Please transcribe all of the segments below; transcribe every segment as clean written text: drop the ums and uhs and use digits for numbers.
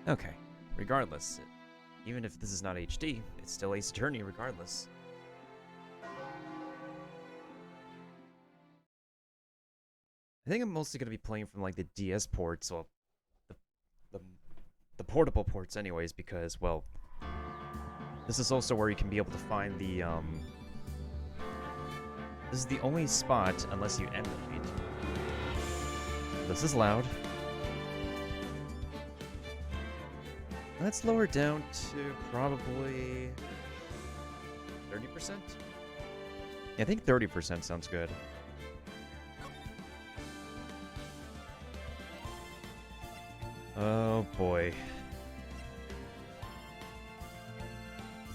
Okay, regardless, even if this is not HD, it's still Ace Attorney regardless. I think I'm mostly going to be playing from like the DS ports, well, the, the, the portable ports anyways, because, well, this is also where you can be able to find the, this is the only spot, unless you emulate. This is loud. Let's lower it down to probably 30%? Yeah, I think 30% sounds good. Oh boy.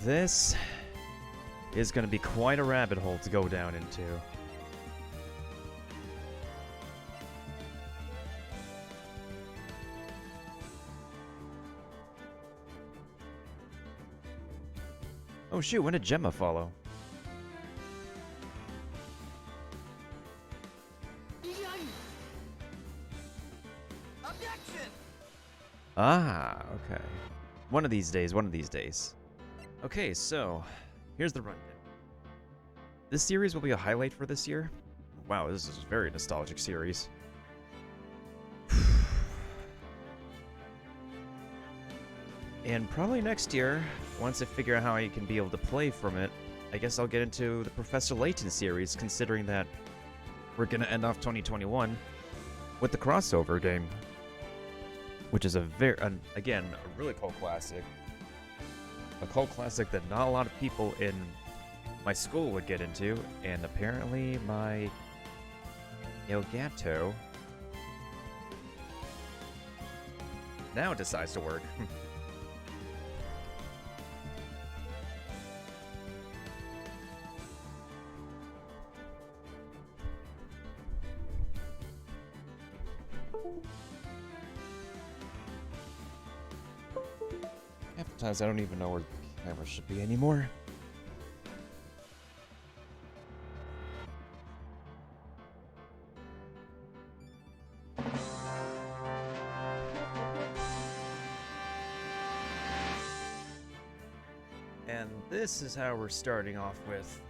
This is going to be quite a rabbit hole to go down into. Oh shoot, when did Gemma follow? Ah, okay. One of these days, one of these days. Okay, so, here's the rundown. This series will be a highlight for this year. Wow, this is a very nostalgic series. And probably next year, once I figure out how I can be able to play from it, I guess I'll get into the Professor Layton series, considering that we're gonna end off 2021 with the crossover game. Which is a very, again, a really cult classic. A cult classic that not a lot of people in my school would get into, and apparently my Elgato now decides to work. Half the times I don't even know where the camera should be anymore. And this is how we're starting off with.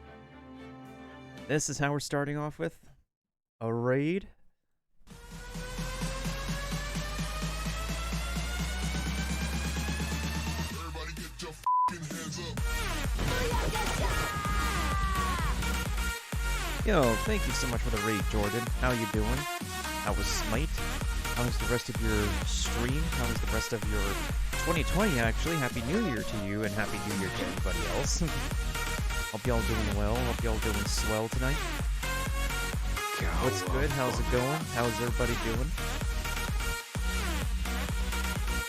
This is how we're starting off with a raid. Yo, thank you so much for the raid, Jordan. How you doing? How was Smite? How was the rest of your stream? How was the rest of your 2020, actually? Happy New Year to you, and Happy New Year to everybody else. Hope y'all doing well. Hope y'all doing swell tonight. What's good? How's it going? How's everybody doing?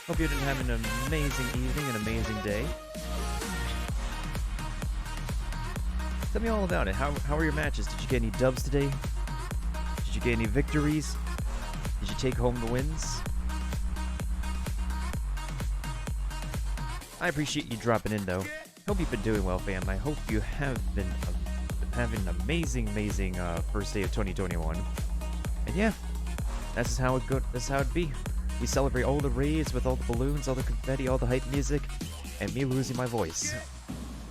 Hope you're having an amazing evening, an amazing day. Tell me all about it. How are your matches? Did you get any dubs today? Did you get any victories? Did you take home the wins? I appreciate you dropping in, though. Hope you've been doing well, fam. I hope you have been having an amazing first day of 2021. And yeah, this is how it go. This is how it be. We celebrate all the raids with all the balloons, all the confetti, all the hype music, and me losing my voice.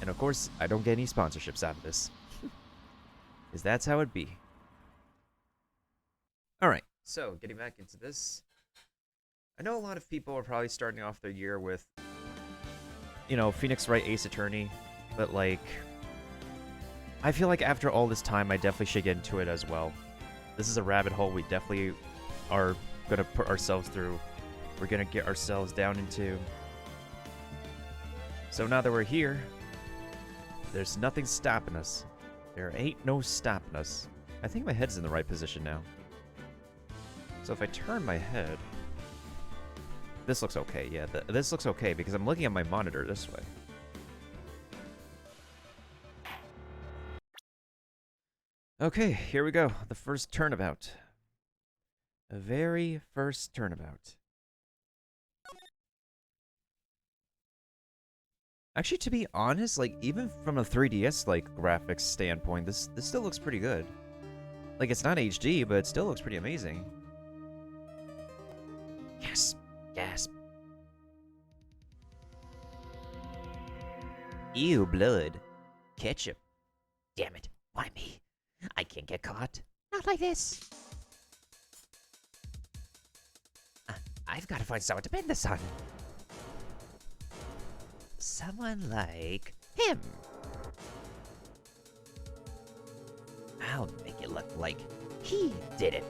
And of course, I don't get any sponsorships out of this. Because that's how it be. Alright, so getting back into this. I know a lot of people are probably starting off their year with, you know, Phoenix Wright Ace Attorney. But like, I feel like after all this time, I definitely should get into it as well. This is a rabbit hole we definitely are going to put ourselves through. We're going to get ourselves down into. So now that we're here, there's nothing stopping us. There ain't no stopping us. I think my head's in the right position now. So if I turn my head... This looks okay, yeah. This looks okay because I'm looking at my monitor this way. Okay, here we go. The first turnabout. The very first turnabout. Actually, to be honest, like, even from a 3DS, like, graphics standpoint, this still looks pretty good. Like, it's not HD, but it still looks pretty amazing. Yes! Yes! Ew, blood. Ketchup. Damn it. Why me? I can't get caught. Not like this. I've got to find someone to pin this on. Someone like him. I'll make it look like he did it.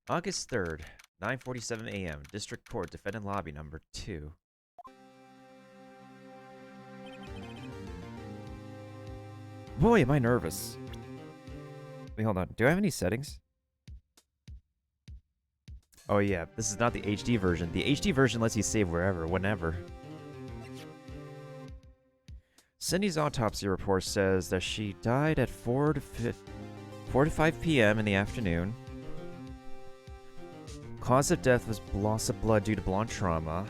August 3rd, 9:47 a.m. District Court, Defendant Lobby number 2. Boy, am I nervous. Wait, hold on. Do I have any settings? Oh yeah, this is not the HD version. The HD version lets you save wherever, whenever. Cindy's autopsy report says that she died at 4 to 5 p.m. in the afternoon. Cause of death was loss of blood due to blunt trauma.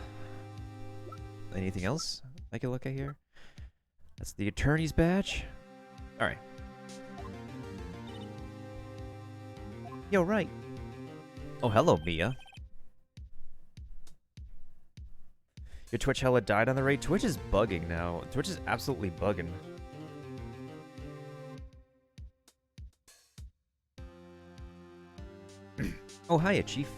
Anything else I can look at here? That's the attorney's badge. Alright. Yo, right. Oh, hello, Mia. Your Twitch hella died on the raid? Twitch is bugging now. Twitch is absolutely bugging. Oh, hiya, Chief.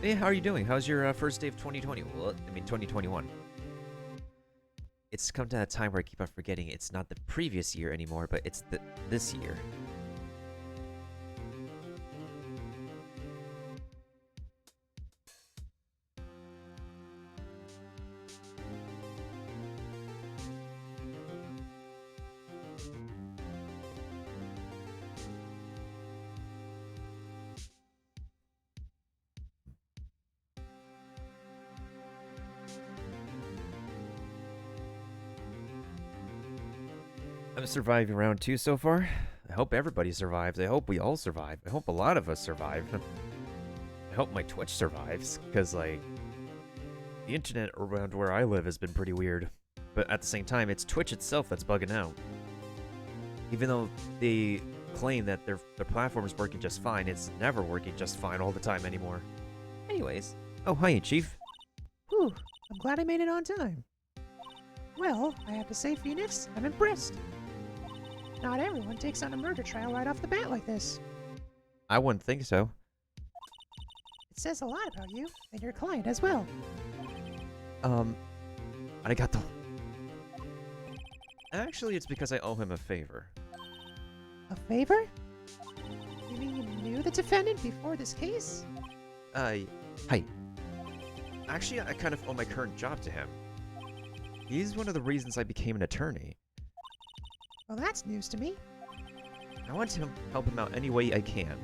Hey, how are you doing? How's your first day of 2020? Well, I mean, 2021. It's come to that time where I keep on forgetting it's not the previous year anymore, but it's this year. I'm surviving round 2 so far. I hope everybody survives. I hope we all survive. I hope a lot of us survive. I hope my Twitch survives, because, like, the internet around where I live has been pretty weird. But at the same time, it's Twitch itself that's bugging out. Even though they claim that their platform is working just fine, it's never working just fine all the time anymore. Anyways. Oh, hi, Chief. Whew, I'm glad I made it on time. Well, I have to say, Phoenix, I'm impressed. Not everyone takes on a murder trial right off the bat like this. I wouldn't think so. It says a lot about you, and your client as well. Arigato. Actually, it's because I owe him a favor. A favor? You mean you knew the defendant before this case? Hi. Actually, I kind of owe my current job to him. He's one of the reasons I became an attorney. Well, that's news to me. I want to help him out any way I can.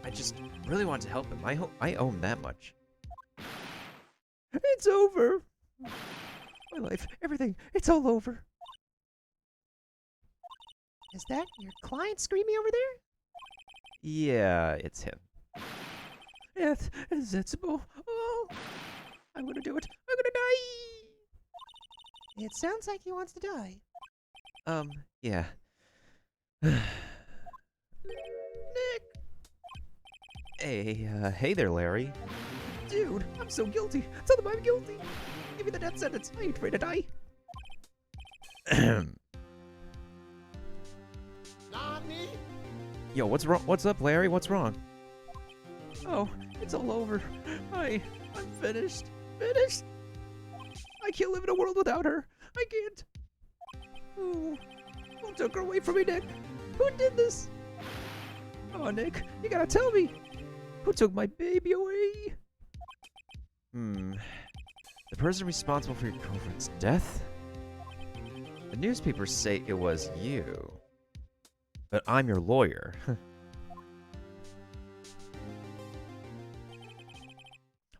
I just really want to help him. I owe him that much. It's over. My life, everything, it's all over. Is that your client screaming over there? Yeah, it's him. Yes, it's oh, I'm gonna do it. I'm gonna die. It sounds like he wants to die. Yeah. Nick! Hey there, Larry. Dude, I'm so guilty. Tell them I'm guilty. Give me the death sentence. I ain't afraid to die. Yo, what's wrong? What's up, Larry? What's wrong? Oh, it's all over. I'm finished. Finished. I can't live in a world without her. I can't. Who took her away from me, Nick? Who did this? Oh, Nick, you gotta tell me. Who took my baby away? The person responsible for your girlfriend's death? The newspapers say it was you. But I'm your lawyer.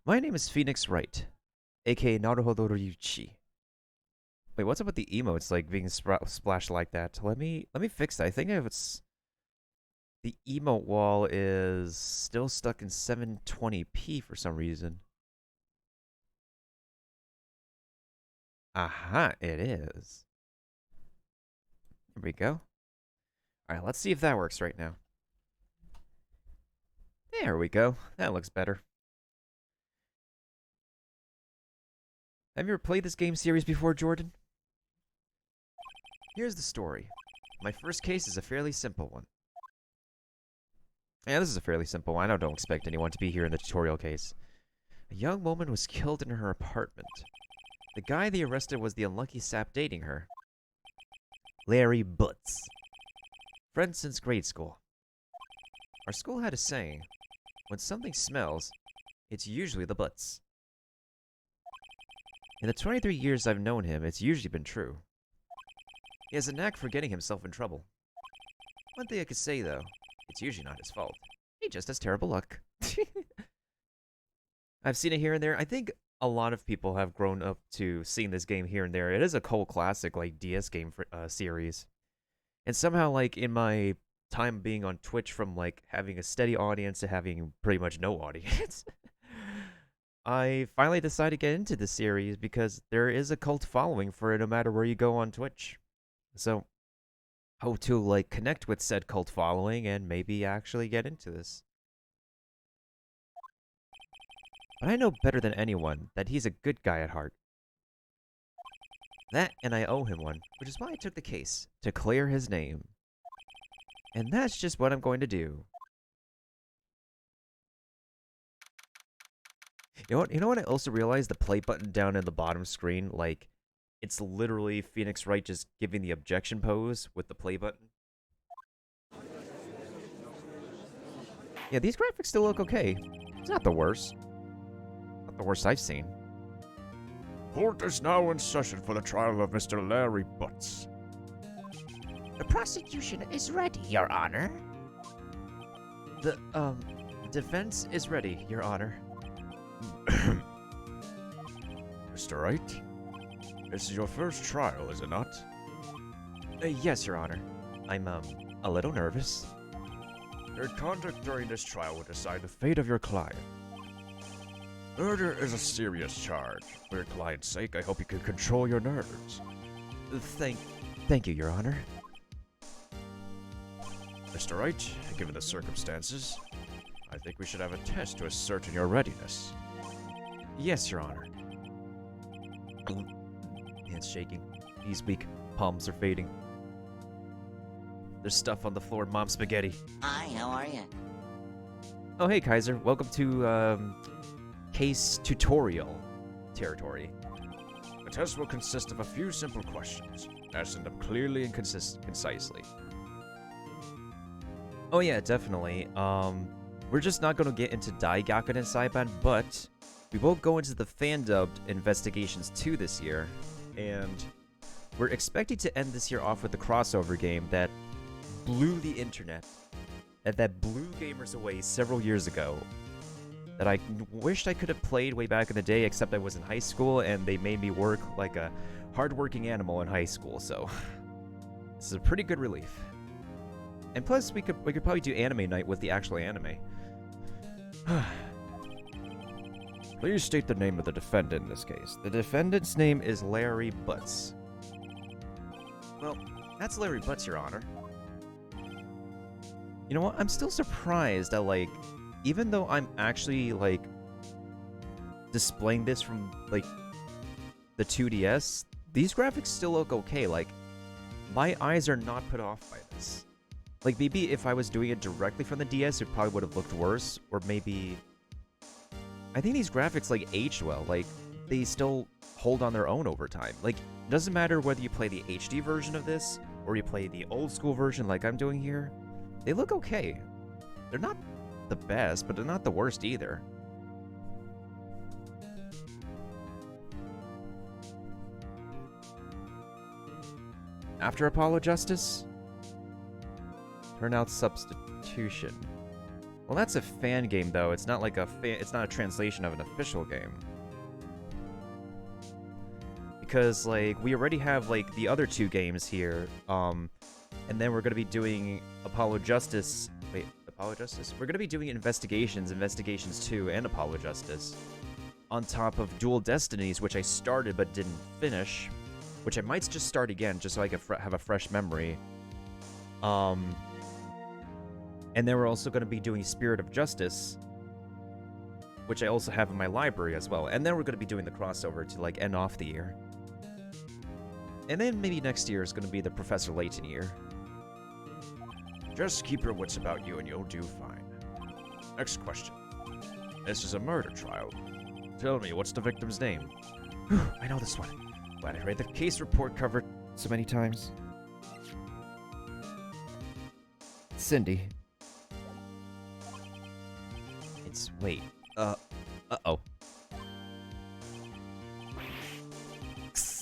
My name is Phoenix Wright, aka Naruhodo Ryuichi. Wait, what's up with the emotes like being splashed like that? Let me fix that. I think if it's the emote wall is still stuck in 720p for some reason. Aha, it is. Here we go. Alright, let's see if that works right now. There we go. That looks better. Have you ever played this game series before, Jordan? Here's the story. My first case is a fairly simple one. Yeah, this is a fairly simple one. I don't expect anyone to be here in the tutorial case. A young woman was killed in her apartment. The guy they arrested was the unlucky sap dating her. Larry Butts. Friends since grade school. Our school had a saying, when something smells, it's usually the butts. In the 23 years I've known him, it's usually been true. He has a knack for getting himself in trouble. One thing I could say, though, it's usually not his fault. He just has terrible luck. I've seen it here and there. I think a lot of people have grown up to seeing this game here and there. It is a cult classic, like, DS game series. And somehow, like, in my time being on Twitch, from, like, having a steady audience to having pretty much no audience, I finally decided to get into this series because there is a cult following for it no matter where you go on Twitch. So, hope to, like, connect with said cult following and maybe actually get into this. But I know better than anyone that he's a good guy at heart. That, and I owe him one, which is why I took the case, to clear his name. And that's just what I'm going to do. You know what I also realized? The play button down in the bottom screen, like, it's literally Phoenix Wright just giving the objection pose with the play button. Yeah, these graphics still look okay. It's not the worst. Not the worst I've seen. Court is now in session for the trial of Mr. Larry Butts. The prosecution is ready, Your Honor. The, defense is ready, Your Honor. Mr. Wright? This is your first trial, is it not? Yes, Your Honor. I'm, a little nervous. Your conduct during this trial will decide the fate of your client. Murder is a serious charge. For your client's sake, I hope you can control your nerves. Thank you, Your Honor. Mr. Wright, given the circumstances, I think we should have a test to ascertain your readiness. Yes, Your Honor. Hands shaking. Knees weak. Palms are fading. There's stuff on the floor. Mom's spaghetti. Hi, how are you? Oh, hey, Kaiser. Welcome to, case tutorial territory. The test will consist of a few simple questions. Answer them clearly and concisely. Oh, yeah, definitely. We're just not going to get into Daigaku and Saiban, but we will go into the fan-dubbed Investigations 2 this year, and we're expecting to end this year off with the crossover game that blew the internet, and that blew gamers away several years ago, that I wished I could have played way back in the day, except I was in high school, and they made me work like a hard-working animal in high school, so this is a pretty good relief. And plus, we could probably do anime night with the actual anime. Please state the name of the defendant in this case. The defendant's name is Larry Butts. Well, that's Larry Butts, Your Honor. You know what? I'm still surprised that, like, even though I'm actually, like, displaying this from, like, the 2DS, these graphics still look okay. Like, my eyes are not put off by this. Like, maybe if I was doing it directly from the DS, it probably would have looked worse. Or maybe... I think these graphics, like, aged well. Like, they still hold on their own over time. Like, it doesn't matter whether you play the HD version of this, or you play the old school version like I'm doing here. They look okay. They're not the best, but they're not the worst either. After Apollo Justice? Turnout Substitution. Well, that's a fan game, though. It's not like it's not a translation of an official game. Because, like, we already have, like, the other two games here. And then we're going to be doing Apollo Justice. Wait, Apollo Justice? We're going to be doing Investigations 2, and Apollo Justice. on top of Dual Destinies, which I started but didn't finish, which I might just start again just so I can have a fresh memory. And then we're also going to be doing Spirit of Justice, which I also have in my library as well. And then we're going to be doing the crossover to, like, end off the year. And then maybe next year is going to be the Professor Layton year. Just keep your wits about you and you'll do fine. Next question. This is a murder trial. Tell me, what's the victim's name? I know this one. Glad I read the case report covered so many times. Cindy. It's... wait. Uh-oh.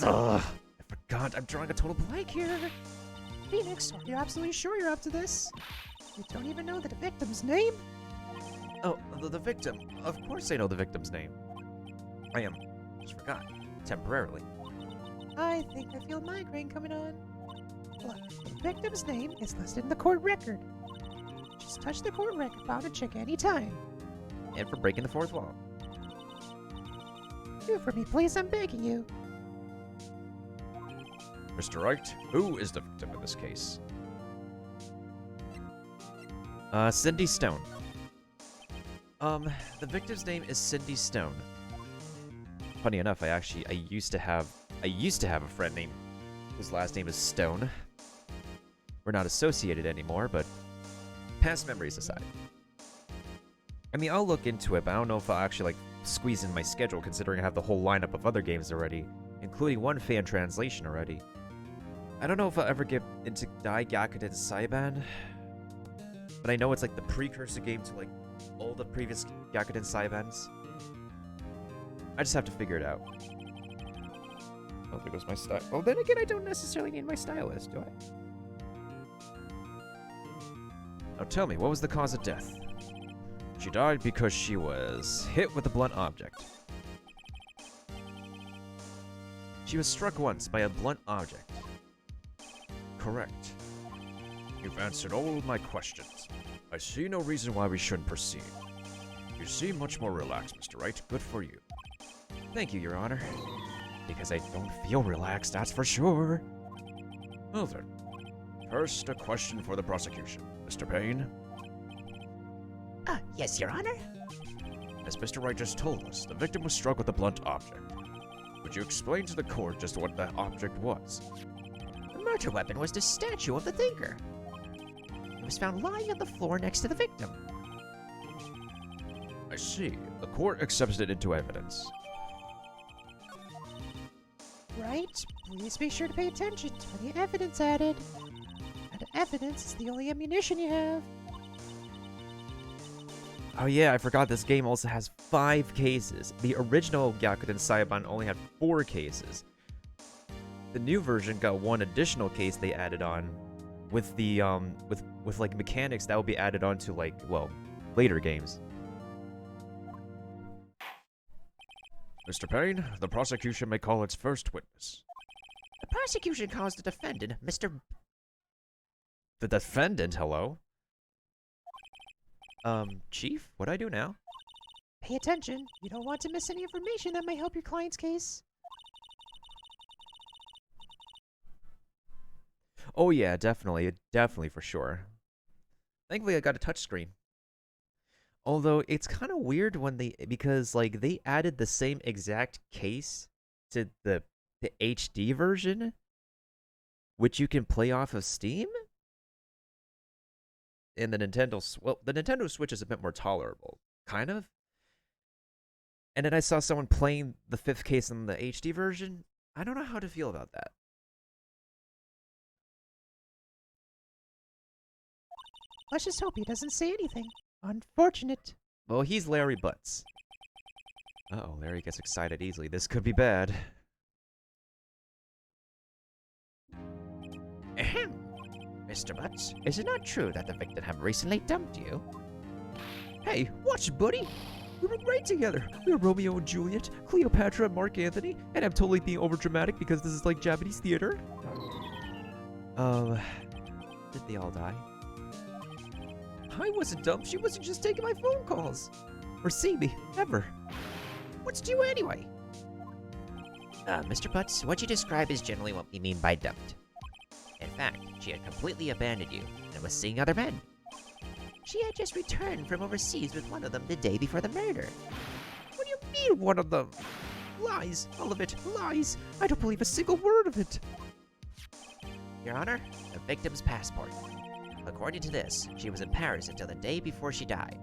Ugh. I forgot. I'm drawing a total blank here. Phoenix, are you absolutely sure you're up to this? You don't even know the victim's name? Oh, the victim. Of course I know the victim's name. I just forgot. Temporarily. I think I feel migraine coming on. Look, the victim's name is listed in the court record. Just touch the court record file to check any time. And for breaking the fourth wall. Do for me, please, I'm begging you. Mr. Wright, who is the victim in this case? Cindy Stone. The victim's name is Cindy Stone. Funny enough, I used to have a friend named whose last name is Stone. We're not associated anymore, but past memories aside. I mean, I'll look into it, but I don't know if I'll actually, like, squeeze in my schedule, considering I have the whole lineup of other games already, including one fan translation already. I don't know if I'll ever get into Dai Gyakuten Saiban, but I know it's like the precursor game to, like, all the previous Gyakuten Saibans. I just have to figure it out. Oh, there goes my style. Oh, then again, I don't necessarily need my stylist, do I? Now tell me, what was the cause of death? She died because she was hit with a blunt object. She was struck once by a blunt object. Correct. You've answered all of my questions. I see no reason why we shouldn't proceed. You seem much more relaxed, Mr. Wright. Good for you. Thank you, Your Honor. Because I don't feel relaxed, that's for sure. Well then, first a question for the prosecution. Mr. Payne? Yes, Your Honor? As Mr. Wright just told us, the victim was struck with a blunt object. Would you explain to the court just what that object was? The murder weapon was the statue of the thinker. It was found lying on the floor next to the victim. I see. The court accepts it into evidence. Right? Please be sure to pay attention to the evidence added. And evidence is the only ammunition you have. Oh yeah, I forgot this game also has 5 cases. The original Gyakuten Saiban only had 4 cases. The new version got 1 additional case they added on with the with like mechanics that will be added on to, like, well, later games. Mr. Payne, the prosecution may call its first witness. The prosecution calls the defendant, Mr. The defendant, hello? Chief, what do I do now? Pay attention. You don't want to miss any information that might help your client's case. Oh yeah, definitely for sure. Thankfully, I got a touchscreen. Although it's kind of weird when because like they added the same exact case to the HD version, which you can play off of Steam. And the Nintendo Switch is a bit more tolerable, kind of. And then I saw someone playing the 5th case in the HD version. I don't know how to feel about that. Let's just hope he doesn't say anything. Unfortunate. Well, he's Larry Butts. Uh-oh, Larry gets excited easily. This could be bad. Ahem. Mr. Butts, is it not true that the victim have recently dumped you? Hey, watch, buddy! We were great together! We were Romeo and Juliet, Cleopatra and Mark Antony, and I'm totally being overdramatic because this is like Japanese theater. Did they all die? I wasn't dumb. She wasn't just taking my phone calls. Or see me, ever. What's due anyway? Mr. Butts, what you describe is generally what we mean by dumped. In fact, she had completely abandoned you and was seeing other men. She had just returned from overseas with one of them the day before the murder. What do you mean, one of them? Lies. All of it. Lies. I don't believe a single word of it. Your Honor, the victim's passport. According to this, she was in Paris until the day before she died.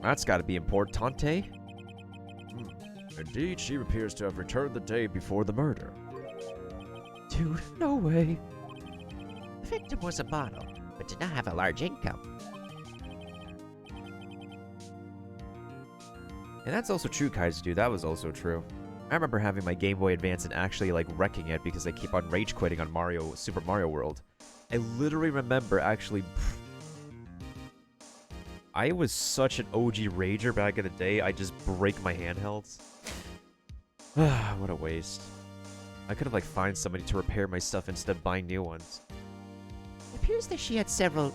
That's gotta be importante. Indeed, she appears to have returned the day before the murder. Dude, no way. The victim was a model, but did not have a large income. And that's also true, Kaizu. That was also true. I remember having my Game Boy Advance and actually like wrecking it because I keep on rage quitting on Super Mario World. I literally remember actually. I was such an OG rager back in the day. I just break my handhelds. What a waste. I could have like find somebody to repair my stuff instead of buying new ones. It appears that she had several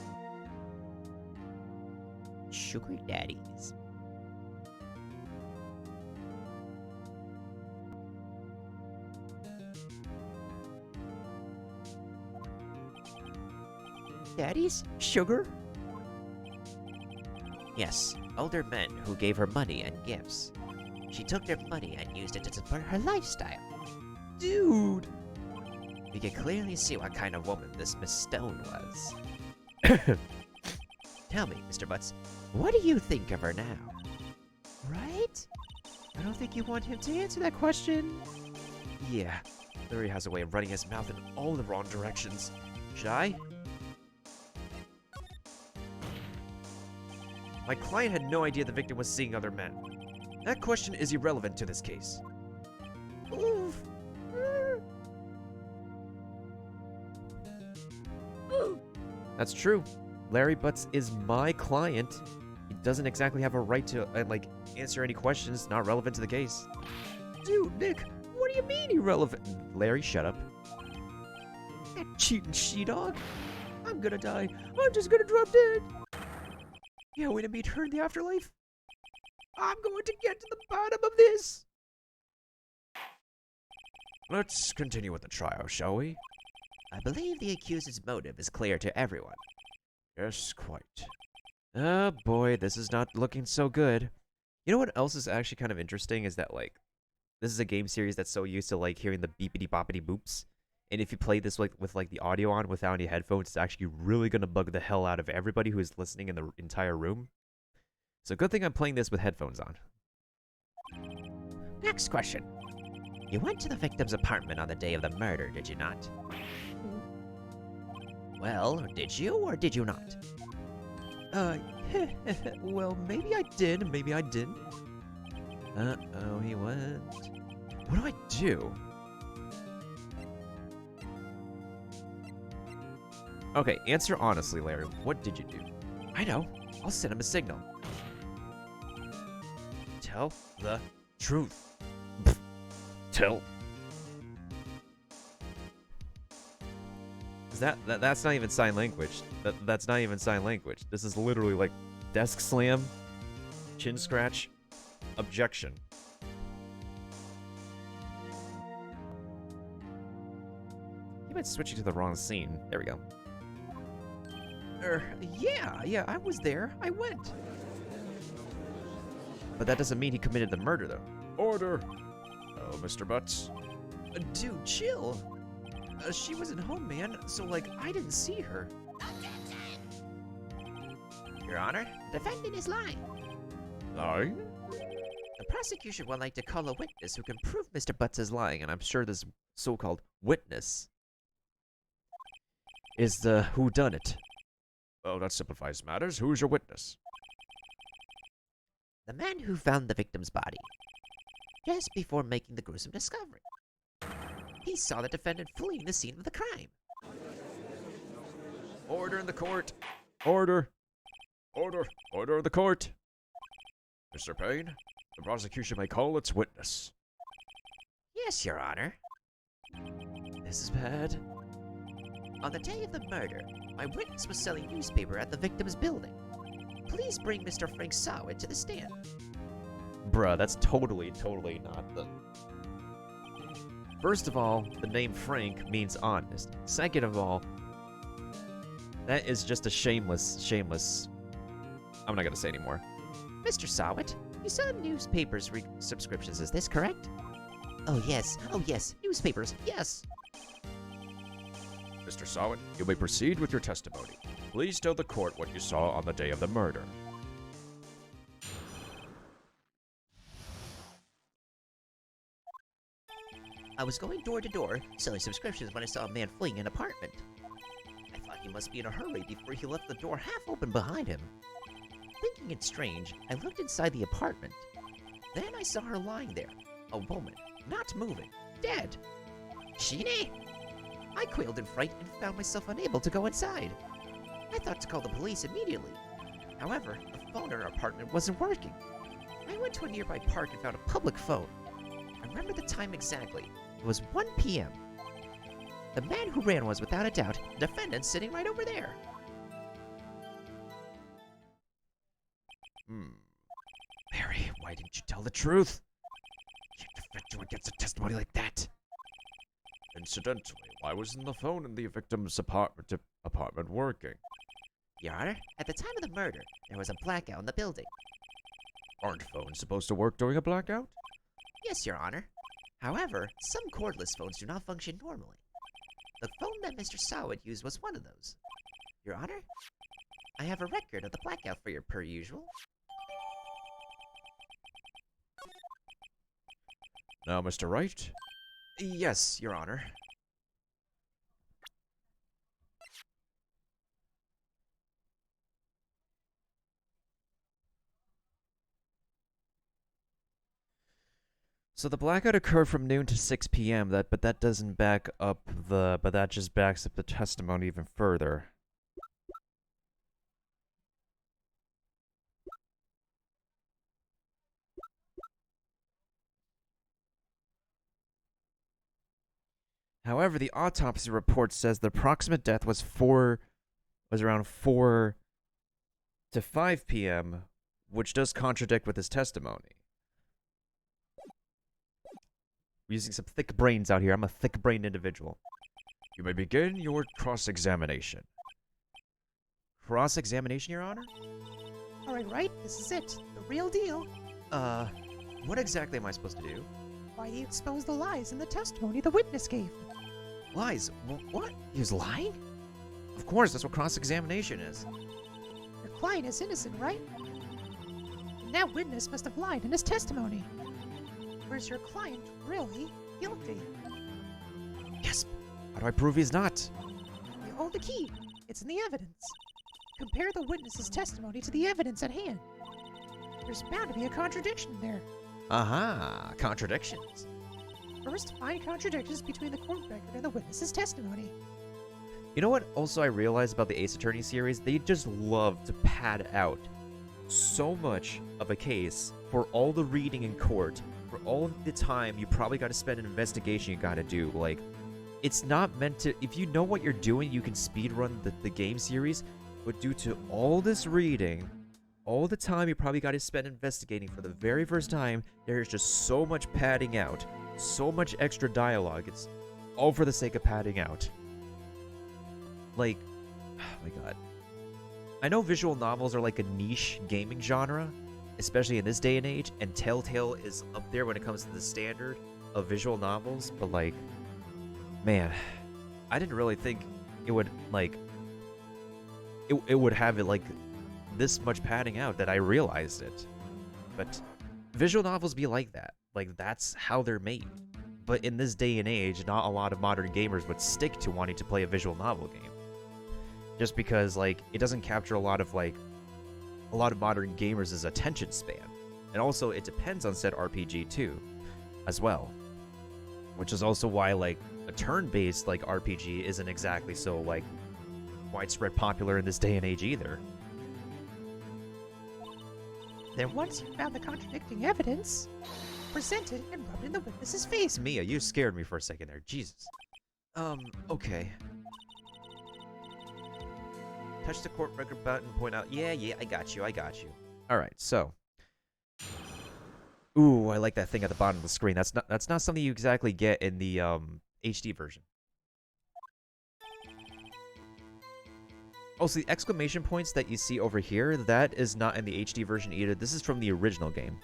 sugar daddies. Daddies? Sugar? Yes, older men who gave her money and gifts. She took their money and used it to support her lifestyle. Dude! You can clearly see what kind of woman this Miss Stone was. Tell me, Mr. Butts, what do you think of her now? Right? I don't think you want him to answer that question. Yeah, Larry has a way of running his mouth in all the wrong directions. Should I? My client had no idea the victim was seeing other men. That question is irrelevant to this case. Oof. That's true. Larry Butts is my client. He doesn't exactly have a right to, like, answer any questions not relevant to the case. Dude, Nick, what do you mean irrelevant? Larry, shut up. That cheating she-dog. I'm gonna die. I'm just gonna drop dead. Yeah, way to meet her in the afterlife. I'm going to get to the bottom of this. Let's continue with the trial, shall we? I believe the accused's motive is clear to everyone. Yes, quite. Oh boy, this is not looking so good. You know what else is actually kind of interesting is that, like, this is a game series that's so used to, like, hearing the beepity boppity boops. And if you play this like with like the audio on without any headphones, it's actually really gonna bug the hell out of everybody who is listening in the entire room. So good thing I'm playing this with headphones on. Next question. You went to the victim's apartment on the day of the murder, did you not? Well, did you or did you not? Well, maybe I did, maybe I didn't. Uh-oh, he went. What do I do? Okay, answer honestly, Larry. What did you do? I know. I'll send him a signal. Tell the truth. Tell. Is that's not even sign language. That's not even sign language. This is literally like desk slam, chin scratch, objection. You might switch it to the wrong scene. There we go. Yeah, I was there. I went. But that doesn't mean he committed the murder, though. Order. Oh, Mr. Butts. Dude, chill. She wasn't home, man, so, like, I didn't see her. Your Honor, the defendant is lying. Lying? The prosecution would like to call a witness who can prove Mr. Butts is lying, and I'm sure this so-called witness is the whodunit. Well, that simplifies matters. Who's your witness? the man who found the victim's body just before making the gruesome discovery. He saw the defendant fleeing the scene of the crime. Order in the court. Order. Order. Order in the court. Mr. Payne, the prosecution may call its witness. Yes, Your Honor. This is bad. On the day of the murder, my witness was selling newspaper at the victim's building. please bring Mr. Frank Sawit to the stand? Bruh, that's totally not the... First of all, the name Frank means honest. Second of all, that is just a shameless... I'm not gonna say anymore. Mr. Sawit, you sell newspapers subscriptions, is this correct? Oh yes, newspapers, yes. Mr. Sawit, you may proceed with your testimony. Please tell the court what you saw on the day of the murder. I was going door to door, selling subscriptions when I saw a man fleeing an apartment. I thought he must be in a hurry before he left the door half open behind him. Thinking it strange, I looked inside the apartment. Then I saw her lying there, a woman, not moving, dead. Shine! I quailed in fright and found myself unable to go inside. I thought to call the police immediately. However, the phone in our apartment wasn't working. I went to a nearby park and found a public phone. I remember the time exactly. It was 1 p.m. The man who ran was, without a doubt, the defendant sitting right over there. Barry, why didn't you tell the truth? You can't defend you against a testimony like that. Incidentally, why wasn't the phone in the victim's apartment working? Your Honor, at the time of the murder, there was a blackout in the building. Aren't phones supposed to work during a blackout? Yes, Your Honor. However, some cordless phones do not function normally. The phone that Mr. Sawit used was one of those. Your Honor, I have a record of the blackout for your per usual. Now, Mr. Wright? Yes, Your Honor. So the blackout occurred from noon to 6 p.m. But that doesn't back up but that just backs up the testimony even further. However, the autopsy report says the approximate death was around 4 to 5 p.m., which does contradict with his testimony. We're using some thick brains out here. I'm a thick-brained individual. You may begin your cross-examination. Cross-examination, Your Honor? Alright, right? This is it. The real deal. What exactly am I supposed to do? Why he exposed the lies in the testimony the witness gave. Lies? What? He was lying? Of course, that's what cross-examination is. Your client is innocent, right? And that witness must have lied in his testimony. Or is your client really guilty? Yes. How do I prove he's not? You hold the key. It's in the evidence. Compare the witness's testimony to the evidence at hand. There's bound to be a contradiction there. Aha, contradictions. First, find contradictions between the court record and the witness's testimony. You know what also I realized about the Ace Attorney series? They just love to pad out so much of a case for all the reading in court, for all the time you probably got to spend an investigation you got to do. Like, it's not meant to... If you know what you're doing, you can speedrun the game series, but due to all this reading, all the time you probably got to spend investigating for the very first time, there's just so much padding out, so much extra dialogue. It's all for the sake of padding out. Like, oh my god. I know visual novels are like a niche gaming genre, especially in this day and age, and Telltale is up there when it comes to the standard of visual novels, but like, man, I didn't really think it would, like, it would have it, like, this much padding out that I realized it. But visual novels be like that. Like, that's how they're made. But in this day and age, not a lot of modern gamers would stick to wanting to play a visual novel game. Just because, like, it doesn't capture a lot of modern gamers' attention span. And also, it depends on said RPG, too, as well. Which is also why, like, a turn-based, like, RPG isn't exactly so, like, widespread popular in this day and age either. Then once you found the contradicting evidence, present it and rub it in the witness's face. Mia, you scared me for a second there. Jesus. Okay. Touch the court record button, point out. Yeah, I got you. All right, so. Ooh, I like that thing at the bottom of the screen. That's not something you exactly get in the HD version. Also, the exclamation points that you see over here, that is not in the HD version either. This is from the original game.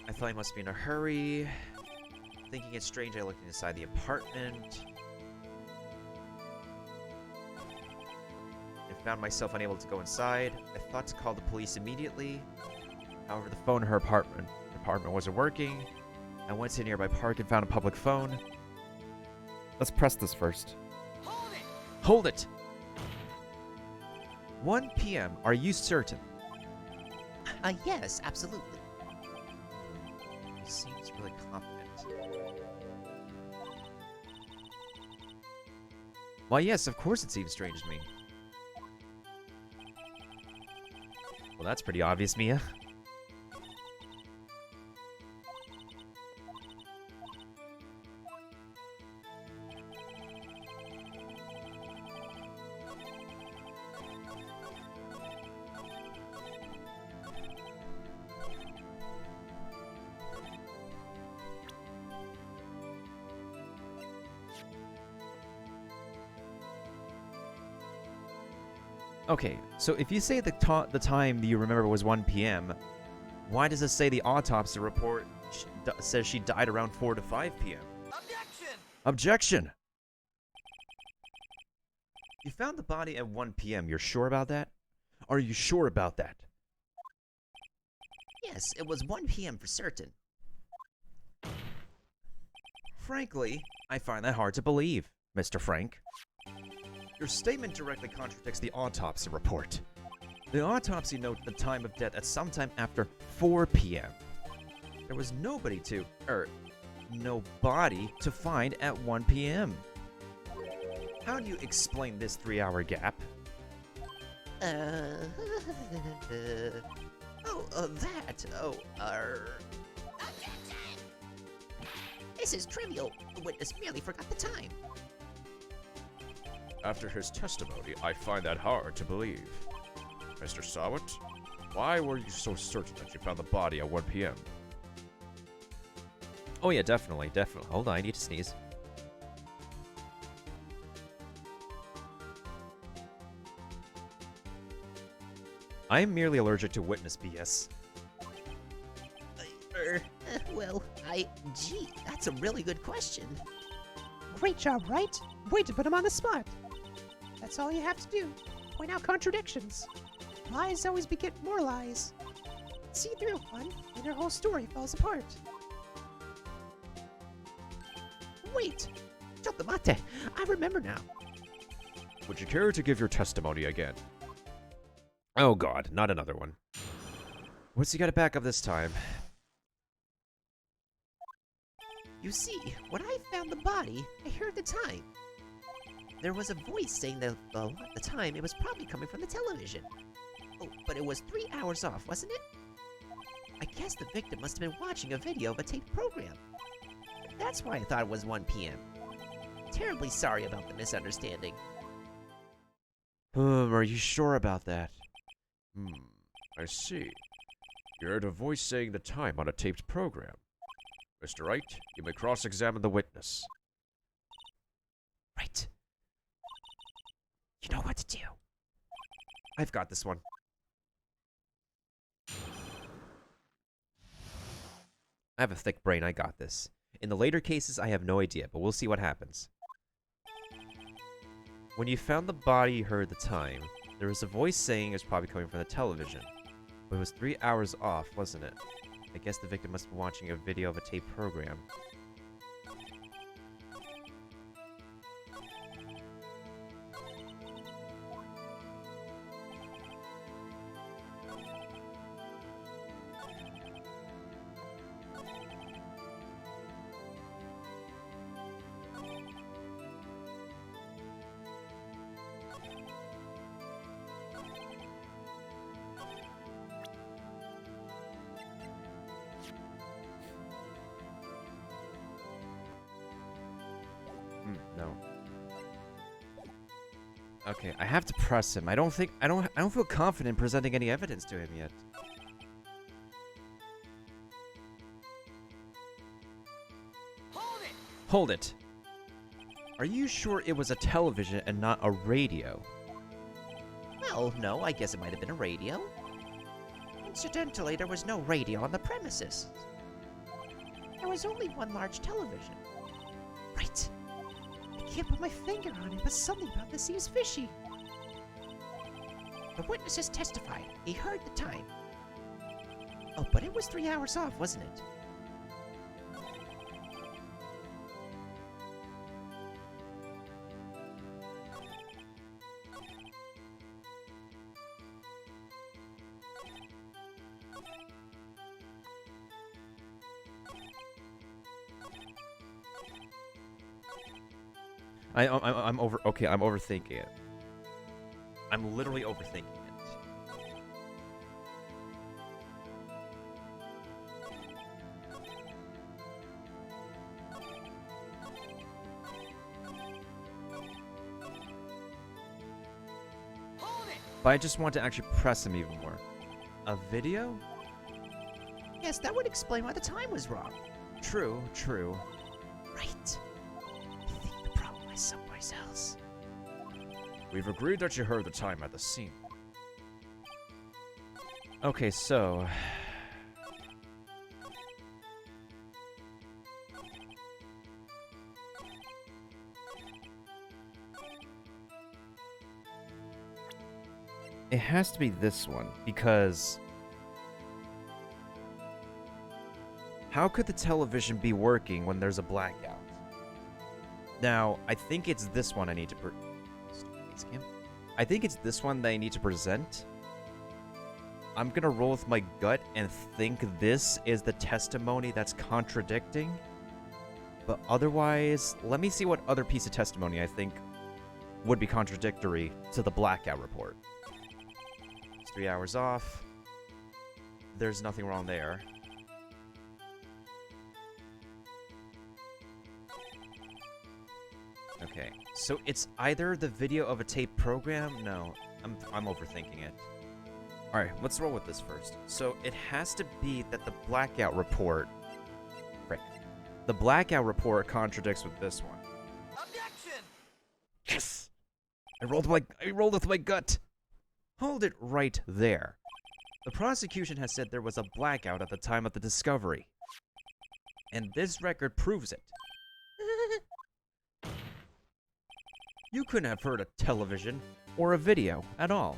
I thought I must be in a hurry. Thinking it's strange, I looked inside the apartment. I found myself unable to go inside. I thought to call the police immediately. However, the phone in her apartment wasn't working. I went to a nearby park and found a public phone. Let's press this first. Hold it! Hold it! 1 p.m. Are you certain? Yes, absolutely. He seems really confident. Why, yes, of course it seems strange to me. Well, that's pretty obvious, Mia. Okay, so if you say the time that you remember was 1 p.m., why does it say the autopsy report says she died around 4 to 5 p.m.? Objection! Objection! You found the body at 1 p.m. You're sure about that? Are you sure about that? Yes, it was 1 p.m. for certain. Frankly, I find that hard to believe, Mr. Frank. Your statement directly contradicts the autopsy report. The autopsy noted the time of death at sometime after 4 p.m. There was no body to find at 1 p.m. How do you explain this 3-hour gap? That. This is trivial. The witness merely forgot the time. After his testimony, I find that hard to believe. Mr. Sawat, why were you so certain that you found the body at 1 p.m.? Oh yeah, definitely. Hold on, I need to sneeze. I am merely allergic to witness BS. Gee, that's a really good question. Great job, right? Way to put him on the spot. That's all you have to do. Point out contradictions. Lies always beget more lies. See through one, and your whole story falls apart. Wait! Chocolate, I remember now. Would you care to give your testimony again? Oh god, not another one. What's he got to back up this time? You see, when I found the body, I heard the time. There was a voice saying that the time it was probably coming from the television. Oh, but it was 3 hours off, wasn't it? I guess the victim must have been watching a video of a taped program. That's why I thought it was 1 p.m. Terribly sorry about the misunderstanding. Are you sure about that? I see. You heard a voice saying the time on a taped program. Mr. Wright, you may cross-examine the witness. Right. You know what to do. I've got this one. I have a thick brain, I got this. In the later cases, I have no idea, but we'll see what happens. When you found the body, you heard the time. There was a voice saying it was probably coming from the television. But it was 3 hours off, wasn't it? I guess the victim must be watching a video of a tape program. Okay, I have to press him. I don't feel confident presenting any evidence to him yet. Hold it! Are you sure it was a television and not a radio? Well, no, I guess it might have been a radio. Incidentally, there was no radio on the premises. There was only one large television. Right. I can't put my finger on it, but something about this seems fishy. The witnesses testified. He heard the time. Oh, but it was 3 hours off, wasn't it? I'm overthinking it. I'm literally overthinking it. But I just want to actually press him even more. A video? Yes, that would explain why the time was wrong. True, true. Right. I think the problem lies someplace else. We've agreed that you heard the time at the scene. Okay, so... it has to be this one, because... how could the television be working when there's a blackout? Now, I think it's this one I need to I think it's this one that I need to present. I'm gonna roll with my gut and think this is the testimony that's contradicting. But otherwise, let me see what other piece of testimony I think would be contradictory to the blackout report. It's 3 hours off. There's nothing wrong there. Okay, so it's either the video of a tape program? No, I'm overthinking it. Alright, let's roll with this first. So it has to be that the blackout report... Frick. The blackout report contradicts with this one. Objection! Yes! I rolled with my gut! Hold it right there. The prosecution has said there was a blackout at the time of the discovery. And this record proves it. You couldn't have heard a television or a video at all.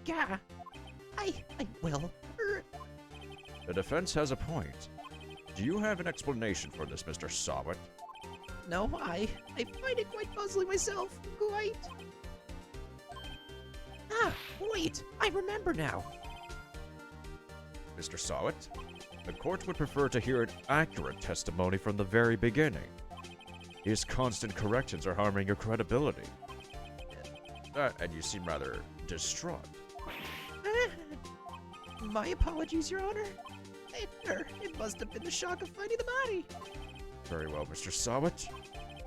Gah. Well, The defense has a point. Do you have an explanation for this, Mr. Sawit? no, I find it quite puzzling myself. Quite. Ah, wait, I remember now. Mr. Sawit, the court would prefer to hear an accurate testimony from the very beginning. His constant corrections are harming your credibility. And you seem rather distraught. My apologies, Your Honor. It must have been the shock of finding the body. Very well, Mr. Sawit.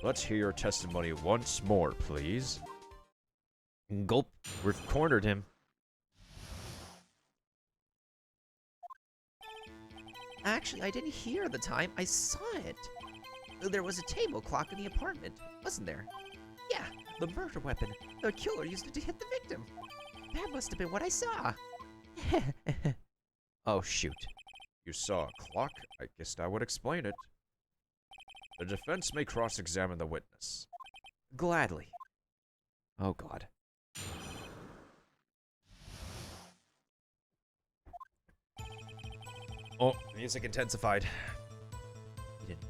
Let's hear your testimony once more, please. Gulp. We've cornered him. Actually, I didn't hear the time. I saw it. There was a table clock in the apartment, wasn't there? Yeah, the murder weapon. The killer used it to hit the victim. That must have been what I saw. Oh, shoot. You saw a clock? I guess that would explain it. The defense may cross-examine the witness. Gladly. Oh, God. Oh, music intensified. He didn't.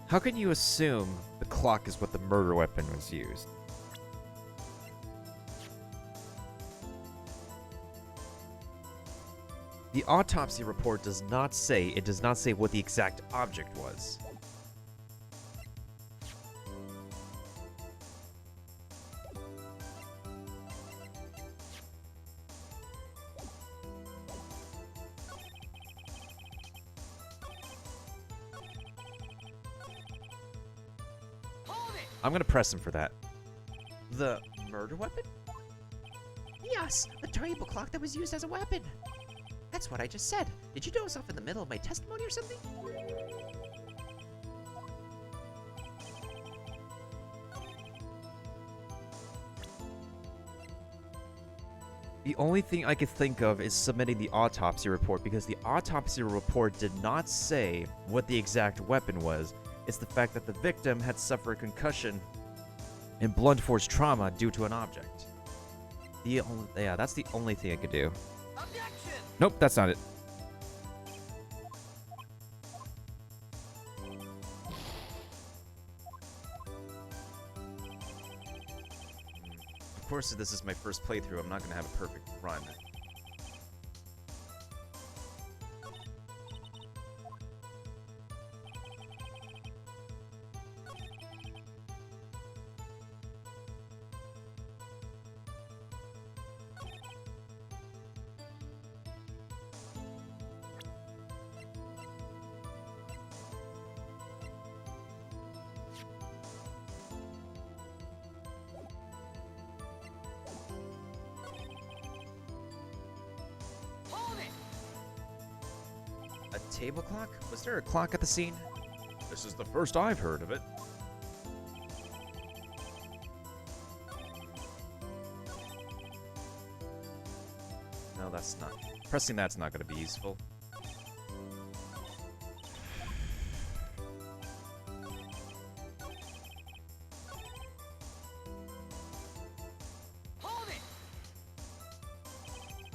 How can you assume the clock is what the murder weapon was used? The autopsy report does not say what the exact object was. I'm gonna press him for that. The murder weapon? Yes, the table clock that was used as a weapon. That's what I just said. Did you doze off in the middle of my testimony or something? The only thing I could think of is submitting the autopsy report, because the autopsy report did not say what the exact weapon was. It's the fact that the victim had suffered a concussion and blunt force trauma due to an object. That's the only thing I could do. Objection! Nope, that's not it. Of course, this is my first playthrough. I'm not gonna have a perfect run. A table clock? Was there a clock at the scene? This is the first I've heard of it. No, that's not. Pressing that's not going to be useful. Hold it!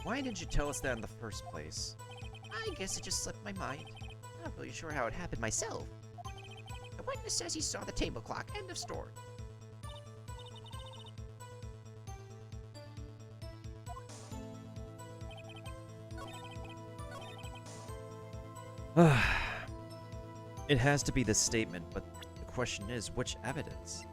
Why didn't you tell us that in the first place? I guess it just slipped my mind. Not really sure how it happened myself. The witness says he saw the table clock. End of story. It has to be this statement, but the question is, which evidence?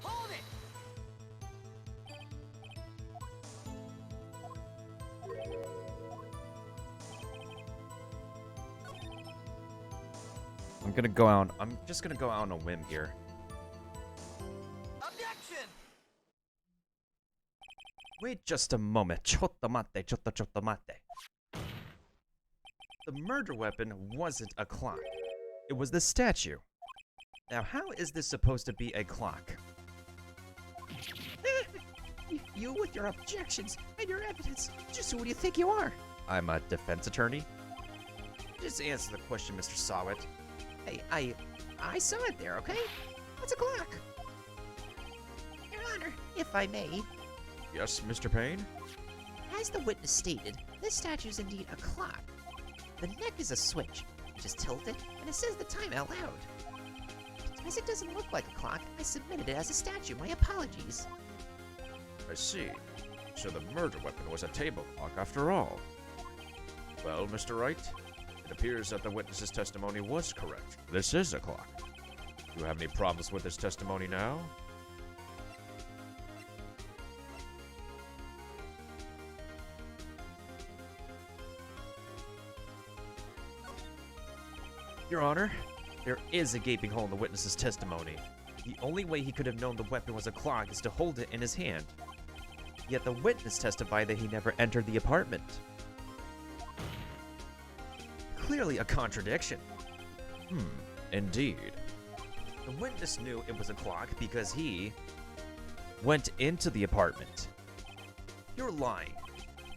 Hold it! I'm just gonna go out on a whim here. Objection! Wait just a moment. Chotto mate, chotto mate. The murder weapon wasn't a clock. It was the statue. Now, how is this supposed to be a clock? You with your objections and your evidence. Just who do you think you are? I'm a defense attorney. Just answer the question, Mr. Sawit. Hey, I saw it there, okay? What's a clock? Your Honor, if I may, Yes, Mr. Payne? as the witness stated, this statue is indeed a clock. The neck is a switch. You just tilt it, and it says the time out loud. As it doesn't look like a clock, I submitted it as a statue. My apologies. I see. So the murder weapon was a table clock after all. Well, Mr. Wright, it appears that the witness's testimony was correct. This is a clock. Do you have any problems with his testimony now? Your Honor, there is a gaping hole in the witness's testimony. The only way he could have known the weapon was a clock is to hold it in his hand. Yet the witness testified that he never entered the apartment. clearly a contradiction. Indeed. The witness knew it was a clock because he went into the apartment. You're lying.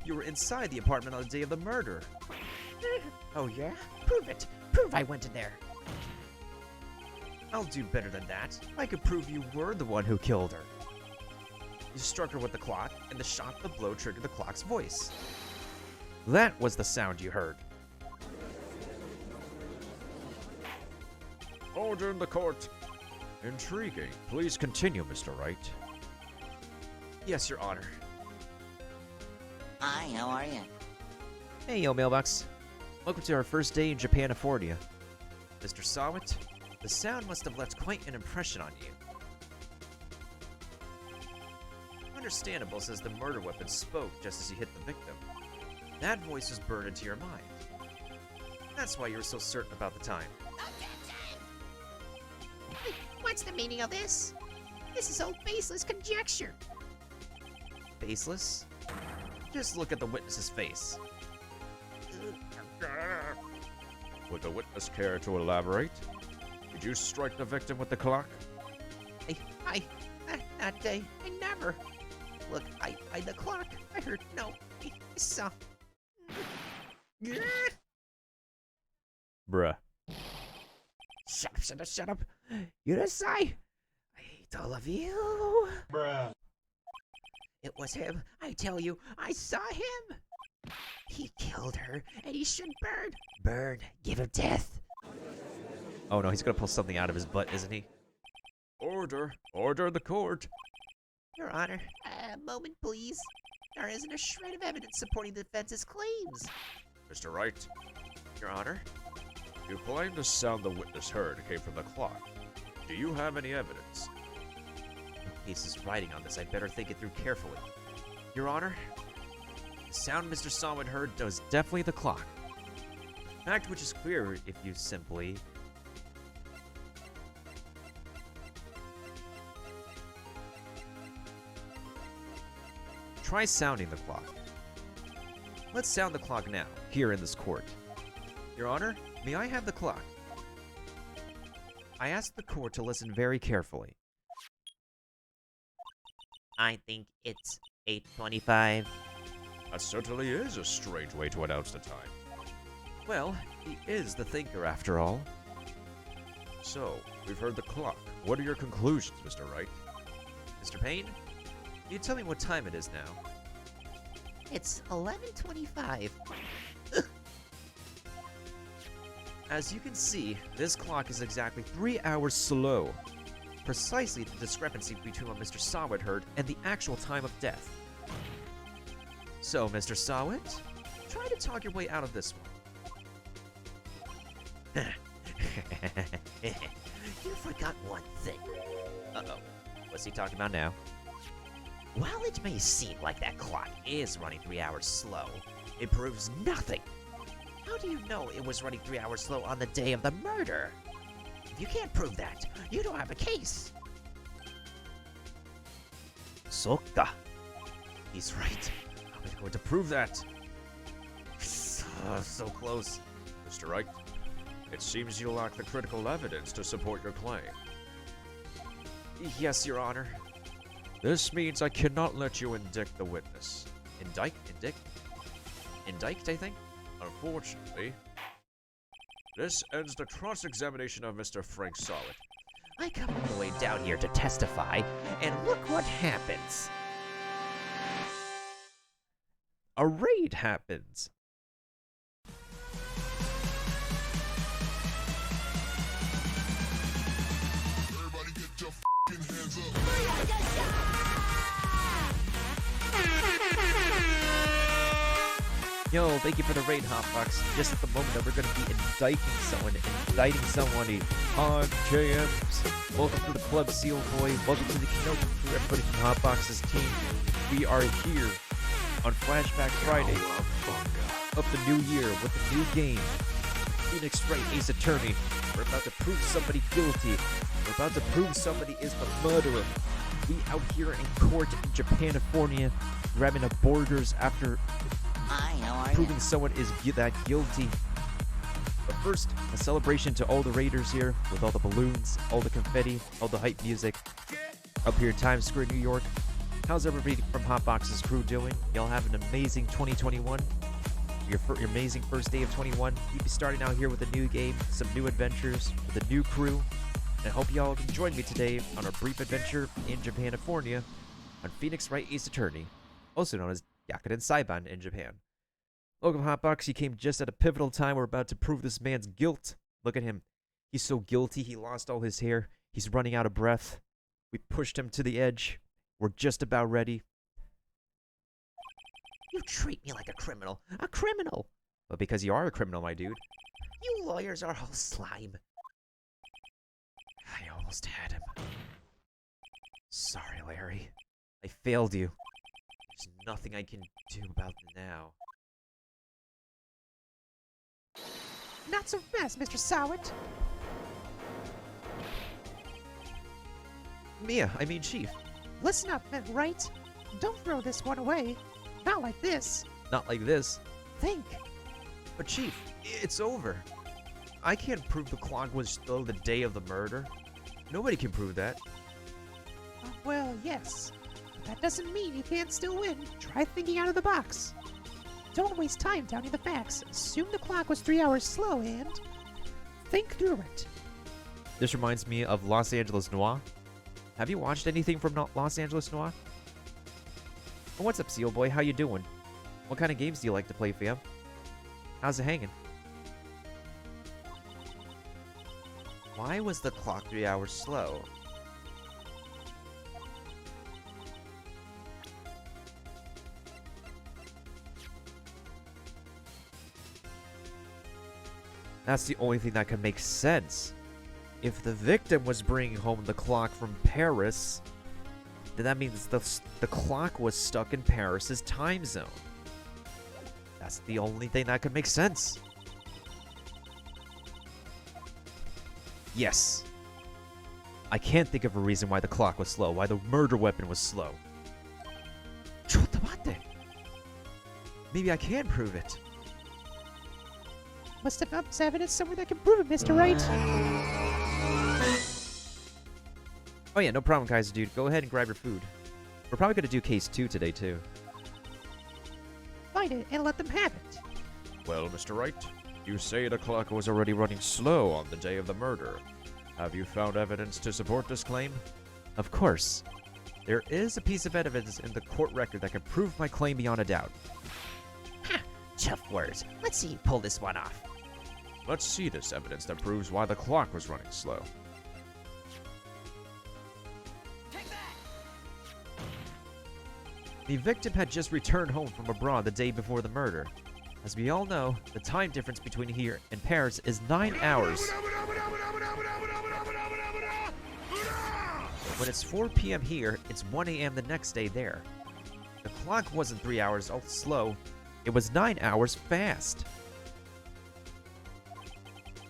You were inside the apartment on the day of the murder. Oh, yeah? Prove it. Prove I went in there. I'll do better than that. I could prove you were the one who killed her. You struck her with the clock, and the shock of the blow triggered the clock's voice. That was the sound you heard. Order in the court. Intriguing. Please continue, Mr. Wright. Yes, Your Honor. Hi, how are you? Hey, yo, Mailbox. Welcome to our first day in Japanifornia. Mr. Sawit, the sound must have left quite an impression on you. Understandable, since the murder weapon spoke just as you hit the victim. That voice was burned into your mind. That's why you were so certain about the time. What's the meaning of this? This is all baseless conjecture. Baseless? Just look at the witness's face. Would the witness care to elaborate? Did you strike the victim with the clock? That day, I never. Look, the clock. I heard, no, I saw. Bruh. Shut up. You decide. I hate all of you. Bruh. It was him. I tell you, I saw him. He killed her, and he should burn. Burn. Give him death. Oh no, he's gonna pull something out of his butt, isn't he? Order. Order in the court. Your Honor, a moment, please. There isn't a shred of evidence supporting the defense's claims. Mr. Wright, Your Honor? you claim the sound the witness heard came from the clock. Do you have any evidence? The case is writing on this. I'd better think it through carefully. Your Honor, the sound Mr. Sawin heard was definitely the clock. Fact which is clear if you simply... try sounding the clock. Let's sound the clock now, here in this court. Your Honor, may I have the clock? I ask the court to listen very carefully. I think it's 8:25. That certainly is a strange way to announce the time. Well, he is the thinker after all. So, we've heard the clock. What are your conclusions, Mr. Wright? Mr. Payne, can you tell me what time it is now? It's 11:25. As you can see, this clock is exactly 3 hours slow. Precisely the discrepancy between what Mr. Sawit heard and the actual time of death. So, Mr. Sawit, try to talk your way out of this one. You forgot one thing. Uh-oh. What's he talking about now? While it may seem like that clock is running 3 hours slow, it proves nothing. How do you know it was running 3 hours slow on the day of the murder? If you can't prove that, you don't have a case. Sokka. He's right. How am I going to prove that? So close. Mr. Wright, it seems you lack the critical evidence to support your claim. Yes, Your Honor. This means I cannot let you indict the witness. Indict, I think? Unfortunately, this ends the cross-examination of Mr. Frank Sawit. I come all the way down here to testify, and look what happens. A raid happens. Everybody get your f***ing hands up. Yo, thank you for the raid, Hotbox. Just at the moment that we're going to be indicting somebody. Han, JMs, welcome to the club, Seal Boy. Welcome to the Kinobi crew, everybody from Hotbox's team. We are here on Flashback Friday of the new year with a new game. Phoenix Wright Ace Attorney. We're about to prove somebody guilty. We're about to prove somebody is the murderer. We out here in court in Japanifornia, grabbing the borders after Hi, how are you? proving someone is that guilty. first, a celebration to all the raiders here, with all the balloons, all the confetti, all the hype music. Up here in Times Square, New York. How's everybody from Hotbox's crew doing? Y'all have an amazing 2021. Your amazing first day of 21. You'll be starting out here with a new game, some new adventures, with a new crew. And I hope y'all can join me today on our brief adventure in Japanifornia on Phoenix Wright Ace Attorney, also known as Yakuden Saiban in Japan. Welcome, Hotbox. You came just at a pivotal time. We're about to prove this man's guilt. Look at him. He's so guilty, he lost all his hair. He's running out of breath. We pushed him to the edge. We're just about ready. You treat me like a criminal. A criminal! But because you are a criminal, my dude. You lawyers are all slime. I almost had him. Sorry, Larry. I failed you. There's nothing I can do about it now. Not so fast, Mr. Sowit. Chief. Listen up, right? Don't throw this one away. Not like this. Not like this. Think. But Chief, it's over. I can't prove the clock was still the day of the murder. Nobody can prove that. Well, yes. But that doesn't mean you can't still win. Try thinking out of the box. Don't waste time doubting the facts. Assume the clock was 3 hours slow and think through it. This reminds me of Los Angeles Noir. Have you watched anything from Los Angeles Noir? Oh, what's up, Seal Boy? How you doing? What kind of games do you like to play, fam? How's it hanging? Why was the clock 3 hours slow? That's the only thing that can make sense. If the victim was bringing home the clock from Paris, then that means the clock was stuck in Paris's time zone. That's the only thing that could make sense. Yes. I can't think of a reason why the clock was slow, why the murder weapon was slow. Chotabate. Maybe I can prove it. Must have found some evidence somewhere that can prove it, Mr. Wright. Oh yeah, no problem, Kaiser dude. Go ahead and grab your food. We're probably gonna do case 2 today too. Find it and let them have it. Well, Mr. Wright, you say the clock was already running slow on the day of the murder. Have you found evidence to support this claim? Of course. There is a piece of evidence in the court record that can prove my claim beyond a doubt. Ha! Tough words. Let's see you pull this one off. Let's see this evidence that proves why the clock was running slow. The victim had just returned home from abroad the day before the murder. As we all know, the time difference between here and Paris is 9 hours. When it's 4 p.m. here, it's 1 a.m. the next day there. The clock wasn't 3 hours slow, it was 9 hours fast.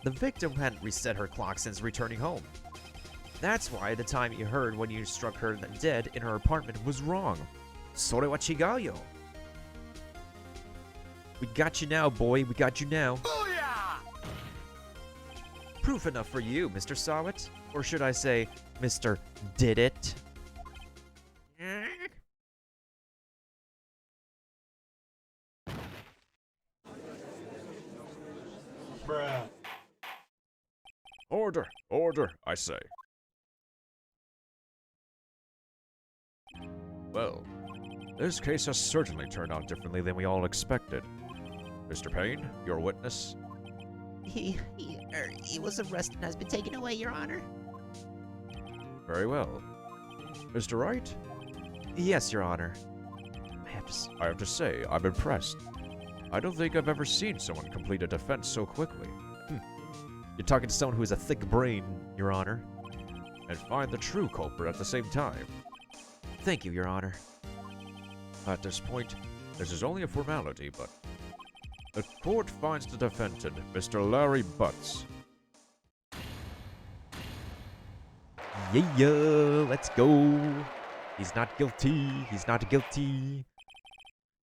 The victim hadn't reset her clock since returning home. That's why the time you heard when you struck her dead in her apartment was wrong. Sore wa chigau yo. We got you now, boy. We got you now. Booyah! Proof enough for you, Mr. Sawit. Or should I say, Mr. Did It? Order! Order, I say. Well, this case has certainly turned out differently than we all expected. Mr. Payne, your witness? He was arrested and has been taken away, Your Honor. Very well. Mr. Wright? Yes, Your Honor. I have to say, I'm impressed. I don't think I've ever seen someone complete a defense so quickly. You're talking to someone who has a thick brain, Your Honor. And find the true culprit at the same time. Thank you, Your Honor. At this point, this is only a formality, but the court finds the defendant, Mr. Larry Butts. Yeah, let's go. He's not guilty. He's not guilty.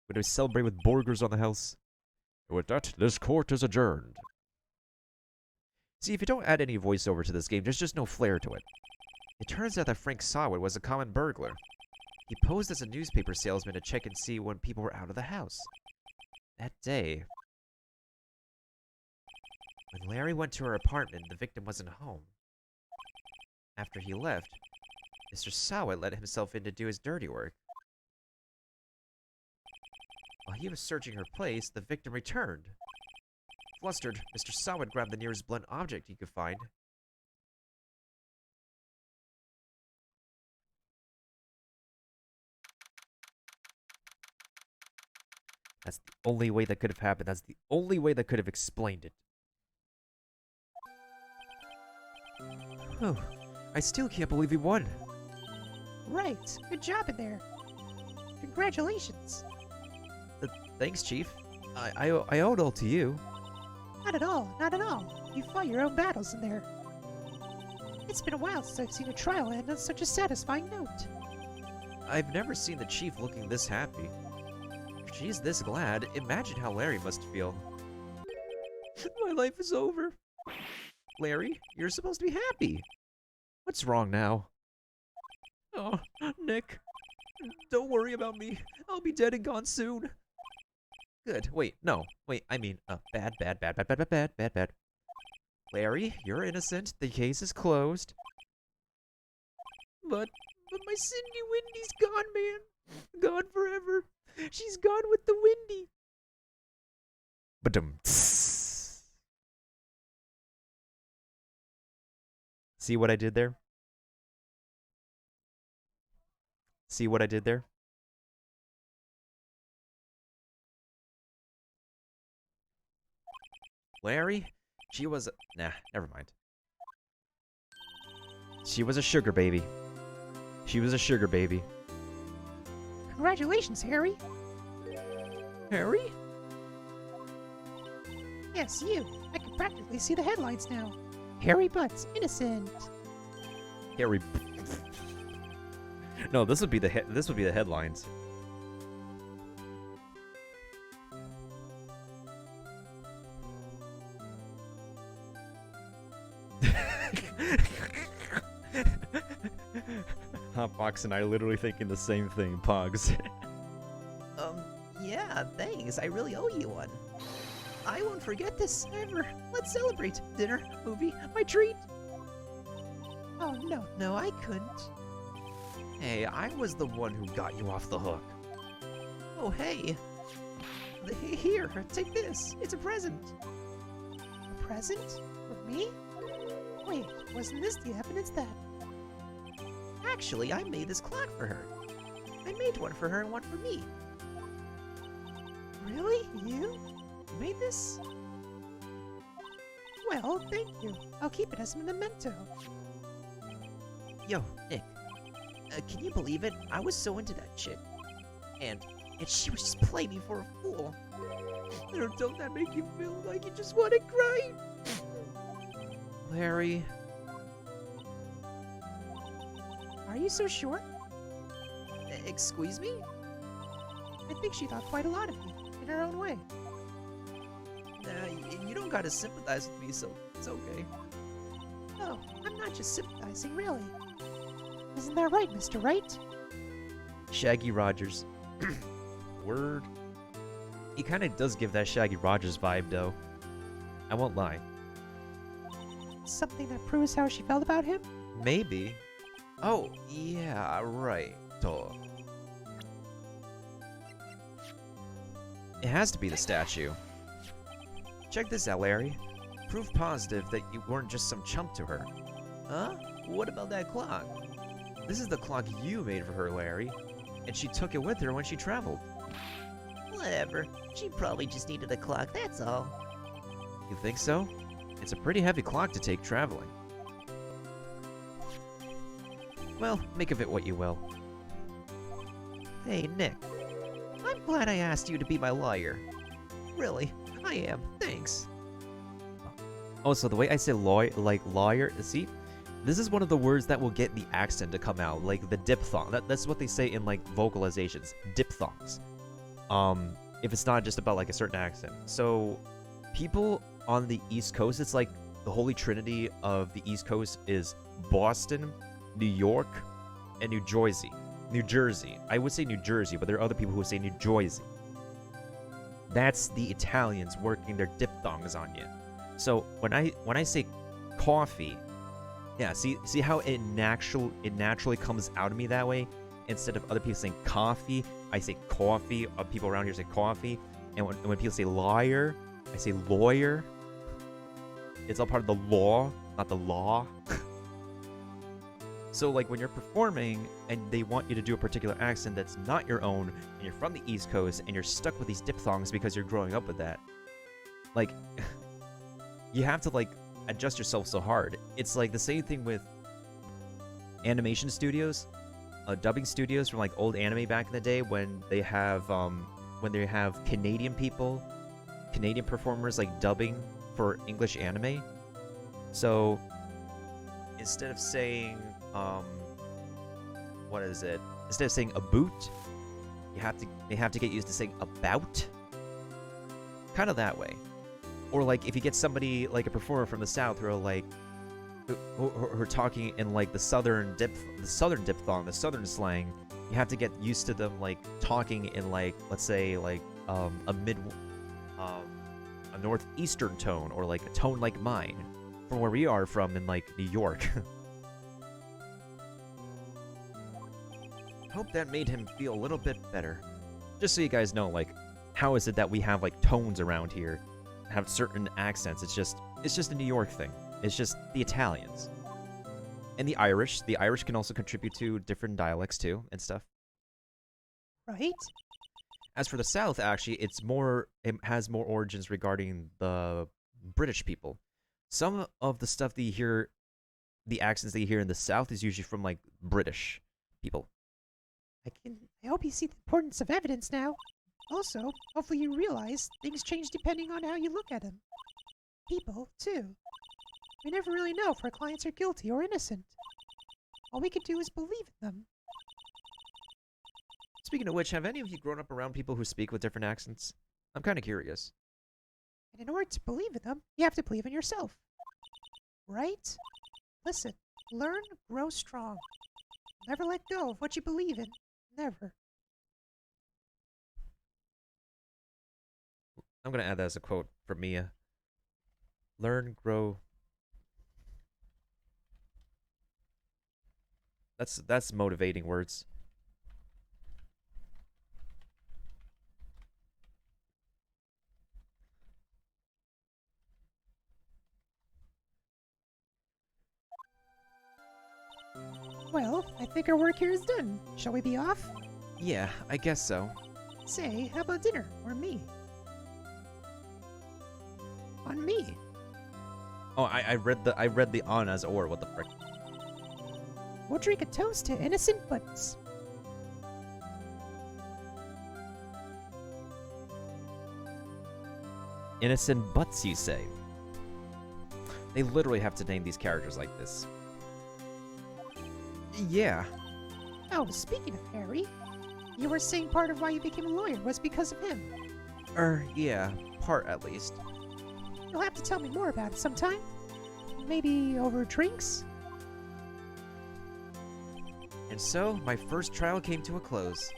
We're gonna celebrate with burgers on the house. With that, this court is adjourned. See, if you don't add any voiceover to this game, there's just no flair to it. It turns out that Frank Sawit was a common burglar. He posed as a newspaper salesman to check and see when people were out of the house. That day, when Larry went to her apartment, the victim wasn't home. After he left, Mr. Sawit let himself in to do his dirty work. While he was searching her place, the victim returned. Flustered, Mr. Sawit grabbed the nearest blunt object he could find. That's the only way that could have happened. That's the only way that could have explained it. Oh, I still can't believe he won. Right. Good job in there. Congratulations. Thanks, Chief. I owe it all to you. Not at all. Not at all. You fought your own battles in there. It's been a while since I've seen a trial end on such a satisfying note. I've never seen the Chief looking this happy. If she's this glad, imagine how Larry must feel. My life is over. Larry, you're supposed to be happy. What's wrong now? Oh, Nick. Don't worry about me. I'll be dead and gone soon. Good. Wait, no. Wait, I mean, bad. Larry, you're innocent. The case is closed. But my Cindy Windy's gone, man. Gone forever. She's gone with the Windy. Ba-dum. See what I did there? See what I did there? Larry, she was... Nah, never mind. She was a sugar baby. She was a sugar baby. Congratulations, Harry. Harry? Yes, you. I can practically see the headlines now. Harry Butts, innocent. Harry... No, this would be the headlines. Hotbox and I literally thinking the same thing, Pogs. Yeah, thanks. I really owe you one. I won't forget this ever. Let's celebrate. Dinner, movie, my treat. Oh, no. No, I couldn't. Hey, I was the one who got you off the hook. Oh, hey. Here, take this. It's a present. A present? For me? Wait, wasn't this the evidence that... Actually, I made this clock for her. I made one for her and one for me. Really? You? You made this? Well, thank you. I'll keep it as a memento. Yo, Nick. Can you believe it? I was so into that chick. And she would just play me for a fool. Don't that make you feel like you just want to cry? Larry... Are you so sure? Excuse me? I think she thought quite a lot of you, in her own way. You don't gotta sympathize with me, so it's okay. Oh, I'm not just sympathizing, really. Isn't that right, Mr. Wright? Shaggy Rogers. Word. He kind of does give that Shaggy Rogers vibe, though. I won't lie. Something that proves how she felt about him? Maybe. Oh, yeah, right. Duh. It has to be the statue. Check this out, Larry. Proof positive that you weren't just some chump to her. Huh? What about that clock? This is the clock you made for her, Larry. And she took it with her when she traveled. Whatever. She probably just needed a clock, that's all. You think so? It's a pretty heavy clock to take traveling. Well, make of it what you will. Hey, Nick. I'm glad I asked you to be my lawyer. Really, I am. Thanks. Oh, so the way I say lawyer, see? This is one of the words that will get the accent to come out, like the diphthong. That's what they say in, like, vocalizations. Diphthongs. If it's not just about, like, a certain accent. So, people on the East Coast, it's like the holy trinity of the East Coast is Boston, New York, and New Jersey. New Jersey. I would say New Jersey, but there are other people who would say New Jersey. That's the Italians working their diphthongs on you. So when I say coffee, yeah, see how it naturally comes out of me that way. Instead of other people saying coffee, I say coffee. People around here say coffee, and when people say liar, I say lawyer. It's all part of the law, not the law. So, like, when you're performing and they want you to do a particular accent that's not your own, and you're from the East Coast, and you're stuck with these diphthongs because you're growing up with that, like, you have to, like, adjust yourself so hard. It's, like, the same thing with animation studios, dubbing studios from, like, old anime back in the day when they have Canadian people, Canadian performers, like, dubbing for English anime. So, instead of saying... what is it? Instead of saying a boot, they have to get used to saying about. Kind of that way. Or like if you get somebody like a performer from the South who are like who are talking in like the southern diphthong, the southern slang, you have to get used to them like talking in like, let's say like a northeastern tone, or like a tone like mine from where we are from in like New York. Hope that made him feel a little bit better. Just so you guys know, like, how is it that we have like tones around here, have certain accents? It's just a New York thing. It's just the Italians and the Irish. The Irish can also contribute to different dialects too and stuff. Right? As for the South, actually, it has more origins regarding the British people. Some of the stuff that you hear, the accents that you hear in the South, is usually from like British people. I hope you see the importance of evidence now. Also, hopefully you realize things change depending on how you look at them. People, too. We never really know if our clients are guilty or innocent. All we can do is believe in them. Speaking of which, have any of you grown up around people who speak with different accents? I'm kind of curious. And in order to believe in them, you have to believe in yourself. Right? Listen, learn, grow strong. Never let go of what you believe in. Never. I'm gonna add that as a quote from Mia. Learn, grow. That's motivating words. Well, I think our work here is done. Shall we be off? Yeah, I guess so. Say, how about dinner? Or me? On me. Oh, I read the on as or. What the frick? We'll drink a toast to innocent butts. Innocent butts, you say? They literally have to name these characters like this. Yeah. Oh, speaking of Harry, you were saying part of why you became a lawyer was because of him. Yeah, part at least. You'll have to tell me more about it sometime. Maybe over drinks? And so, my first trial came to a close.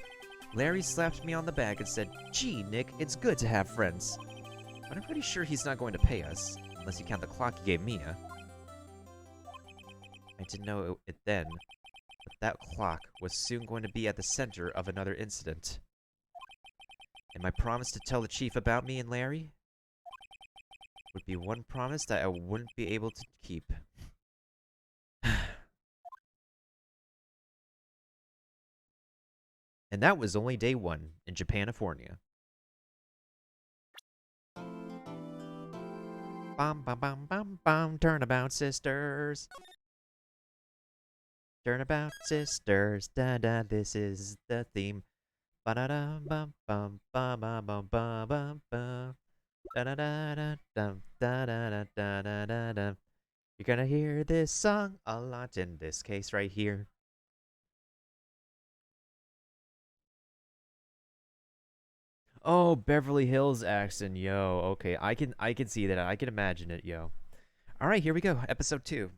Larry slapped me on the back and said, "Gee, Nick, it's good to have friends." But I'm pretty sure he's not going to pay us, unless you count the clock he gave Mia. I didn't know it then, but that clock was soon going to be at the center of another incident. And my promise to tell the chief about me and Larry would be one promise that I wouldn't be able to keep. And that was only day 1 in Japanifornia. Bum bum bum bum bum, turnabout sisters. Turnabout sisters, da da, this is the theme. Ba da da bum bum bum bum bum bum bum bum. Da da da da dum da da da da da da da. You're gonna hear this song a lot in this case right here. Oh, Beverly Hills accent, yo. Okay, I can see that. I can imagine it, yo. All right, here we go. Episode 2.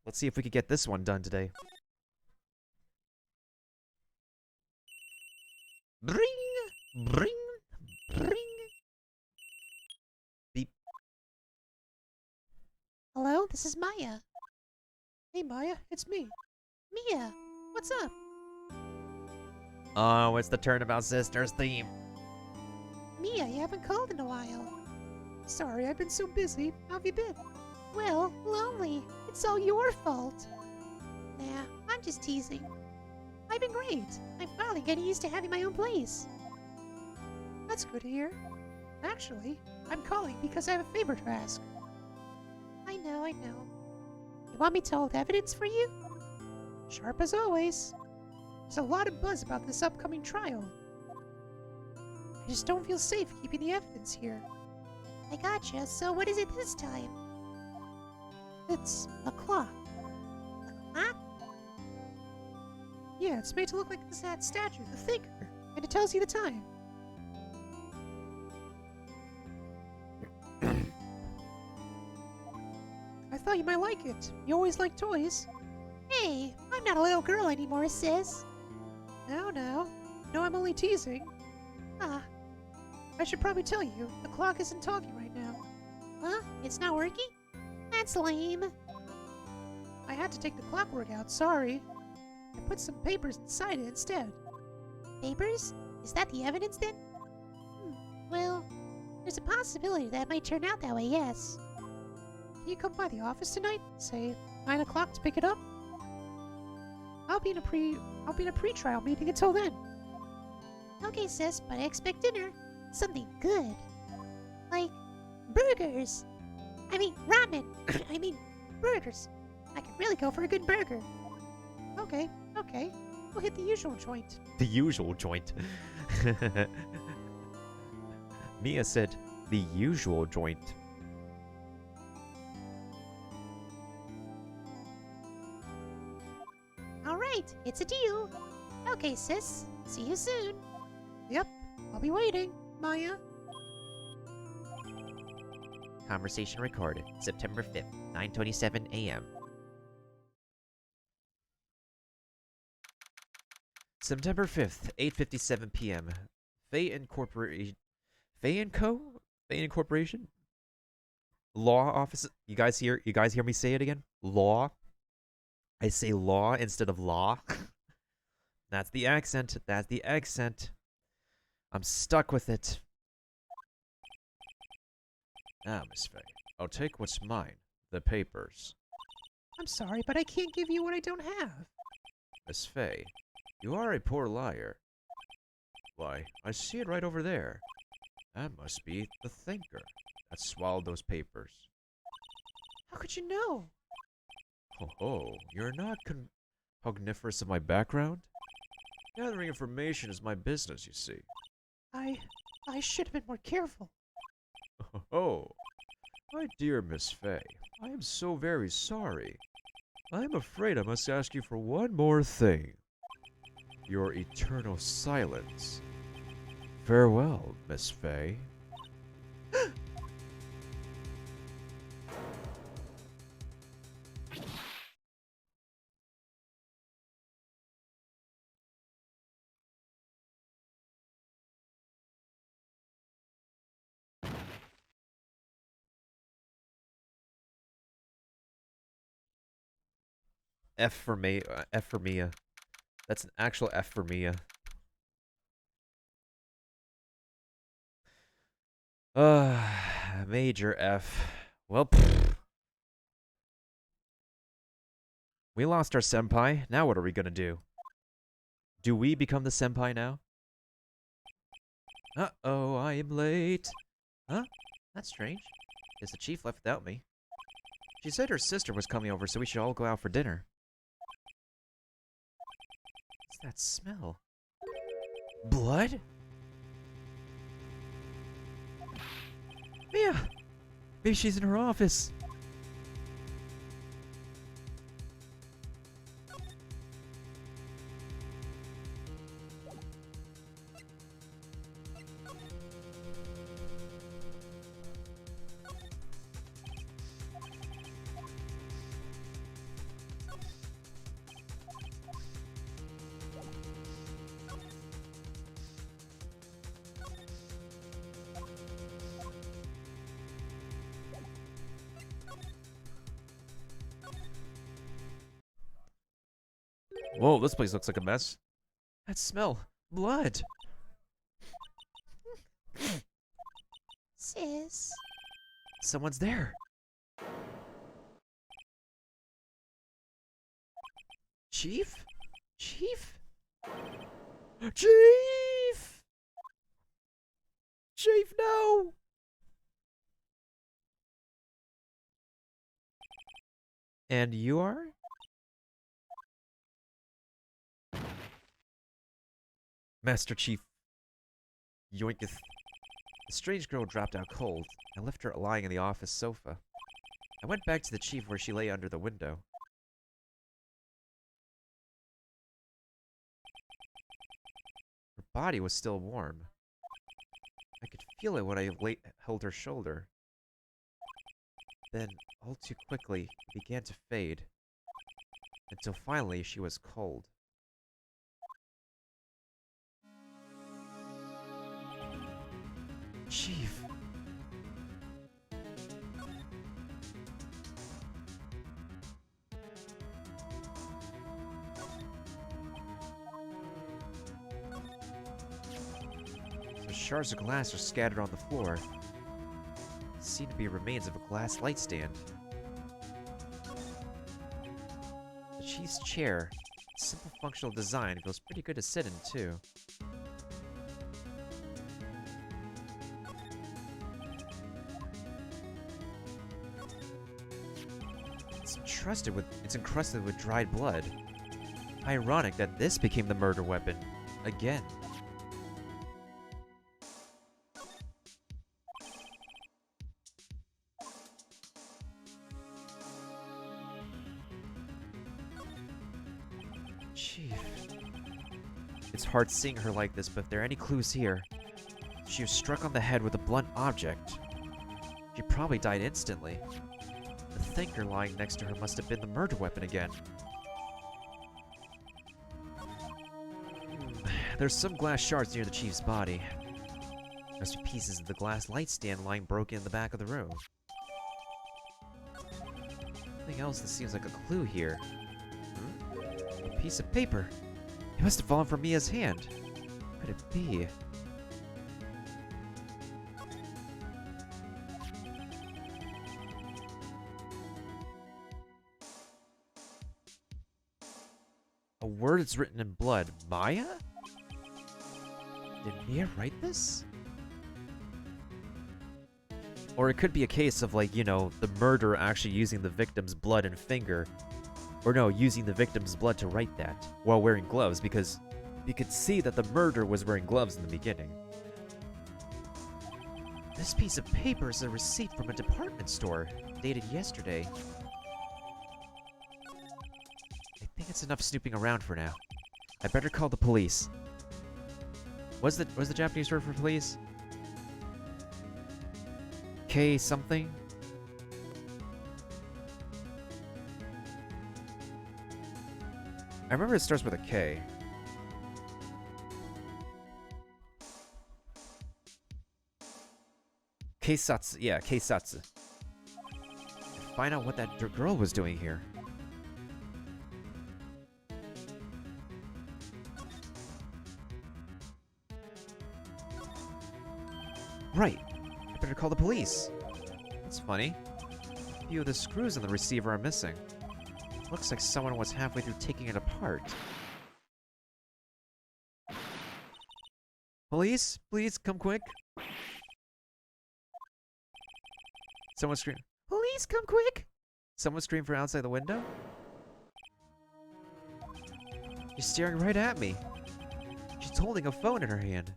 Let's see if we could get this one done today. Bring, bring, bring. Beep. Hello, this is Maya. Hey, Maya, it's me. Mia, what's up? Oh, it's the Turnabout Sisters theme. Mia, you haven't called in a while. Sorry, I've been so busy. How have you been? Well, lonely. It's all your fault. Nah, I'm just teasing. I've been great. I'm finally getting used to having my own place. That's good to hear. Actually, I'm calling because I have a favor to ask. I know. You want me to hold evidence for you? Sharp as always. There's a lot of buzz about this upcoming trial. I just don't feel safe keeping the evidence here. I gotcha. So what is it this time? It's a clock. A clock? Yeah, it's made to look like that statue, the Thinker, and it tells you the time. I thought you might like it. You always like toys. Hey, I'm not a little girl anymore, sis. Now. No, I'm only teasing. Ah, I should probably tell you, the clock isn't talking right now. huh? It's not working? That's lame. I had to take the clockwork out, sorry. I put some papers inside it instead. Papers? Is that the evidence then? Well, there's a possibility that might turn out that way, yes. Can you come by the office tonight? Say 9 o'clock to pick it up? I'll be in a pre-trial meeting until then. Okay, sis, but I expect dinner. Something good. Like burgers. I mean, ramen. I mean, burgers. I could really go for a good burger. Okay. We'll hit the usual joint. The usual joint. Mia said, the usual joint. Alright, it's a deal. Okay, sis. See you soon. Yep, I'll be waiting, Maya. Conversation recorded September 5th, 9:27 a.m. September 5th, 8:57 p.m. Fay Incorporation. Fay & Co? Fay Incorporation? Law office. You guys hear me say it again? Law. I say law instead of law. That's the accent. I'm stuck with it. Now, Miss Fay, I'll take what's mine, the papers. I'm sorry, but I can't give you what I don't have. Miss Fay, you are a poor liar. Why, I see it right over there. That must be the Thinker that swallowed those papers. How could you know? Oh, you're not cogniferous of my background? Gathering information is my business, you see. I should have been more careful. Oh, my dear Miss Fay, I am so very sorry. I am afraid I must ask you for one more thing. Your eternal silence. Farewell, Miss Fay. F for me. F for Mia. That's an actual F for Mia. Major F. Well, pfft. We lost our senpai. Now what are we gonna do? Do we become the senpai now? Uh-oh, I am late. Huh? That's strange. Guess the chief left without me. She said her sister was coming over, so we should all go out for dinner. What's that smell? Blood? Mia! Maybe she's in her office. Whoa, this place looks like a mess. That smell. Blood. Sis. Someone's there. Chief? Chief? Chief! Chief, no! And you are? Master Chief Yoinketh. The strange girl dropped out cold. I left her lying in the office sofa. I went back to the chief where she lay under the window. Her body was still warm. I could feel it when I held her shoulder. Then, all too quickly, it began to fade. Until finally, she was cold. Chief. The shards of glass are scattered on the floor. Seem to be remains of a glass light stand. The chief's chair, simple functional design, feels pretty good to sit in too. It's encrusted with dried blood. Ironic that this became the murder weapon. Again. Chief. It's hard seeing her like this, but if there are any clues here, she was struck on the head with a blunt object. She probably died instantly. The thinker lying next to her must have been the murder weapon again. There's some glass shards near the chief's body. There's pieces of the glass light stand lying broken in the back of the room. Nothing else that seems like a clue here. A piece of paper. It must have fallen from Mia's hand. What could it be? A word that's written in blood. Maya? Did Mia write this? Or it could be a case of, like, you know, the murderer actually using the victim's blood and finger. Or no, using the victim's blood to write that while wearing gloves, because you could see that the murderer was wearing gloves in the beginning. This piece of paper is a receipt from a department store, dated yesterday. I think it's enough snooping around for now. I better call the police. What's the Japanese word for police? K something? I remember it starts with a K. Keisatsu. Yeah, Keisatsu. Find out what that girl was doing here. Right. I better call the police. That's funny. A few of the screws on the receiver are missing. Looks like someone was halfway through taking it apart. Police? Please, come quick. Someone scream. Police, come quick! Someone screamed from outside the window? She's staring right at me. She's holding a phone in her hand.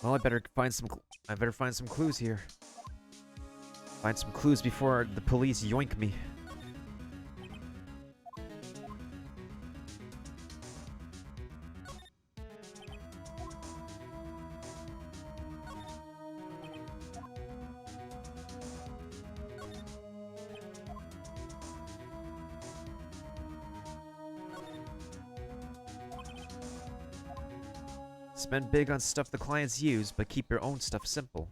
Well, I better find some clues here. Find some clues before the police yoink me. Spend big on stuff the clients use, but keep your own stuff simple.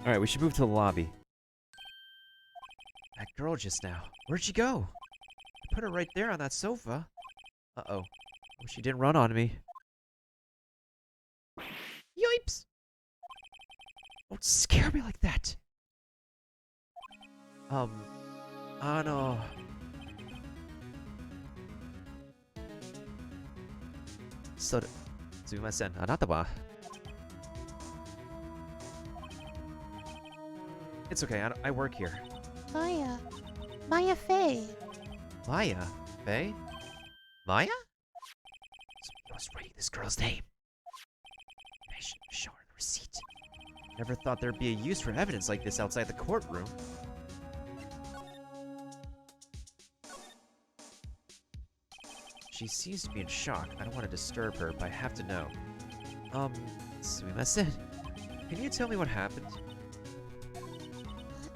Alright, we should move to the lobby. That girl just now. Where'd she go? I put her right there on that sofa. Uh-oh. Oh, she didn't run on me. Yoips! Don't scare me like that. No. それ、すみません。あなたは It's okay, I work here. Maya. Maya Fey. Maya? Faye? Maya? I was writing this girl's name. I should show her the receipt. Never thought there'd be a use for evidence like this outside the courtroom. She seems to be in shock. I don't want to disturb her, but I have to know. Sumimasen. Can you tell me what happened?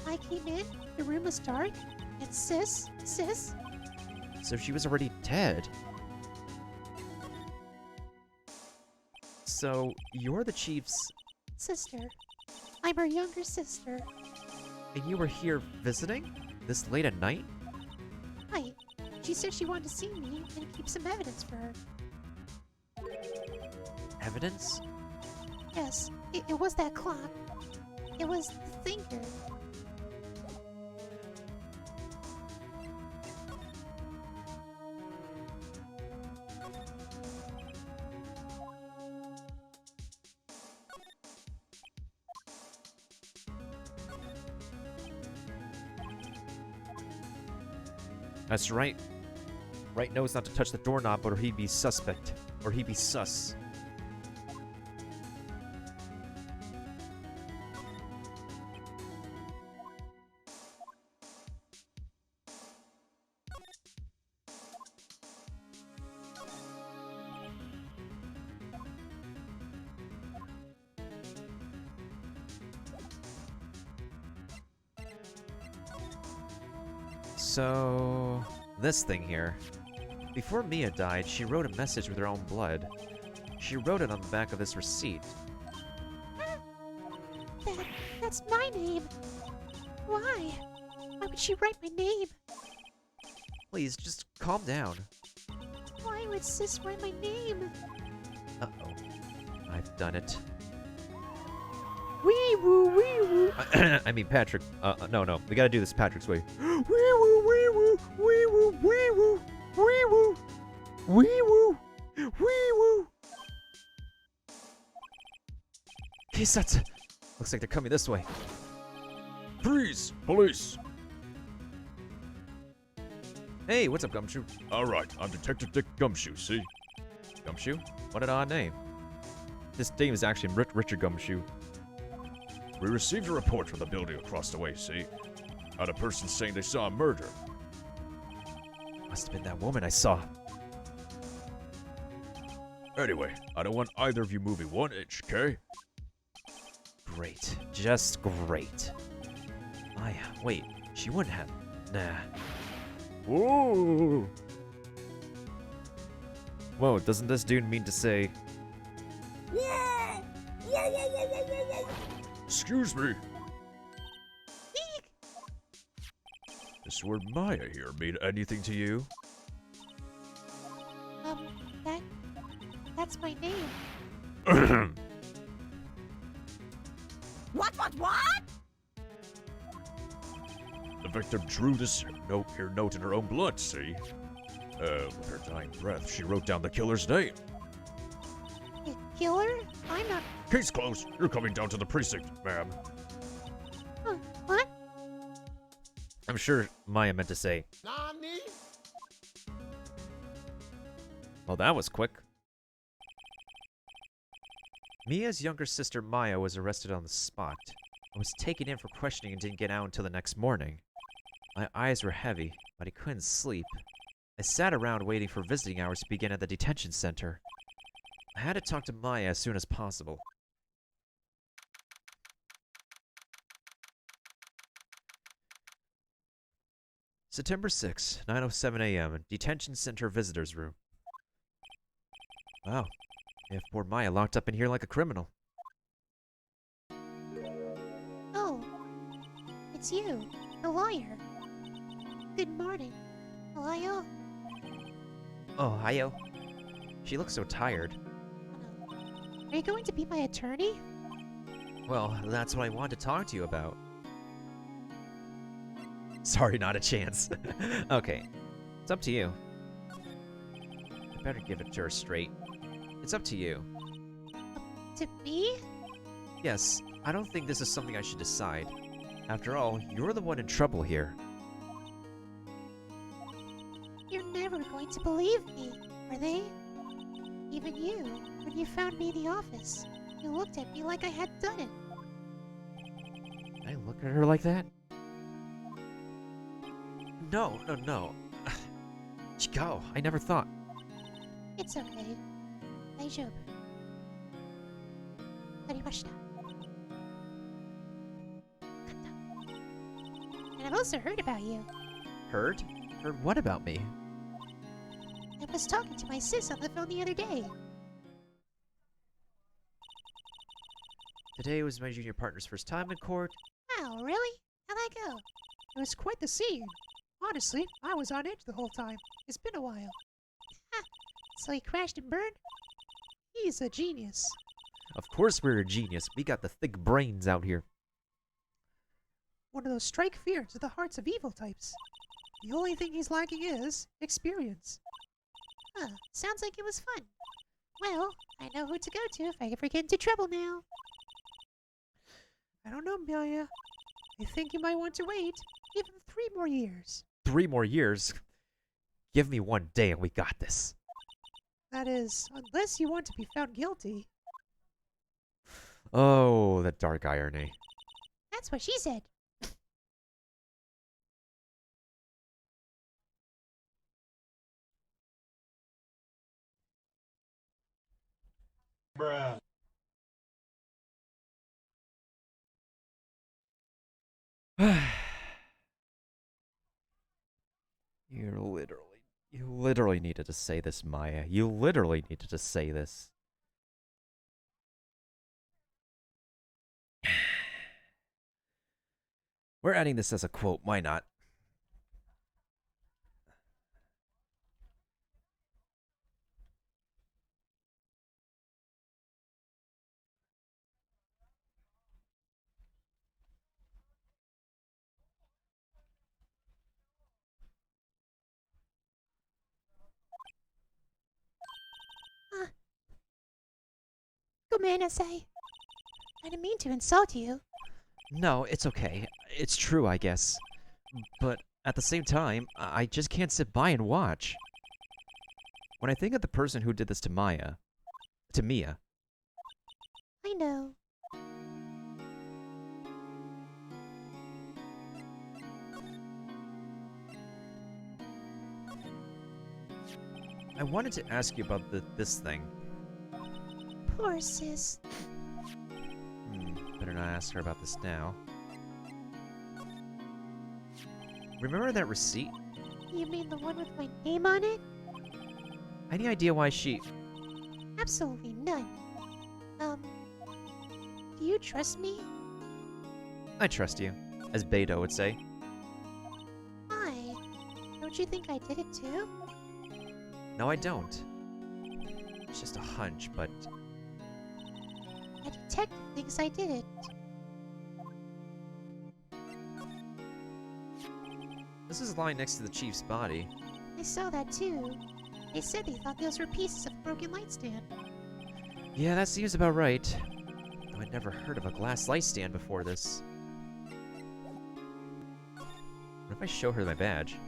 I came in, the room was dark, and sis. So she was already dead. So, you're the chief's... Sister. I'm her younger sister. And you were here visiting? This late at night? Right. She said she wanted to see me and keep some evidence for her. Evidence? Yes, it was that clock. It was the thinker. That's right. Right knows not to touch the doorknob, or he'd be suspect. Or he'd be sus. So, this thing here. Before Mia died, she wrote a message with her own blood. She wrote it on the back of this receipt. That's my name. Why? Why would she write my name? Please, just calm down. Why would sis write my name? Uh-oh. I've done it. Wee woo, wee woo. I mean, Patrick. No. We gotta do this Patrick's way. Wee woo, wee woo, wee woo, wee woo, wee woo, wee woo, wee woo. Kisatsu! Looks like they're coming this way. Freeze! Police! Hey, what's up, Gumshoe? Alright, I'm Detective Dick Gumshoe, see? Gumshoe? What an odd name. This name is actually Richard Gumshoe. We received a report from the building across the way, see? Had a person saying they saw a murder. Must have been that woman I saw. Anyway, I don't want either of you moving 1 inch, okay? Great. Just great. Maya, wait. She wouldn't have. Nah. Ooh! Whoa, doesn't this dude mean to say... Excuse me. This word Maya here mean anything to you? That's my name. What? The victim drew this note in her own blood, see? With her dying breath, she wrote down the killer's name. The killer? I'm not. Case closed. You're coming down to the precinct, ma'am. What? I'm sure Maya meant to say... Nani? Well, that was quick. Mia's younger sister Maya was arrested on the spot. I was taken in for questioning and didn't get out until the next morning. My eyes were heavy, but I couldn't sleep. I sat around waiting for visiting hours to begin at the detention center. I had to talk to Maya as soon as possible. September 6, 9:07 a.m. Detention Center Visitors Room. Wow, they have poor Maya locked up in here like a criminal. Oh, it's you, the lawyer. Good morning. Hello. Oh, hiyo. She looks so tired. Are you going to be my attorney? Well, that's what I wanted to talk to you about. Sorry, not a chance. Okay, it's up to you. I better give it to her straight. It's up to you. To me? Yes, I don't think this is something I should decide. After all, you're the one in trouble here. You're never going to believe me, are they? Even you, when you found me in the office, you looked at me like I had done it. Did I look at her like that? No. Go. I never thought. It's okay. 大丈夫。わかりました。And I've also heard about you. Heard? Heard what about me? I was talking to my sis on the phone the other day. Today was my junior partner's first time in court. Oh, really? How'd that go? It was quite the scene. Honestly, I was on edge the whole time. It's been a while. So he crashed and burned? He's a genius. Of course we're a genius. We got the thick brains out here. One of those strike fears of the hearts of evil types. The only thing he's lacking is experience. Huh, sounds like it was fun. Well, I know who to go to if I ever get into trouble now. I don't know, Maya. I think you might want to wait even 3 more years. 3 more years? Give me 1 day and we got this. That is, unless you want to be found guilty. Oh, the dark irony. That's what she said. You literally needed to say this, Maya. You literally needed to say this. We're adding this as a quote, why not? Gomenasai. I didn't mean to insult you. No, it's okay. It's true, I guess. But at the same time, I just can't sit by and watch. When I think of the person who did this to Mia, I know. I wanted to ask you about this thing. Poor sis. Better not ask her about this now. Remember that receipt? You mean the one with my name on it? Any idea why she... Absolutely none. Do you trust me? I trust you, as Beto would say. Why? Don't you think I did it too? No, I don't. It's just a hunch, but... A detective thinks I did it. This is lying next to the chief's body. I saw that too. They said they thought those were pieces of a broken light stand. Yeah, that seems about right. Though I'd never heard of a glass light stand before this. What if I show her my badge?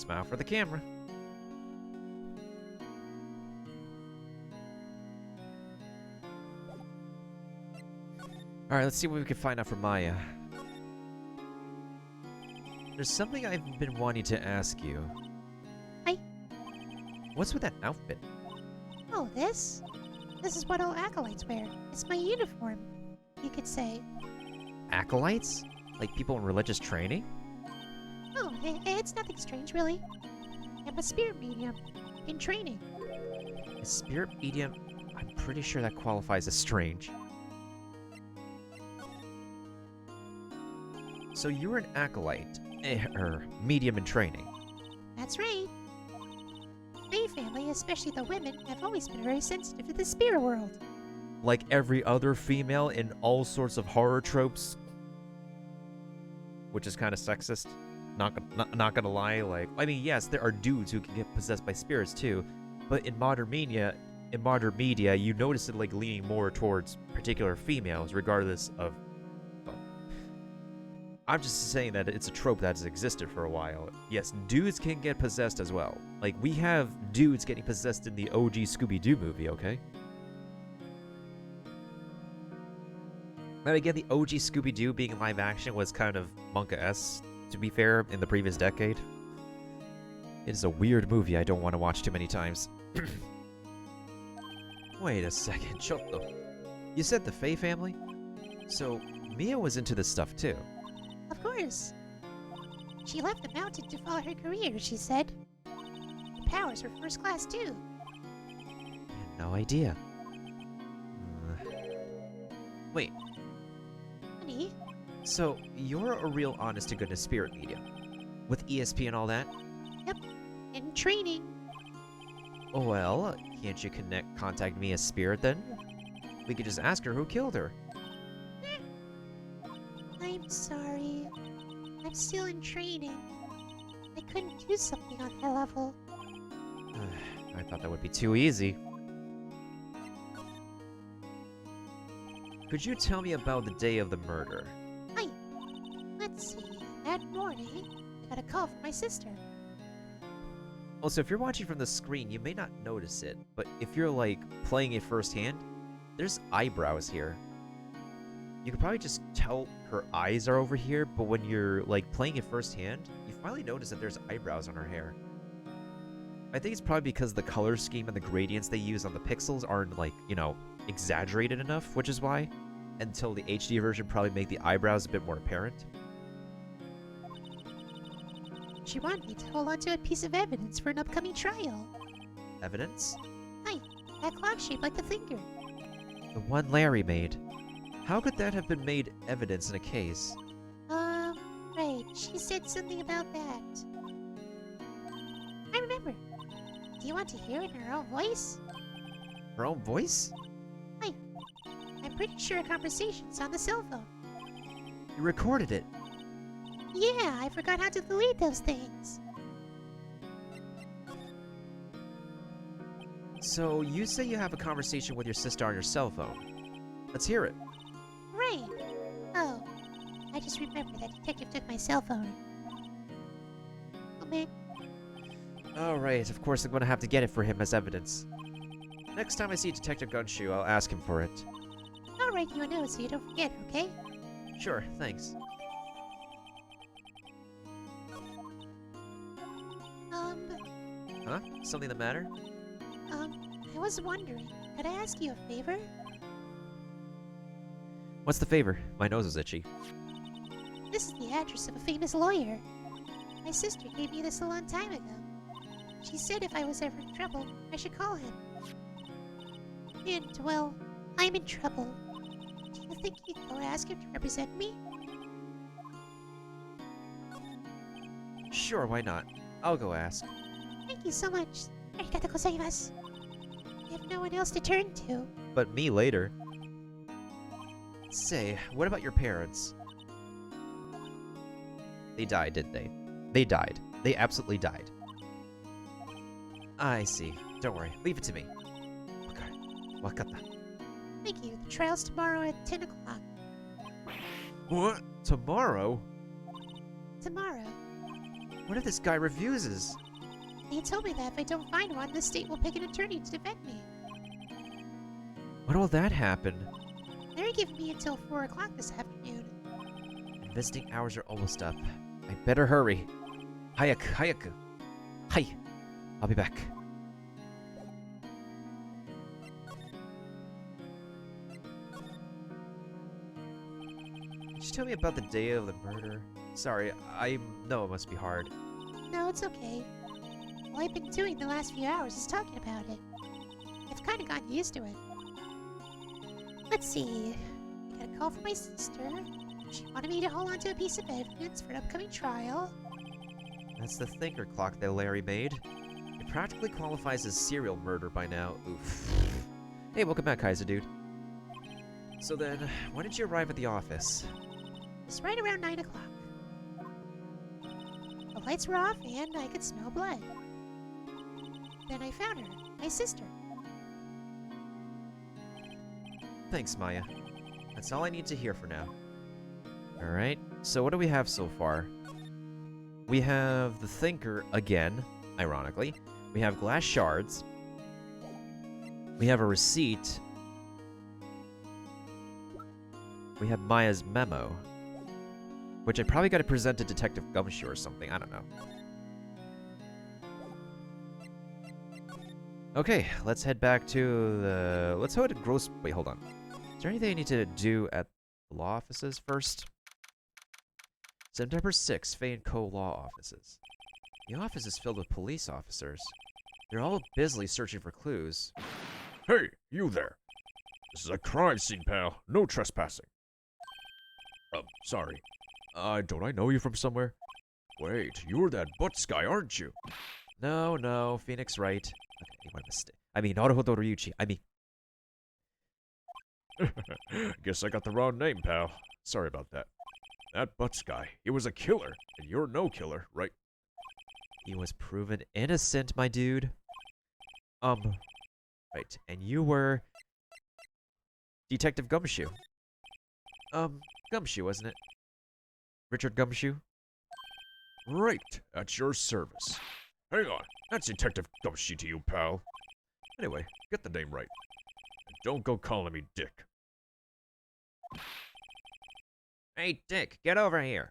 Smile for the camera. Alright, let's see what we can find out from Maya. There's something I've been wanting to ask you. Hi. What's with that outfit? Oh, this? This is what all acolytes wear. It's my uniform, you could say. Acolytes? Like people in religious training? Oh, it's nothing strange, really. I'm a spirit medium in training. A spirit medium? I'm pretty sure that qualifies as strange. So you're an acolyte, medium in training. That's right. My family, especially the women, have always been very sensitive to the spirit world. Like every other female in all sorts of horror tropes, which is kind of sexist. Not gonna lie. Like, I mean, yes, there are dudes who can get possessed by spirits too, but in modern media, you notice it like leaning more towards particular females, regardless of. Well, I'm just saying that it's a trope that's existed for a while. Yes, dudes can get possessed as well. Like, we have dudes getting possessed in the OG Scooby-Doo movie, okay? Now again, the OG Scooby-Doo being live action was kind of manga-esque, to be fair, in the previous decade. It is a weird movie I don't want to watch too many times. Wait a second, Chotto. You said the Faye family? So, Mia was into this stuff too. Of course. She left the mountain to follow her career, she said. Her powers were first class, too. No idea. Wait, Honey, so you're a real honest-to-goodness spirit medium? With ESP and all that? in training. Well, can't you contact Mia's spirit then? We could just ask her who killed her. I'm sorry. I'm still in training. I couldn't do something on that level. I thought that would be too easy. Could you tell me about the day of the murder? Let's see. That morning, I got a call from my sister. Also, if you're watching from the screen, you may not notice it, but if you're, like, playing it firsthand, there's eyebrows here. You could probably just tell her eyes are over here, but when you're, like, playing it firsthand, you finally notice that there's eyebrows on her hair. I think it's probably because the color scheme and the gradients they use on the pixels aren't, like, you know, exaggerated enough, which is why. Until the HD version probably make the eyebrows a bit more apparent. She wanted me to hold on to a piece of evidence for an upcoming trial. Evidence? That clock shaped like a finger. The one Larry made. How could that have been made evidence in a case? Right. She said something about that. I remember. Do you want to hear it in her own voice? Her own voice? I'm pretty sure a conversation's on the cell phone. You recorded it. Yeah, I forgot how to delete those things. So, you say you have a conversation with your sister on your cell phone. Let's hear it. Right. Oh, I just remembered that detective took my cell phone. Oh man, Alright, of course I'm gonna have to get it for him as evidence. Next time I see Detective Gunshoe, I'll ask him for it. I'll write you a note so you don't forget, okay? Sure, thanks. Huh? Something the matter? I was wondering, could I ask you a favor? What's the favor? My nose is itchy. This is the address of a famous lawyer. My sister gave me this a long time ago. She said if I was ever in trouble, I should call him. And, well, I'm in trouble. Do you think you'd go ask him to represent me? Sure, why not? I'll go ask. Thank you so much. Arigatou gozaimasu. I have no one else to turn to. But me later. Say, what about your parents? They died, didn't they? They died. They absolutely died. I see. Don't worry. Leave it to me. Okay. Wakata. Thank you. The trial's tomorrow at 10 o'clock. What? Tomorrow? Tomorrow. What if this guy refuses? They told me that if I don't find one, the state will pick an attorney to defend me. When will that happen? They're giving me until 4 o'clock this afternoon. Visiting hours are almost up. I better hurry. Hayaku. Hi. I'll be back. Just tell me about the day of the murder. Sorry, I know it must be hard. No, it's okay. All I've been doing the last few hours is talking about it. I've kind of gotten used to it. Let's see. I got a call from my sister. She wanted me to hold on to a piece of evidence for an upcoming trial. That's the thinker clock that Larry made. It practically qualifies as serial murder by now. Oof. Hey, welcome back, Kaiser dude. So then, when did you arrive at the office? It's right around 9 o'clock. The lights were off and I could smell blood. Then I found her, my sister. Thanks, Maya. That's all I need to hear for now. Alright, so what do we have so far? We have the Thinker again, ironically. We have glass shards. We have a receipt. We have Maya's memo. Which I probably gotta present to Detective Gumshoe or something, I don't know. Okay, let's head back to the... Let's head to Gross... Wait, hold on. Is there anything I need to do at the law offices first? September 6th, Fay & Co. law offices. The office is filled with police officers. They're all busily searching for clues. Hey, you there. This is a crime scene, pal. No trespassing. Sorry. Don't I know you from somewhere? Wait, you're that Butts guy, aren't you? No, Phoenix Wright. Okay, what a mistake. I mean, Naruhodo Ryuichi. I mean... Guess I got the wrong name, pal. Sorry about that. That Butts guy, he was a killer, and you're no killer, right? He was proven innocent, my dude. Right, and you were... Detective Gumshoe. Gumshoe, wasn't it? Richard Gumshoe? Right, at your service. Hang on, that's Detective Gumshoe to you, pal. Anyway, get the name right. And don't go calling me Dick. Hey, Dick, get over here.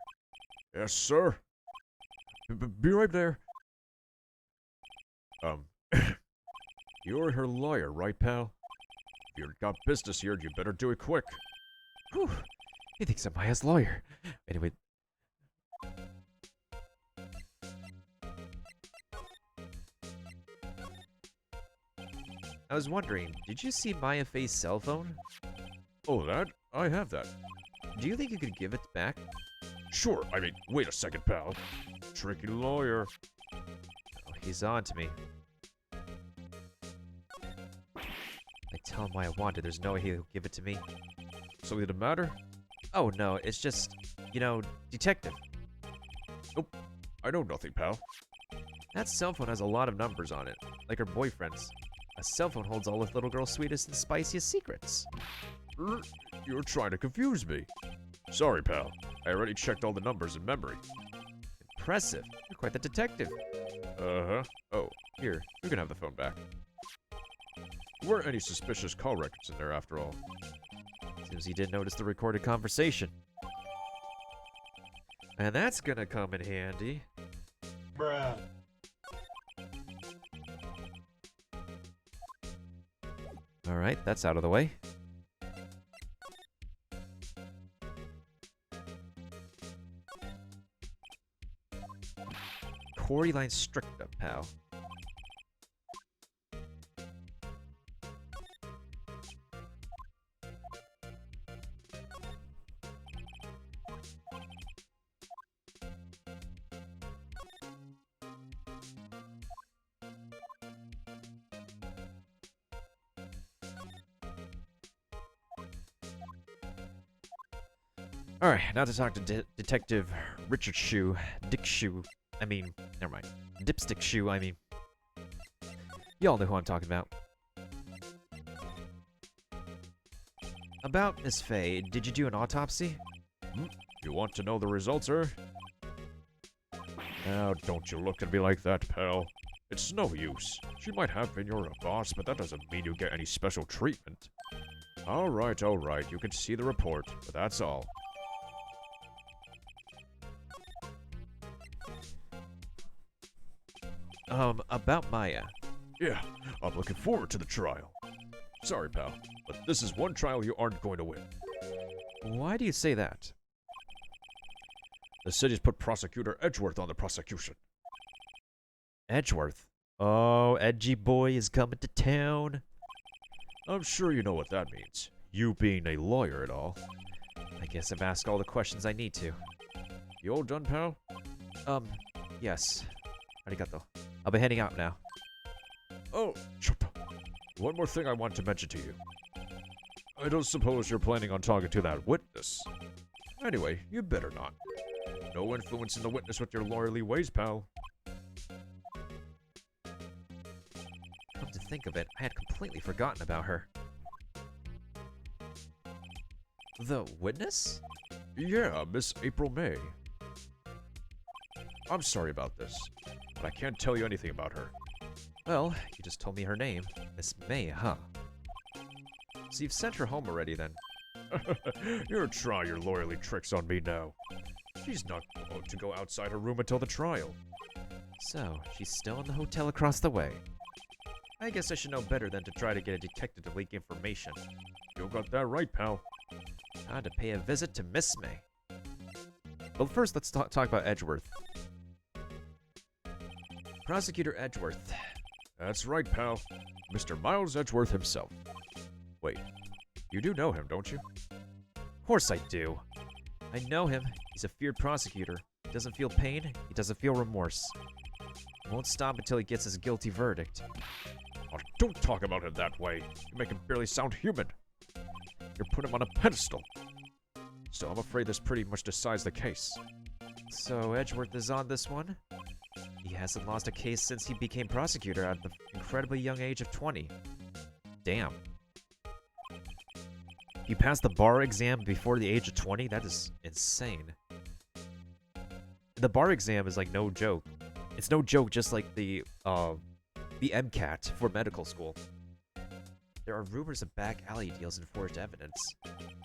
Yes, sir. Be right there. You're her lawyer, right, pal? If you've got business here, you better do it quick. Whew. He thinks I'm Maya's lawyer. Anyway. I was wondering, did you see Maya Faye's cell phone? Oh, that? I have that. Do you think you could give it back? Sure, I mean, wait a second, pal. Tricky lawyer. Oh, he's on to me. I tell him why I want it, there's no way he'll give it to me. Something the matter? Oh no, it's just, you know, detective. Nope, I know nothing, pal. That cell phone has a lot of numbers on it, like her boyfriend's. A cell phone holds all the little girl's sweetest and spiciest secrets. You're trying to confuse me. Sorry, pal. I already checked all the numbers in memory. Impressive. You're quite the detective. Uh-huh. Oh, here, you can have the phone back. There weren't any suspicious call records in there after all. Seems he didn't notice the recorded conversation. And that's gonna come in handy. Bruh. Alright, that's out of the way. Quarry line stricta, pal. Alright, now to talk to Detective Richard Shue. Dick Shue. I mean, never mind. Dipstick Shue, I mean. Y'all know who I'm talking about. About Miss Faye, did you do an autopsy? You want to know the results, sir? Now, don't you look at me like that, pal. It's no use. She might have been your boss, but that doesn't mean you get any special treatment. Alright, you can see the report, but that's all. About Maya. Yeah, I'm looking forward to the trial. Sorry, pal, but this is one trial you aren't going to win. Why do you say that? The city's put Prosecutor Edgeworth on the prosecution. Edgeworth. Oh, Edgy Boy is coming to town. I'm sure you know what that means. You being a lawyer and all. I guess I've asked all the questions I need to. You all done, pal? Yes. Arigato. I'll be heading out now. Oh, one more thing I want to mention to you. I don't suppose you're planning on talking to that witness. Anyway, you better not. No influencing the witness with your lawyerly ways, pal. Come to think of it, I had completely forgotten about her. The witness? Yeah, Miss April May. I'm sorry about this, but I can't tell you anything about her. Well, you just told me her name. Miss May, huh? So you've sent her home already, then? You're trying your lawyerly tricks on me now. She's not going to go outside her room until the trial. So, she's still in the hotel across the way. I guess I should know better than to try to get a detective to leak information. You got that right, pal. Time to pay a visit to Miss May. But first, let's talk about Edgeworth. Prosecutor Edgeworth. That's right, pal. Mr. Miles Edgeworth himself. Wait, you do know him, don't you? Of course I do. I know him. He's a feared prosecutor. He doesn't feel pain. He doesn't feel remorse. He won't stop until he gets his guilty verdict. Oh, don't talk about him that way. You make him barely sound human. You're putting him on a pedestal. So I'm afraid this pretty much decides the case. So Edgeworth is on this one? He hasn't lost a case since he became prosecutor at the incredibly young age of 20. Damn. He passed the bar exam before the age of 20? That is insane. The bar exam is like no joke. It's no joke, just like the MCAT for medical school. There are rumors of back alley deals and forged evidence.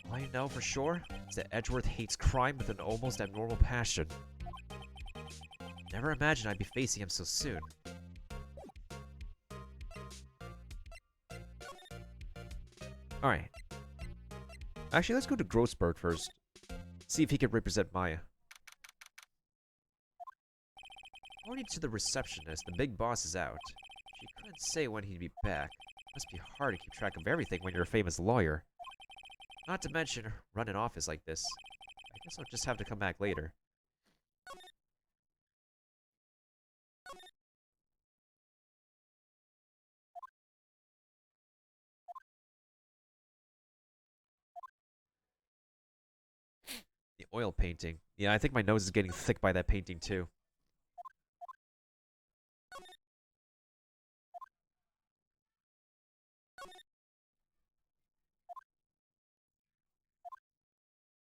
All I know for sure is that Edgeworth hates crime with an almost abnormal passion. Never imagined I'd be facing him so soon. Alright. Actually, let's go to Grossberg first. See if he can represent Maya. According to the receptionist, the big boss is out. She couldn't say when he'd be back. Must be hard to keep track of everything when you're a famous lawyer. Not to mention, run an office like this. I guess I'll just have to come back later. The oil painting. Yeah, I think my nose is getting thick by that painting too.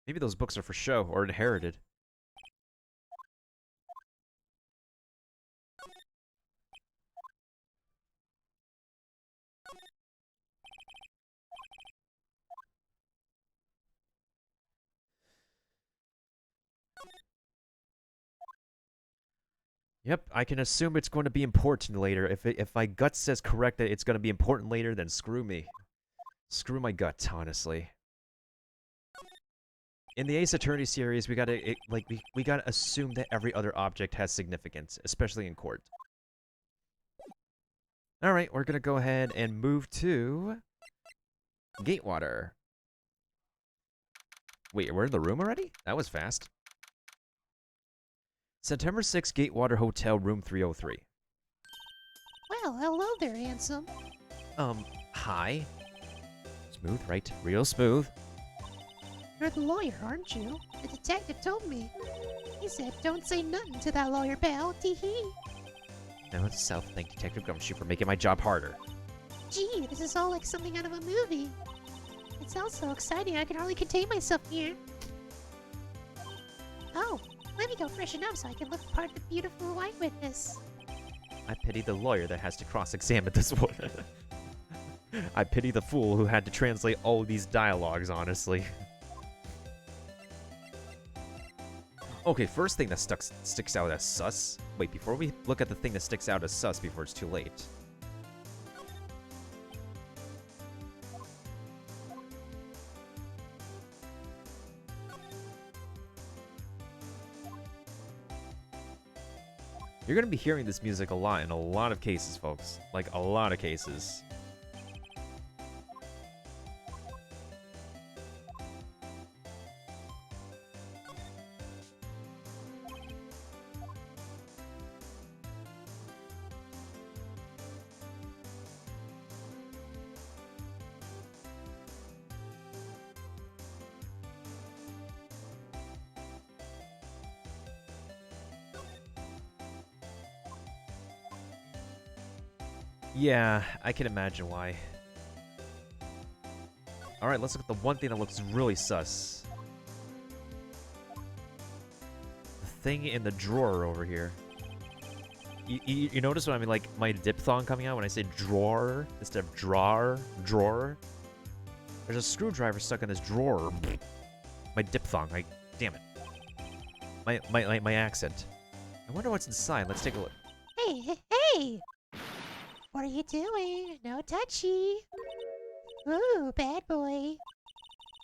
Maybe those books are for show or inherited. Yep, I can assume it's going to be important later. If my gut says correct that it's going to be important later, then screw me. Screw my gut, honestly. In the Ace Attorney series, we gotta we gotta assume that every other object has significance, especially in court. All right, we're gonna go ahead and move to Gatewater. Wait, we're in the room already? That was fast. September 6th, Gatewater Hotel, room 303. Well, hello there, handsome. Hi. Smooth, right? Real smooth. You're the lawyer, aren't you? The detective told me. He said, don't say nothing to that lawyer, pal. Tee-hee. Now to South, thank Detective Gumshoe for making my job harder. Gee, this is all like something out of a movie. It sounds so exciting, I can hardly contain myself here. Oh, Let me go freshen up so I can look part of the beautiful eyewitness. I pity the lawyer that has to cross-examine this one. I pity the fool who had to translate all of these dialogues, honestly. Okay, first thing that sticks out as sus. Wait, before we look at the thing that sticks out as sus before it's too late. You're gonna be hearing this music a lot in a lot of cases, folks. Like, a lot of cases. Yeah, I can imagine why. Alright, let's look at the one thing that looks really sus. The thing in the drawer over here. You notice what I mean, like, my diphthong coming out when I say drawer instead of drawer? Drawer? There's a screwdriver stuck in this drawer. My diphthong, damn it. My accent. I wonder what's inside. Let's take a look. Hey, hey, hey! What are you doing? No touchy. Ooh, bad boy.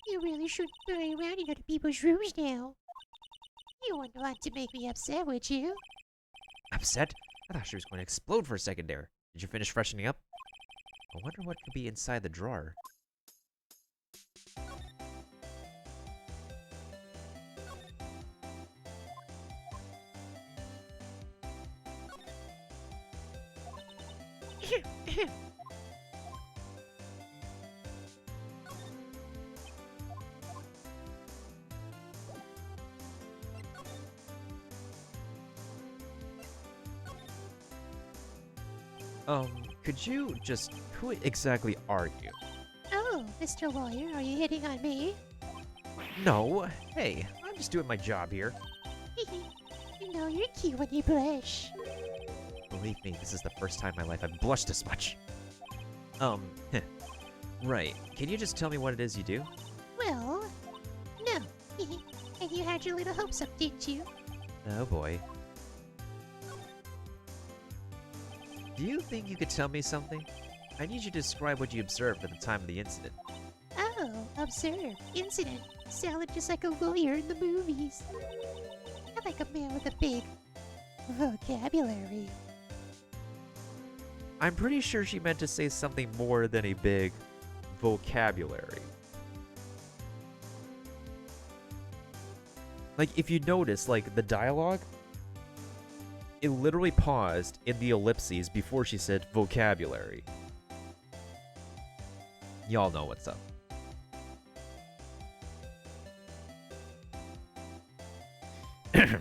You really shouldn't play around in other people's rooms now. You wouldn't want to make me upset, would you? Upset? I thought she was going to explode for a second there. Did you finish freshening up? I wonder what could be inside the drawer. Could you just... Who exactly are you? Oh, Mr. Lawyer, are you hitting on me? No. Hey, I'm just doing my job here. You know you're cute when you blush. Believe me, this is the first time in my life I've blushed this much. Right. Can you just tell me what it is you do? Well, no. And you had your little hopes up, didn't you? Oh boy. Do you think you could tell me something? I need you to describe what you observed at the time of the incident. Oh, observe. Incident. Sounded just like a lawyer in the movies. I like a man with a big vocabulary. I'm pretty sure she meant to say something more than a big vocabulary. Like, if you notice, like, the dialogue, it literally paused in the ellipses before she said vocabulary. Y'all know what's up. Better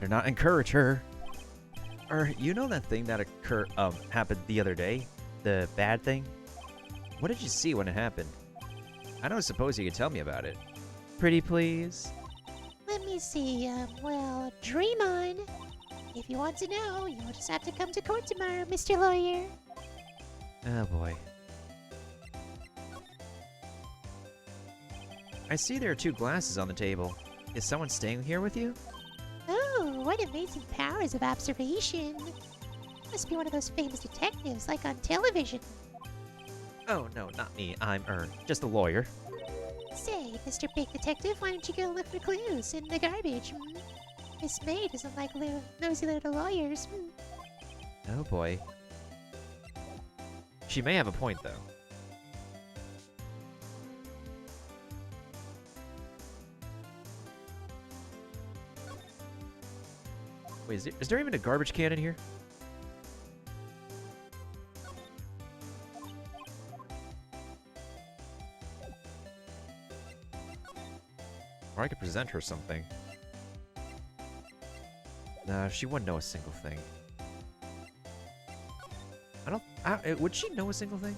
not encourage her. You know that thing that happened the other day? The bad thing? What did you see when it happened? I don't suppose you could tell me about it. Pretty please? Let me see, well, dream on. If you want to know, you'll just have to come to court tomorrow, Mr. Lawyer. Oh boy. I see there are 2 glasses on the table. Is someone staying here with you? Oh, what amazing powers of observation. Must be one of those famous detectives, like on television. Oh no, not me. I'm just a lawyer. Say, Mr. Big Detective, why don't you go look for clues in the garbage? Miss May doesn't like nosy little lawyers. Oh boy. She may have a point, though. Wait, is there even a garbage can in here? Or I could present her something. Nah, she wouldn't know a single thing. Would she know a single thing?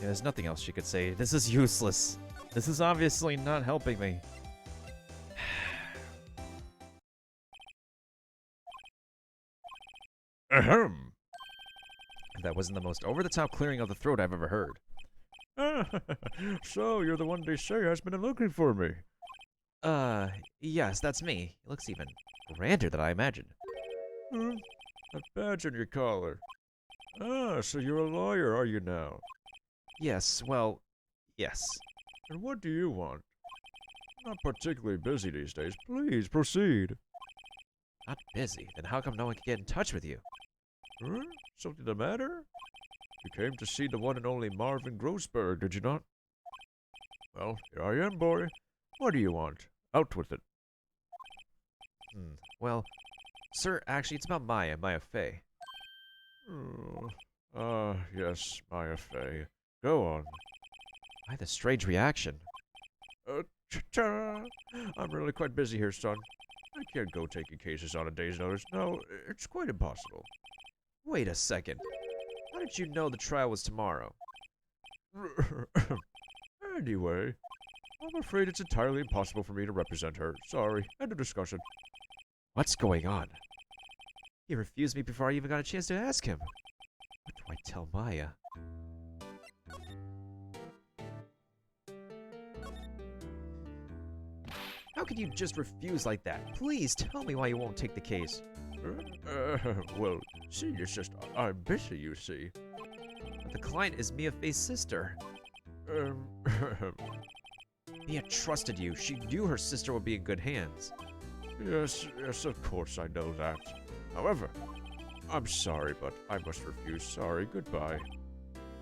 Yeah, there's nothing else she could say. This is useless. This is obviously not helping me. Ahem. That wasn't the most over-the-top clearing of the throat I've ever heard. So, you're the one they say has been looking for me. Yes, that's me. He looks even grander than I imagined. Hmm? That badge on your collar. Ah, so you're a lawyer, are you now? Yes, well, yes. And what do you want? Not particularly busy these days. Please, proceed. Not busy. Then how come no one can get in touch with you? Huh? Something the matter? You came to see the one and only Marvin Grossberg, did you not? Well, here I am, boy. What do you want? Out with it. Well, sir, actually, it's about Maya Fey. Yes, Maya Fey. Go on. Why the strange reaction? Ta-ta! I'm really quite busy here, son. I can't go taking cases on a day's notice. No, it's quite impossible. Wait a second. How did you know the trial was tomorrow? Anyway, I'm afraid it's entirely impossible for me to represent her. Sorry. End of discussion. What's going on? He refused me before I even got a chance to ask him. What do I tell Maya? How could you just refuse like that? Please tell me why you won't take the case. Well, see, it's just, I'm busy, you see. But the client is Mia Fey's sister. Um, Mia trusted you. She knew her sister would be in good hands. yes, of course I know that. However, I'm sorry, but I must refuse. Sorry, goodbye.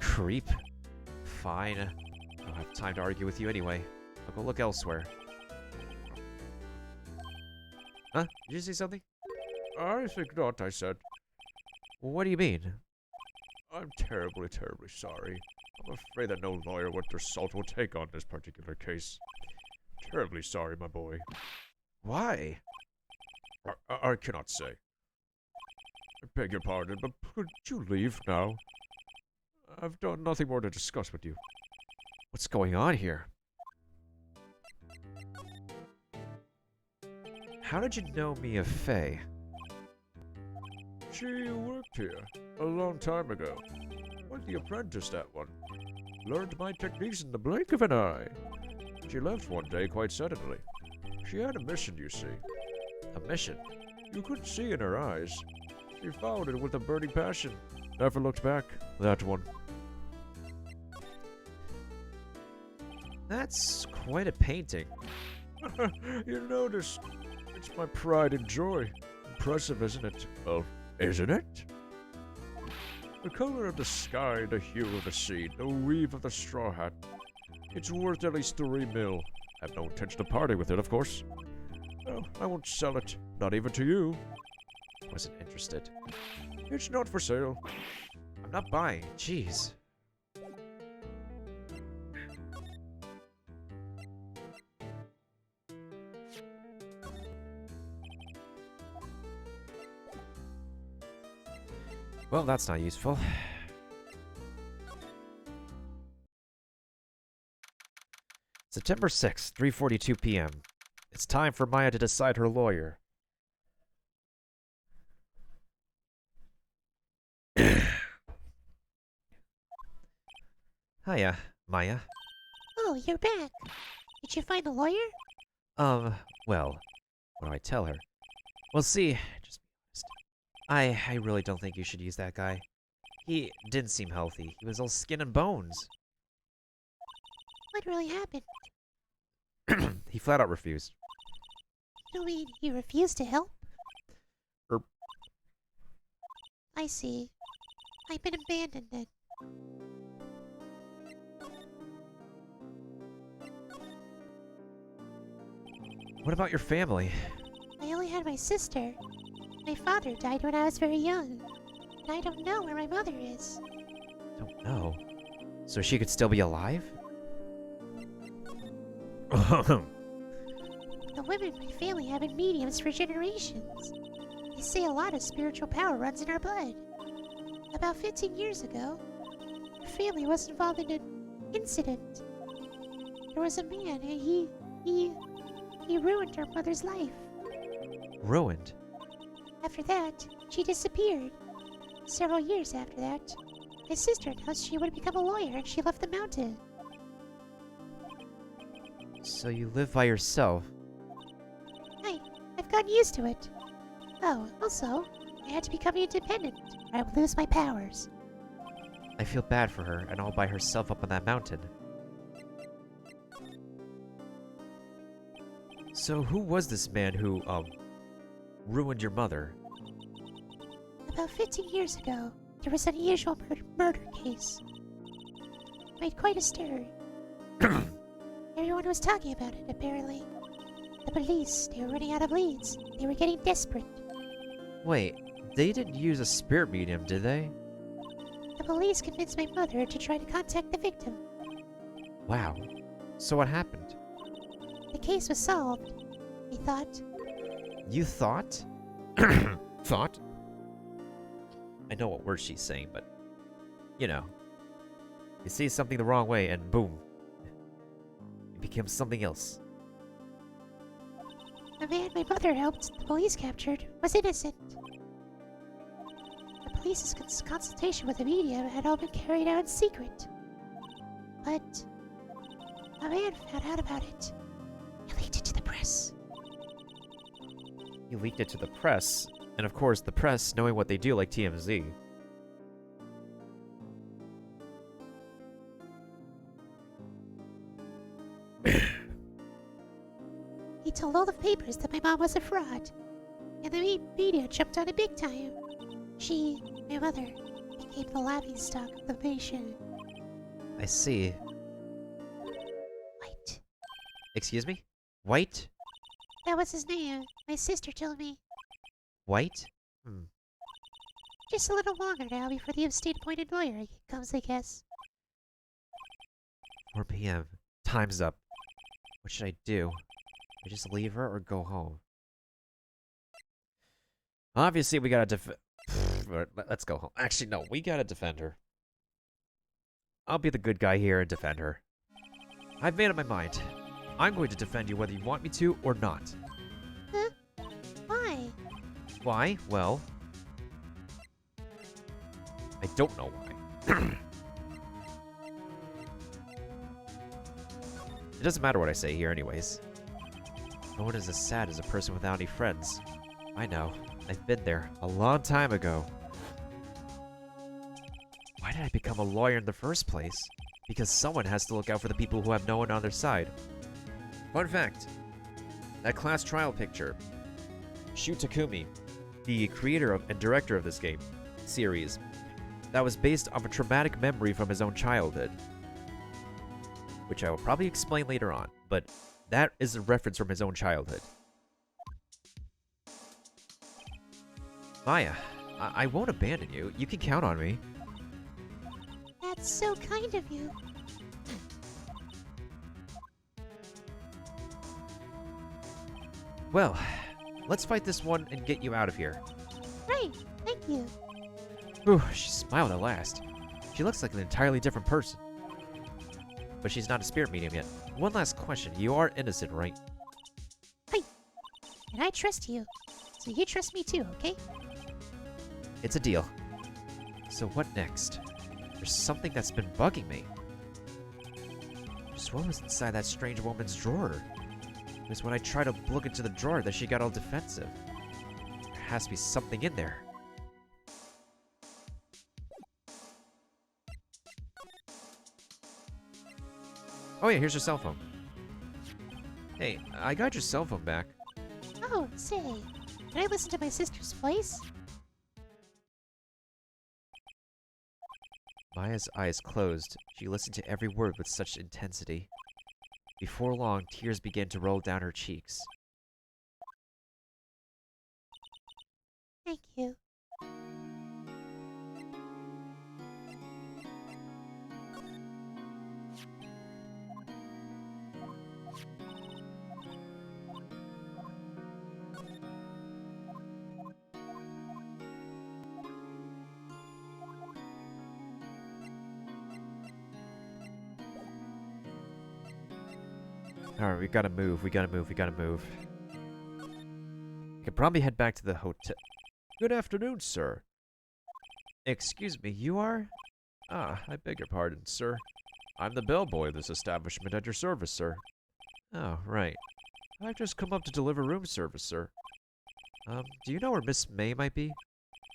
Creep. Fine. I don't have time to argue with you anyway. I'll go look elsewhere. Huh? Did you say something? I think not, I said. What do you mean? I'm terribly, terribly sorry. I'm afraid that no lawyer worth their salt will take on this particular case. Terribly sorry, my boy. Why? I cannot say. I beg your pardon, but could you leave now? I've done nothing more to discuss with you. What's going on here? How did you know Mia Fey? She worked here a long time ago. Went the apprentice, that one. Learned my techniques in the blink of an eye. She left one day quite suddenly. She had a mission, you see. A mission? You couldn't see in her eyes. She followed it with a burning passion. Never looked back. That one. That's quite a painting. You noticed. It's my pride and joy. Impressive, isn't it? Well, isn't it? The color of the sky, the hue of the sea, the weave of the straw hat. It's worth at least 3 mil. I have no intention of parting with it, of course. No, I won't sell it. Not even to you. Wasn't interested. It's not for sale. I'm not buying. Jeez. Well, that's not useful. September 6th, 3:42 p.m. It's time for Maya to decide her lawyer. Hiya, Maya. Oh, you're back. Did you find a lawyer? Well, what do I tell her? Well, see, just be honest. I really don't think you should use that guy. He didn't seem healthy. He was all skin and bones. What really happened? He flat out refused. You mean he refused to help? Er- I see. I've been abandoned then. What about your family? I only had my sister. My father died when I was very young. And I don't know where my mother is. Don't know. So she could still be alive? The women in my family have been mediums for generations. They say a lot of spiritual power runs in our blood. About 15 years ago, family was involved in an incident. There was a man, and he ruined her mother's life. Ruined? After that, she disappeared. Several years after that, my sister announced she would become a lawyer and she left the mountain. So you live by yourself? I've gotten used to it. Oh, also, I had to become independent, or I would lose my powers. I feel bad for her and all by herself up on that mountain. So who was this man who, ruined your mother? About 15 years ago, there was an unusual murder case. Made quite a stir. Everyone was talking about it, apparently. The police, they were running out of leads. They were getting desperate. Wait, they didn't use a spirit medium, did they? The police convinced my mother to try to contact the victim. Wow. So what happened? The case was solved. We thought. You thought? Thought? I know what word she's saying, but... You know. You see something the wrong way and boom. It becomes something else. The man my mother helped, the police captured, was innocent. The police's consultation with the medium had all been carried out in secret. But a man found out about it. He leaked it to the press. You leaked it to the press, and of course the press, knowing what they do like TMZ. He told all the papers that my mom was a fraud. And the media jumped on it big time. She, my mother, became the laughingstock of the nation. I see. White. Excuse me? White? That was his name. My sister told me. White? Just a little longer now before the state-appointed lawyer comes, I guess. 4 p.m. Time's up. What should I do? I just leave her or go home? Obviously, we gotta let's go home. Actually, no, we gotta defend her. I'll be the good guy here and defend her. I've made up my mind. I'm going to defend you whether you want me to or not. Huh? Why? Why? Well... I don't know why. It doesn't matter what I say here anyways. No one is as sad as a person without any friends. I know. I've been there a long time ago. Why did I become a lawyer in the first place? Because someone has to look out for the people who have no one on their side. Fun fact. That class trial picture. Shu Takumi, the creator of and director of this game series, that was based on a traumatic memory from his own childhood. Which I will probably explain later on, but that is a reference from his own childhood. Maya, I won't abandon you. You can count on me. That's so kind of you. Well, let's fight this one and get you out of here. Right, thank you. Ooh, she smiled at last. She looks like an entirely different person. But she's not a spirit medium yet. One last question. You are innocent, right? And I trust you. So you trust me too, okay? It's a deal. So what next? There's something that's been bugging me. Just what was inside that strange woman's drawer? It was when I tried to look into the drawer that she got all defensive. There has to be something in there. Oh yeah, here's your cell phone. Hey, I got your cell phone back. Oh, say, can I listen to my sister's voice? Maya's eyes closed. She listened to every word with such intensity. Before long, tears began to roll down her cheeks. Thank you. Alright, we gotta move, we gotta move, we gotta move. We could probably head back to the hotel. Good afternoon, sir. Excuse me, you are? Ah, I beg your pardon, sir. I'm the bellboy of this establishment at your service, sir. Oh, right. I've just come up to deliver room service, sir. Do you know where Miss May might be?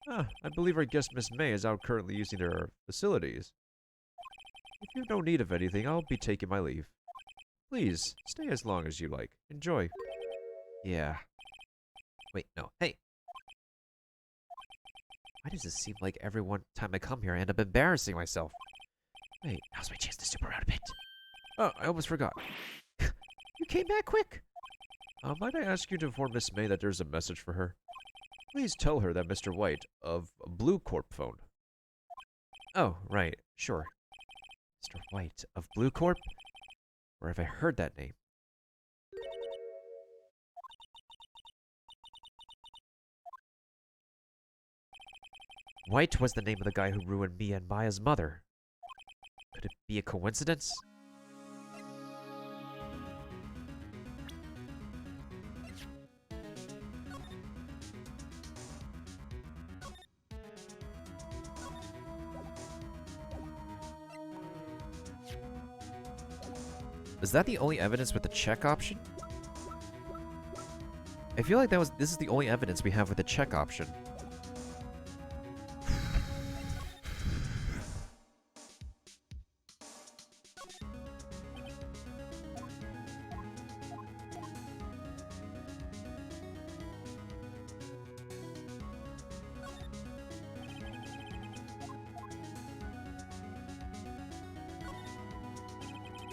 Ah, I believe our guest Miss May is out currently using their facilities. If you've no need of anything, I'll be taking my leave. Please, stay as long as you like. Enjoy. Yeah. Wait, no. Hey! Why does it seem like every one time I come here I end up embarrassing myself? Wait, now's my chance to super out a bit. Oh, I almost forgot. You came back quick! Might I ask you to inform Miss May that there's a message for her? Please tell her that Mr. White of Blue Corp phoned. Oh, right. Sure. Mr. White of Blue Corp? Where have I heard that name? White was the name of the guy who ruined me and Maya's mother. Could it be a coincidence? Is that the only evidence with the check option? I feel like this is the only evidence we have with the check option.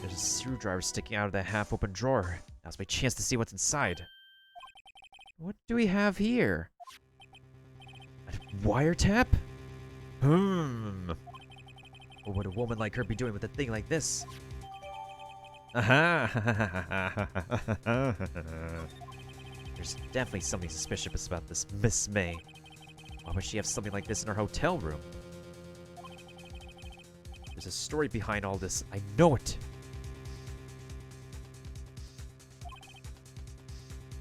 There's a screwdriver sticking out of that half-open drawer. Now's my chance to see what's inside. What do we have here? A wiretap? What would a woman like her be doing with a thing like this? Aha! There's definitely something suspicious about this Miss May. Why would she have something like this in her hotel room? There's a story behind all this. I know it.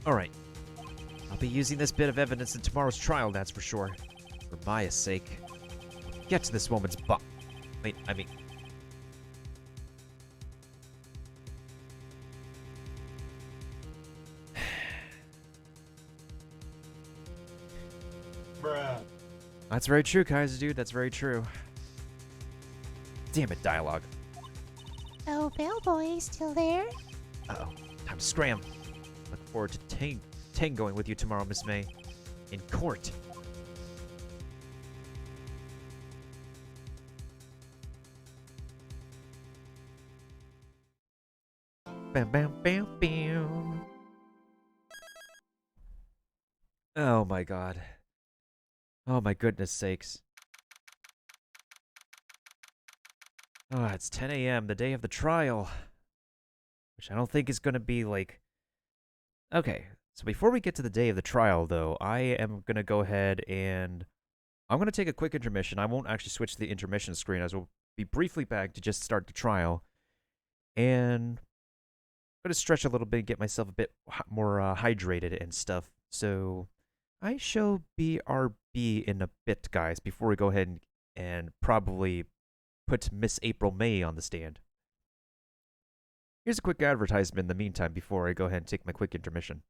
Alright. I'll be using this bit of evidence in tomorrow's trial, that's for sure. For Maya's sake. Get to this woman's butt. Wait, I mean... Bruh. That's very true, Kaiser dude. That's very true. Damn it, dialogue. Oh, bellboy, still there? Uh-oh. Time to scram. Look forward to tangoing with you tomorrow, Miss May. In court. Bam, bam, bam, bam. Oh my god. Oh my goodness sakes. Oh, it's 10 a.m., the day of the trial. Which I don't think is going to be like... Okay, so before we get to the day of the trial, though, I am going to go ahead and... I'm going to take a quick intermission. I won't actually switch to the intermission screen, as we'll be briefly back to just start the trial. And I'm going to stretch a little bit and get myself a bit more hydrated and stuff. So I shall BRB in a bit, guys, before we go ahead and probably put Miss April May on the stand. Here's a quick advertisement in the meantime before I go ahead and take my quick intermission.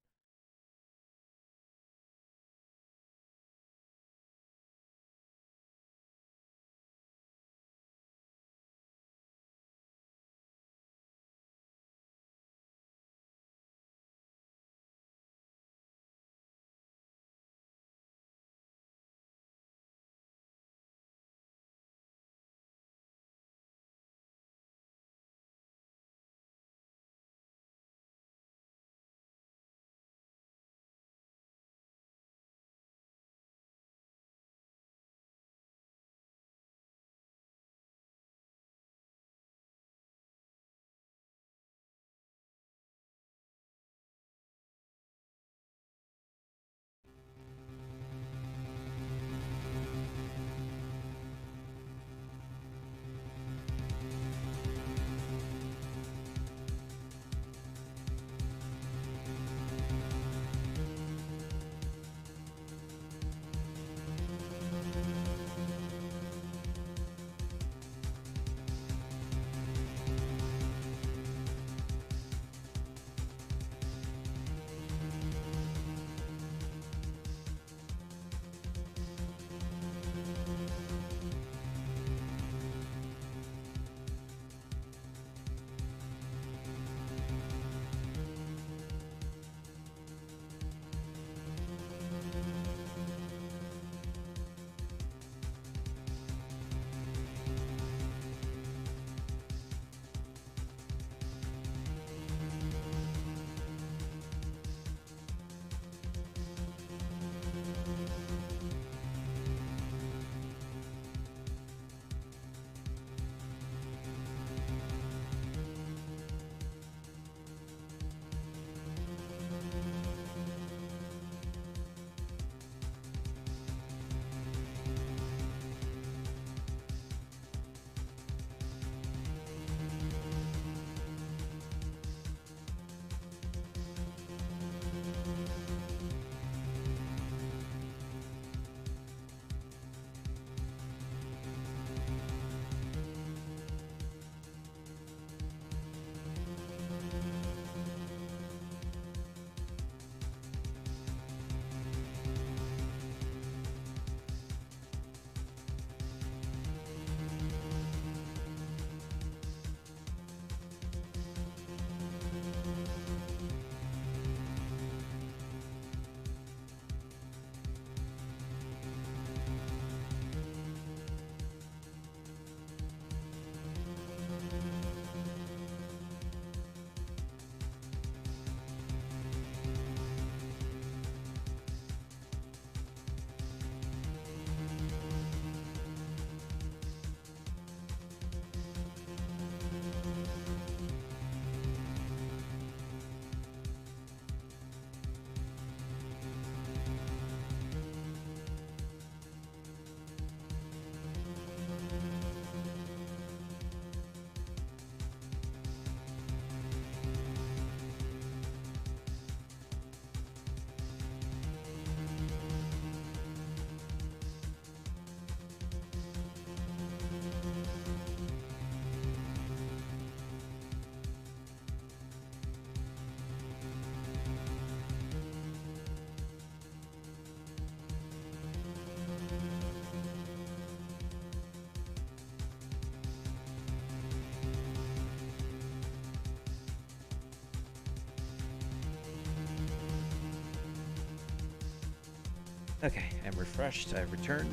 Okay, I'm refreshed. I've returned.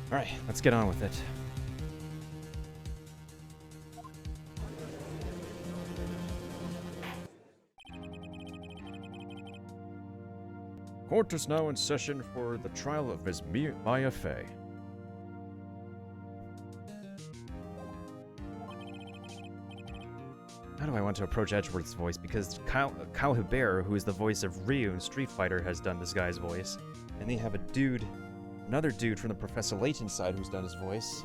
Alright, let's get on with it. Court is now in session for the trial of Ms. Maya Fey. How do I want to approach Edgeworth's voice? Because Kyle Hubert, who is the voice of Ryu in Street Fighter, has done this guy's voice. And they have a dude, another dude from the Professor Layton side who's done his voice.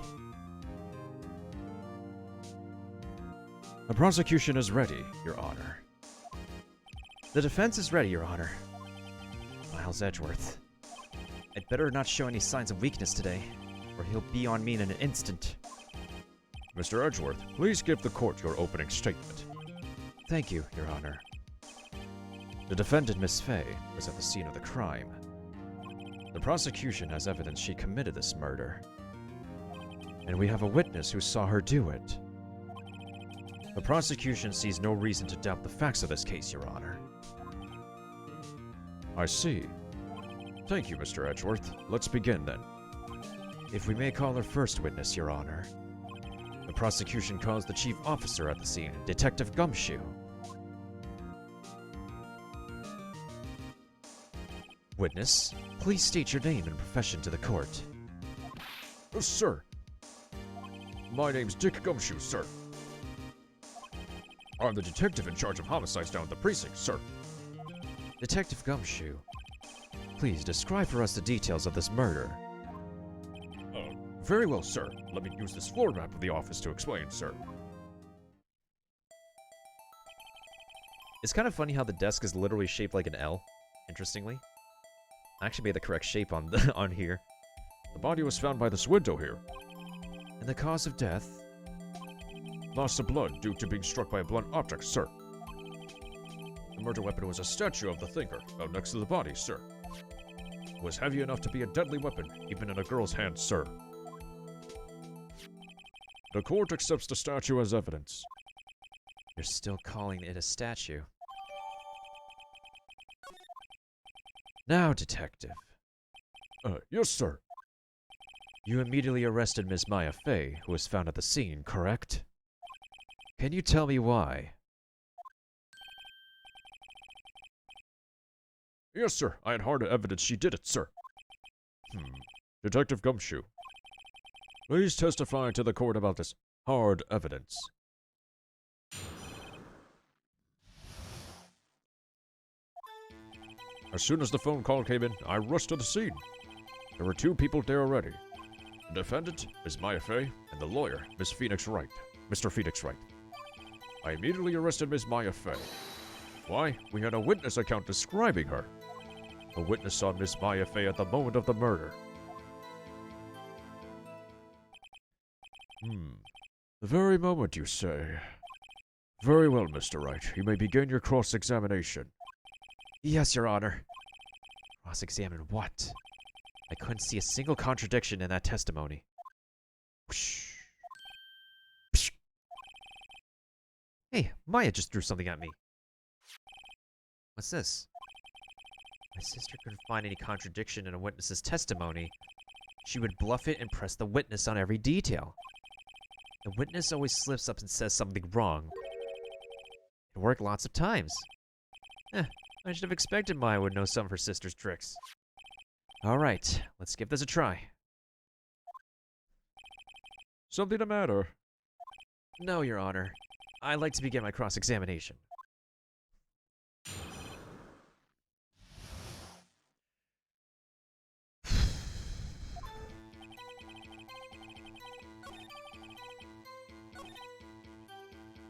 The prosecution is ready, Your Honor. The defense is ready, Your Honor. Miles Edgeworth. I'd better not show any signs of weakness today, or he'll be on me in an instant. Mr. Edgeworth, please give the court your opening statement. Thank you, Your Honor. The defendant, Miss Fey, was at the scene of the crime. The prosecution has evidence she committed this murder. And we have a witness who saw her do it. The prosecution sees no reason to doubt the facts of this case, Your Honor. I see. Thank you, Mr. Edgeworth. Let's begin, then. If we may call our first witness, Your Honor. The prosecution calls the chief officer at the scene, Detective Gumshoe. Witness, please state your name and profession to the court. Sir. My name's Dick Gumshoe, sir. I'm the detective in charge of homicides down at the precinct, sir. Detective Gumshoe, please describe for us the details of this murder. Very well, sir. Let me use this floor map of the office to explain, sir. It's kind of funny how the desk is literally shaped like an L, interestingly. I actually made the correct shape on on here. The body was found by this window here. And the cause of death? Loss of blood due to being struck by a blunt object, sir. The murder weapon was a statue of the thinker, found next to the body, sir. It was heavy enough to be a deadly weapon, even in a girl's hand, sir. The court accepts the statue as evidence. You're still calling it a statue. Now, detective. Yes, sir. You immediately arrested Miss Maya Fey, who was found at the scene, correct? Can you tell me why? Yes, sir. I had hard evidence she did it, sir. Detective Gumshoe, please testify to the court about this hard evidence. As soon as the phone call came in, I rushed to the scene. There were two people there already. The defendant, Ms. Maya Fey, and the lawyer, Ms. Phoenix Wright. Mr. Phoenix Wright. I immediately arrested Ms. Maya Fey. Why? We had a witness account describing her. A witness saw Miss Maya Fey at the moment of the murder. The very moment, you say? Very well, Mr. Wright. You may begin your cross-examination. Yes, Your Honor. Cross-examine what? I couldn't see a single contradiction in that testimony. Whoosh. Psh. Hey, Maya just threw something at me. What's this? My sister couldn't find any contradiction in a witness's testimony. She would bluff it and press the witness on every detail. The witness always slips up and says something wrong. It worked lots of times. I should have expected Maya would know some of her sister's tricks. Alright, let's give this a try. Something the matter? No, Your Honor. I'd like to begin my cross-examination.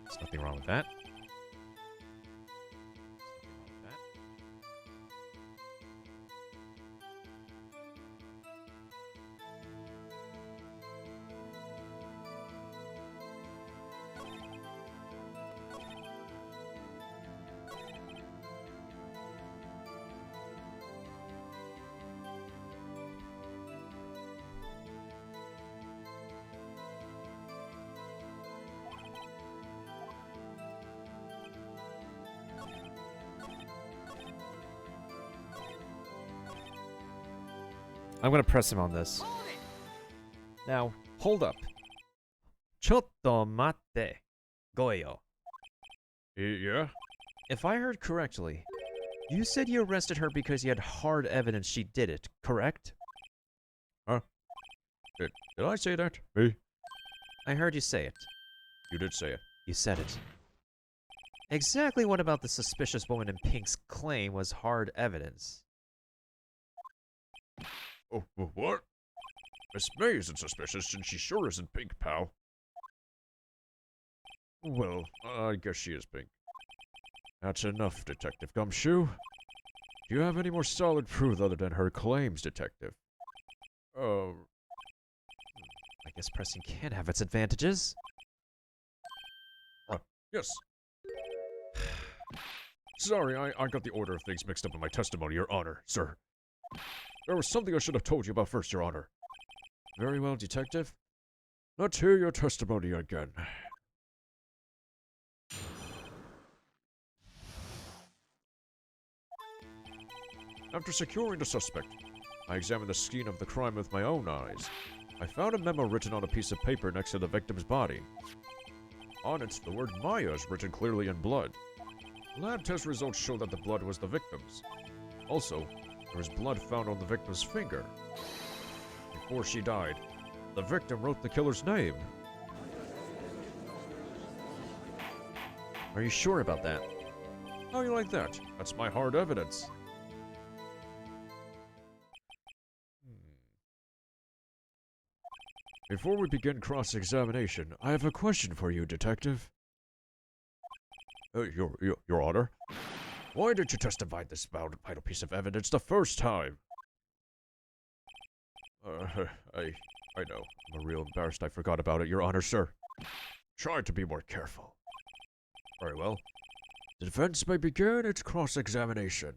There's nothing wrong with that. I'm gonna press him on this. Now, hold up. Chotto matte. Goyo. Yeah? If I heard correctly, you said you arrested her because you had hard evidence she did it, correct? Did I say that? Me? I heard you say it. You did say it. You said it. Exactly what about the suspicious woman in Pink's claim was hard evidence? Oh, what? Miss May isn't suspicious, and she sure isn't pink, pal. Well, I guess she is pink. That's enough, Detective Gumshoe. Do you have any more solid proof other than her claims, Detective? I guess pressing can have its advantages. Yes. Sorry, I got the order of things mixed up in my testimony, Your Honor, sir. There was something I should have told you about first, Your Honor. Very well, Detective. Let's hear your testimony again. After securing the suspect, I examined the scene of the crime with my own eyes. I found a memo written on a piece of paper next to the victim's body. On it, the word Maya is written clearly in blood. Lab test results show that the blood was the victim's. Also, there was blood found on the victim's finger. Before she died, the victim wrote the killer's name. Are you sure about that? How you like that? That's my hard evidence. Before we begin cross-examination, I have a question for you, Detective. Your Honor, why did you testify this vital piece of evidence the first time? I know. I'm real embarrassed I forgot about it, Your Honor, sir. Try to be more careful. Very well. The defense may begin its cross-examination.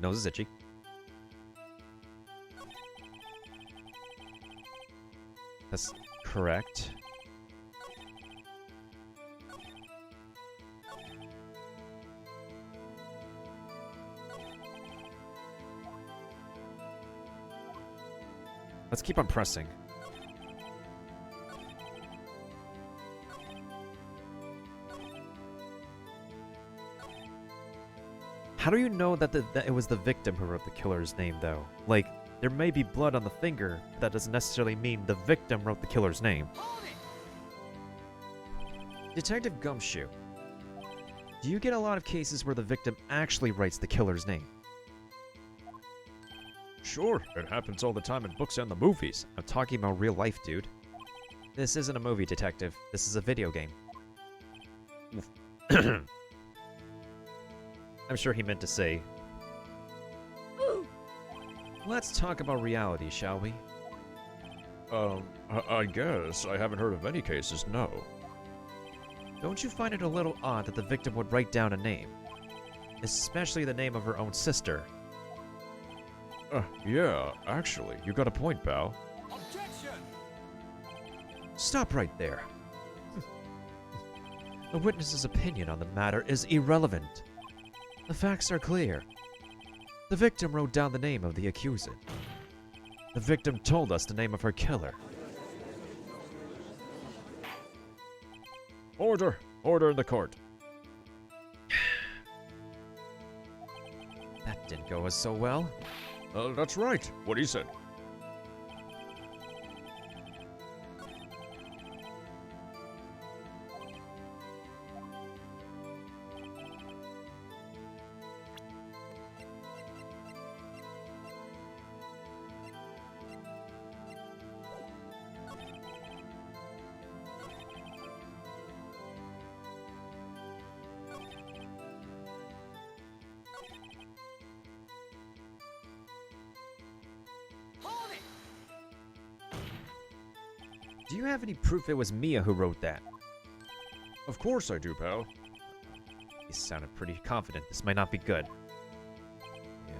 Nose is itchy. That's correct. Let's keep on pressing. How do you know that it was the victim who wrote the killer's name, though? Like, there may be blood on the finger, but that doesn't necessarily mean the victim wrote the killer's name. Detective Gumshoe, do you get a lot of cases where the victim actually writes the killer's name? Sure, it happens all the time in books and the movies. I'm talking about real life, dude. This isn't a movie, Detective. This is a video game. I'm sure he meant to say. Let's talk about reality, shall we? I guess. I haven't heard of any cases, no. Don't you find it a little odd that the victim would write down a name? Especially the name of her own sister. Yeah, actually, you got a point, pal. Stop right there. The witness's opinion on the matter is irrelevant. The facts are clear. The victim wrote down the name of the accused. The victim told us the name of her killer. Order! Order in the court. That didn't go as so well. That's right. What he said. Do you have any proof it was Mia who wrote that? Of course I do, pal. You sounded pretty confident. This might not be good. Yeah.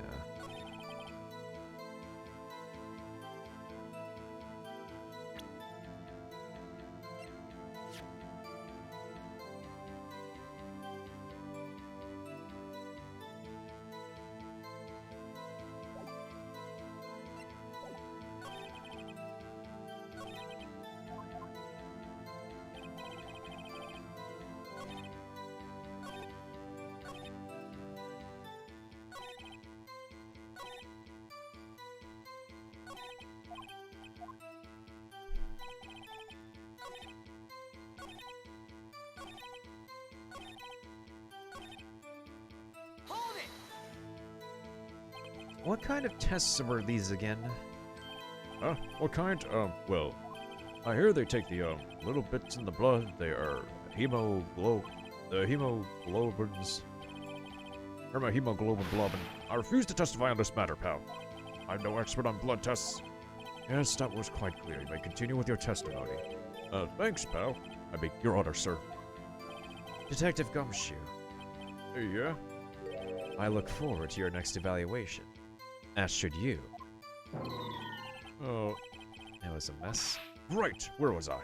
What kind of tests were these again? Huh? What kind? Well, I hear they take the, little bits in the blood. They are the hemoglobins. Or my hemoglobin globin. I refuse to testify on this matter, pal. I'm no expert on blood tests. Yes, that was quite clear. You may continue with your testimony. Thanks, pal. I beg your order, sir. Detective Gumshoe, Yeah? I look forward to your next evaluation. As should you. Oh, That was a mess. right. Where was I?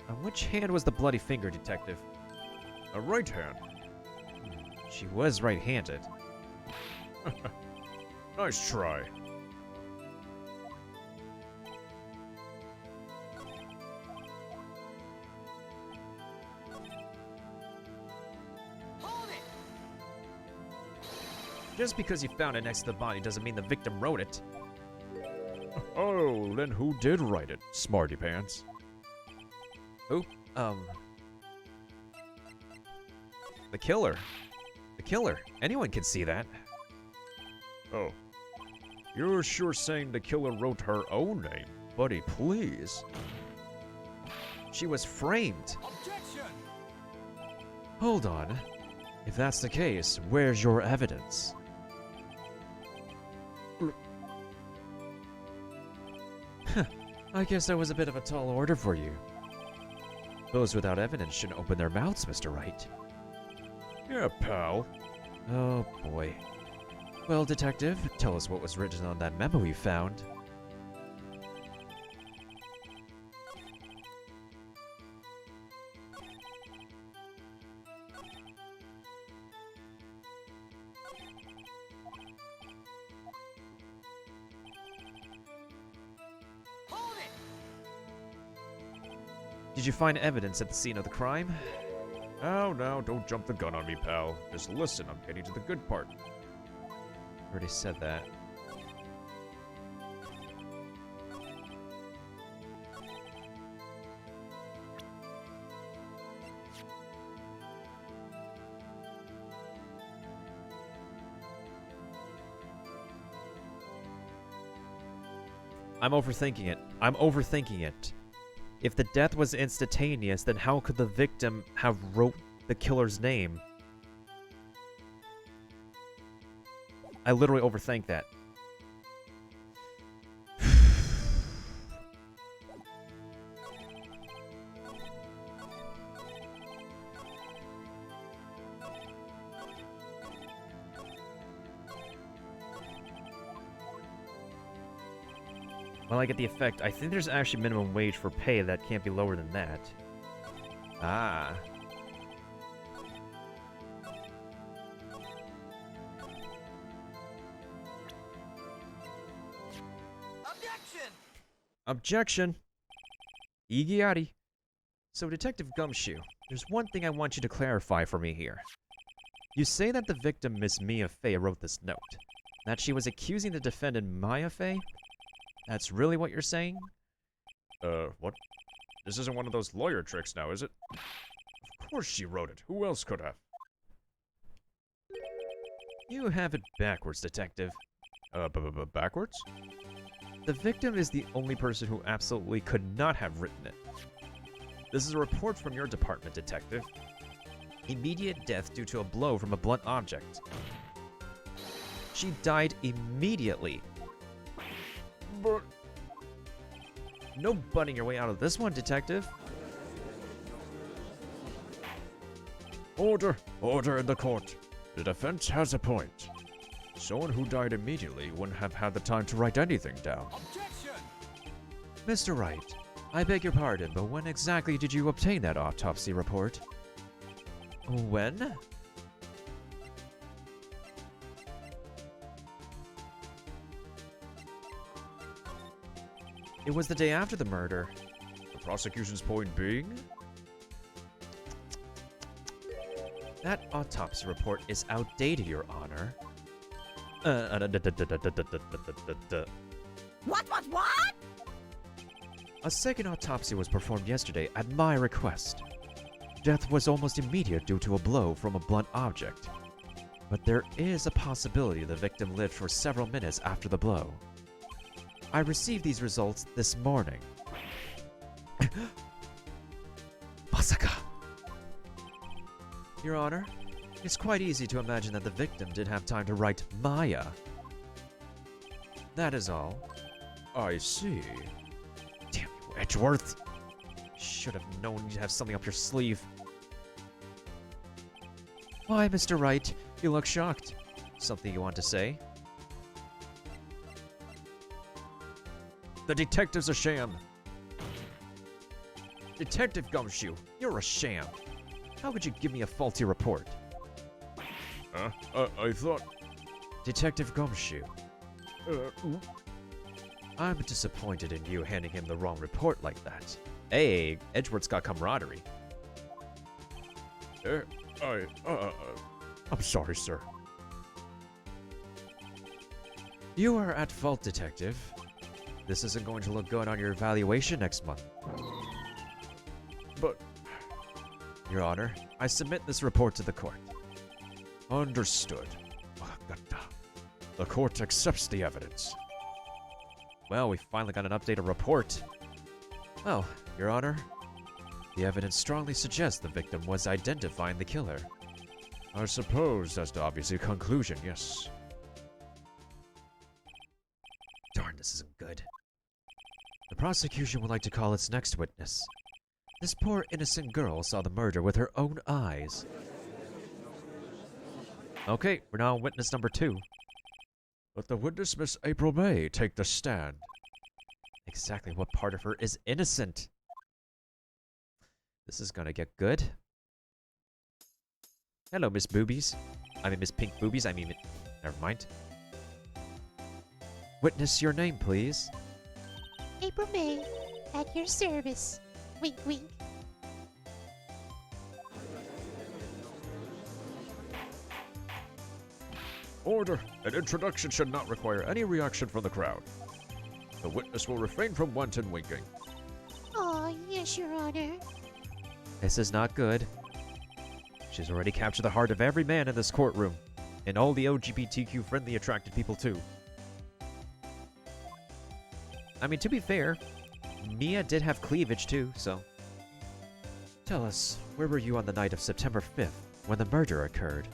On which hand was the bloody finger, Detective? A right hand. She was right-handed. Nice try. Just because you found it next to the body doesn't mean the victim wrote it. Oh, then who did write it, smarty pants? Who? The killer. The killer. Anyone can see that. Oh. You're sure saying the killer wrote her own name? Buddy, please. She was framed. Hold on. If that's the case, where's your evidence? I guess that was a bit of a tall order for you. Those without evidence shouldn't open their mouths, Mr. Wright. Yeah, pal. Oh, boy. Well, Detective, tell us what was written on that memo you found. Did you find evidence at the scene of the crime? Oh, no, don't jump the gun on me, pal. Just listen, I'm getting to the good part. Already said that. I'm overthinking it. I'm overthinking it. If the death was instantaneous, then how could the victim have wrote the killer's name? I literally overthink that. Well, I get the effect. I think there's actually minimum wage for pay that can't be lower than that. Ah. Objection! Igiati. So, Detective Gumshoe, there's one thing I want you to clarify for me here. You say that the victim, Miss Mia Fey, wrote this note. That she was accusing the defendant, Maya Fey? That's really what you're saying? What? This isn't one of those lawyer tricks now, is it? Of course she wrote it. Who else could have? You have it backwards, Detective. Backwards? The victim is the only person who absolutely could not have written it. This is a report from your department, Detective. Immediate death due to a blow from a blunt object. She died immediately. But... No butting your way out of this one, Detective. Order! Order in the court. The defense has a point. Someone who died immediately wouldn't have had the time to write anything down. Mr. Wright, I beg your pardon, but when exactly did you obtain that autopsy report? When? It was the day after the murder. The prosecution's point being? That autopsy report is outdated, Your Honor. What? A second autopsy was performed yesterday at my request. Death was almost immediate due to a blow from a blunt object. But there is a possibility the victim lived for several minutes after the blow. I received these results this morning. Masaka! Your Honor, it's quite easy to imagine that the victim did have time to write Maya. That is all. I see. Damn you, Edgeworth! Should have known you'd have something up your sleeve. Why, Mr. Wright? You look shocked. Something you want to say? The detective's a sham. Detective Gumshoe, You're a sham. How could you give me a faulty report? I thought... Detective Gumshoe, uh, I'm disappointed in you handing him the wrong report like that. Hey, Edgeworth's got camaraderie. I'm sorry, sir. You are at fault, Detective. This isn't going to look good on your evaluation next month. But... Your Honor, I submit this report to the court. Understood. The court accepts the evidence. Well, we finally got an updated report. Well, Your Honor, the evidence strongly suggests the victim was identifying the killer. I suppose that's the obvious conclusion, yes. Darn, this isn't good. The prosecution would like to call its next witness. This poor innocent girl saw the murder with her own eyes. Okay, we're now on witness number 2. Let the witness, Miss April May, take the stand. Exactly what part of her is innocent? This is gonna get good. Hello, Miss Boobies. I mean, Miss Pink Boobies. Never mind. Witness your name, please. April May, at your service. Wink, wink. Order. An introduction should not require any reaction from the crowd. The witness will refrain from wanton winking. Oh, yes, Your Honor. This is not good. She's already captured the heart of every man in this courtroom. And all the LGBTQ-friendly attracted people, too. I mean, to be fair, Mia did have cleavage, too, so... Tell us, where were you on the night of September 5th, when the murder occurred?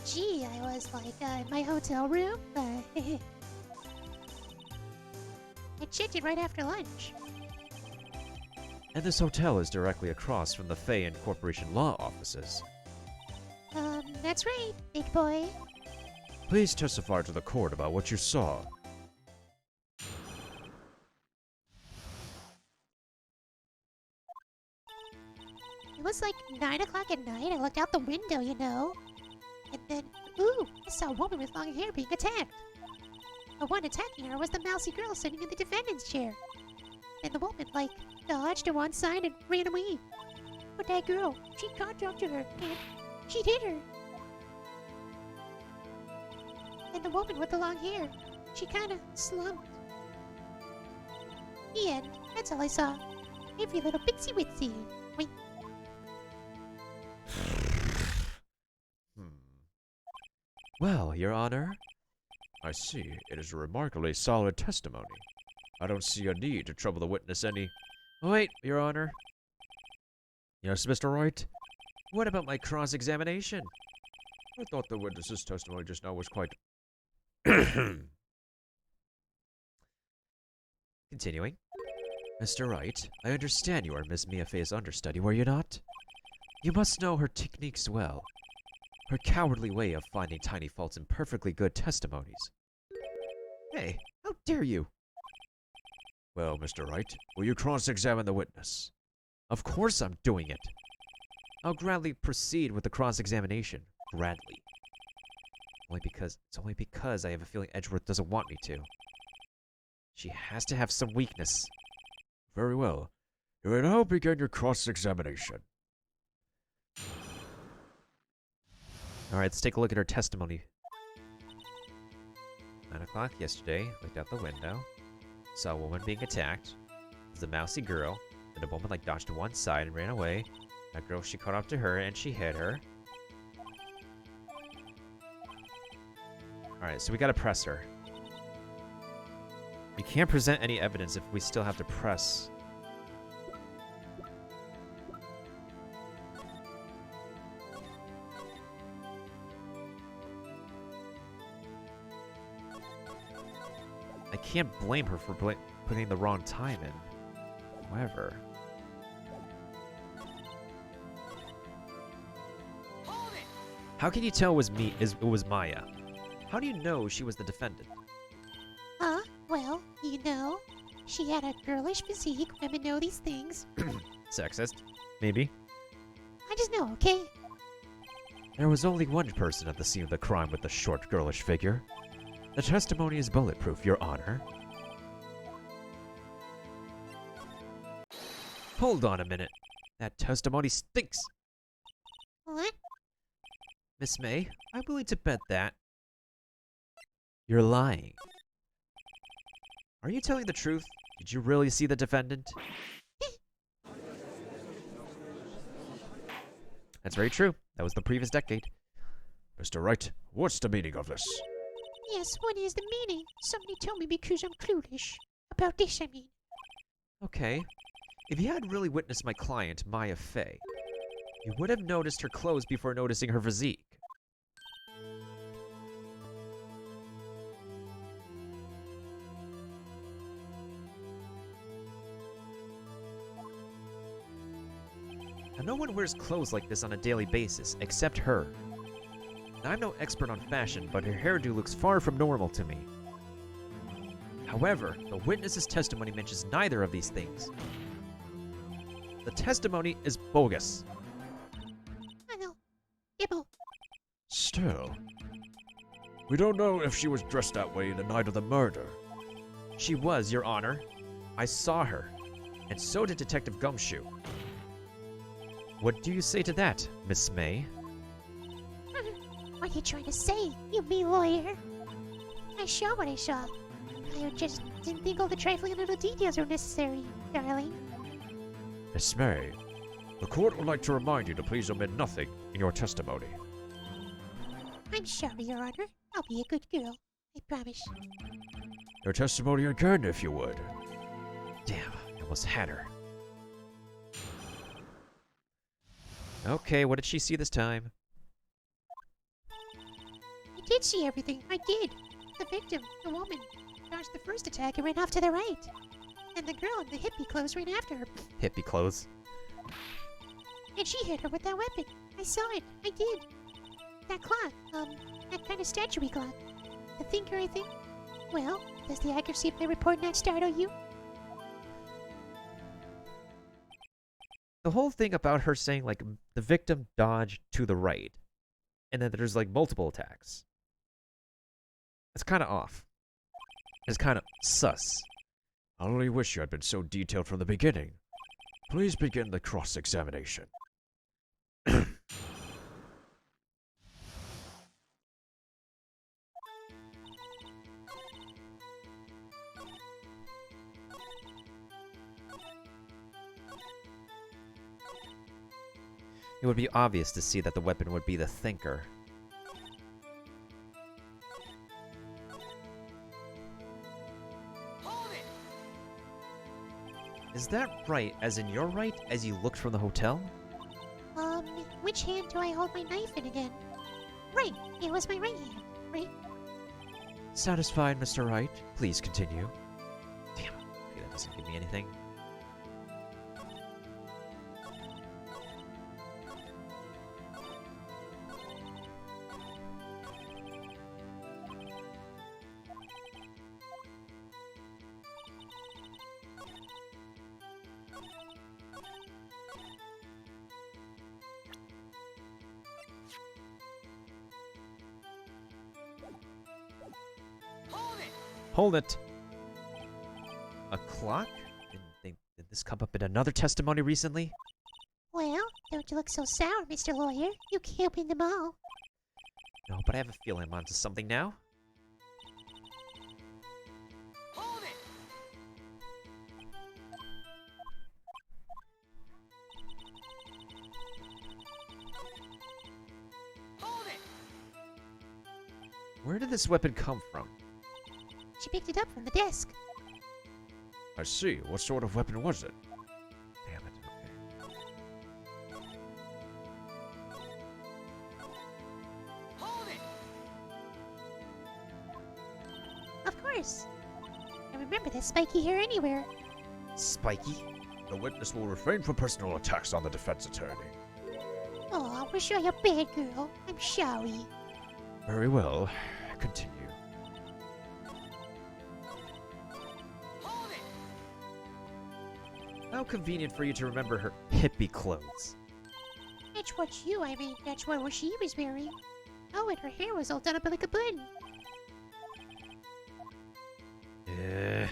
Gee, I was like, in my hotel room. I checked it right after lunch. And this hotel is directly across from the Fay and Corporation Law offices. That's right, big boy. Please testify to the court about what you saw. It was like 9 o'clock at night. I looked out the window, you know. And then, ooh, I saw a woman with long hair being attacked. The one attacking her was the mousy girl sitting in the defendant's chair. And the woman, like, dodged to one side and ran away. But that girl, she caught up to her and she'd hit her. And the woman with the long hair, she kinda slumped. The end. That's all I saw. Every little bitsy witsy. Wink. Well, Your Honor, I see. It is a remarkably solid testimony. I don't see a need to trouble the witness any... wait, Your Honor. Yes, Mr. Wright? What about my cross-examination? I thought the witness's testimony just now was quite... Continuing. Mr. Wright, I understand you are Miss Mia Fey's understudy, were you not? You must know her techniques well. Her cowardly way of finding tiny faults in perfectly good testimonies. Hey, how dare you? Well, Mr. Wright, will you cross-examine the witness? Of course I'm doing it. I'll gladly proceed with the cross-examination. Gladly. It's only because I have a feeling Edgeworth doesn't want me to. She has to have some weakness. Very well. You may now begin your cross-examination. Alright, let's take a look at her testimony. 9 o'clock yesterday, looked out the window. saw a woman being attacked. It was a mousy girl. And the woman like dodged to one side and ran away. That girl, she caught up to her and she hit her. Alright, so we gotta press her. We can't present any evidence if we still have to press. I can't blame her for putting the wrong time in. However... How can you tell it was Maya? How do you know she was the defendant? Well, you know, she had a girlish physique. Women know these things. Sexist? Maybe. I just know, okay? There was only one person at the scene of the crime with the short, girlish figure. The testimony is bulletproof, Your Honor. Hold on a minute. That testimony stinks! What? Miss May, I'm willing to bet that... You're lying. Are you telling the truth? Did you really see the defendant? That's very true. That was the previous decade. Mr. Wright, what's the meaning of this? Yes, what is the meaning? Somebody tell me because I'm clueless. About this, I mean. Okay. If you had really witnessed my client, Maya Fey, you would have noticed her clothes before noticing her physique. Now, no one wears clothes like this on a daily basis, except her. Now, I'm no expert on fashion, but her hairdo looks far from normal to me. However, the witness's testimony mentions neither of these things. The testimony is bogus. I know. Ibble. Still, we don't know if she was dressed that way the night of the murder. She was, Your Honor. I saw her, and so did Detective Gumshoe. What do you say to that, Miss May? What are you trying to say, you mean lawyer? I saw what I saw. I just didn't think all the trifling little details were necessary, darling. Miss May, the court would like to remind you to please omit nothing in your testimony. I'm sorry, Your Honor. I'll be a good girl. I promise. Your testimony again, if you would. Damn, I almost had her. Okay, what did she see this time? I did see everything. I did. The victim, the woman, dodged the first attack and ran off to the right. And the girl in the hippie clothes ran after her. Hippie clothes. And she hit her with that weapon. I saw it. I did. That clock, that kind of statuary clock. The thinker, I think. Well, does the accuracy of my report not startle you? The whole thing about her saying, like, the victim dodged to the right, and then there's, like, multiple attacks. It's kind of off. It's kind of sus. I only wish you had been so detailed from the beginning. Please begin the cross-examination. It would be obvious to see that the weapon would be the thinker. Is that right, as in your right, as you looked from the hotel? Which hand do I hold my knife in again? Right, it was my right hand, right? Satisfied, Mr. Wright? Please continue. Damn, okay, that doesn't give me anything. Hold it! A clock? Did this come up in another testimony recently? Well, don't you look so sour, Mr. Lawyer. You can't win them all. No, but I have a feeling I'm onto something now. Where did this weapon come from? She picked it up from the desk. I see. What sort of weapon was it? Damn it. Okay. Of course. I remember that spiky hair anywhere. Spiky? The witness will refrain from personal attacks on the defense attorney. Oh, we're sure you're bad, girl. I'm sorry. Very well. Continue. How convenient for you to remember her hippie clothes. That's what that's what she was wearing. Oh, and her hair was all done up like a bun. Eh.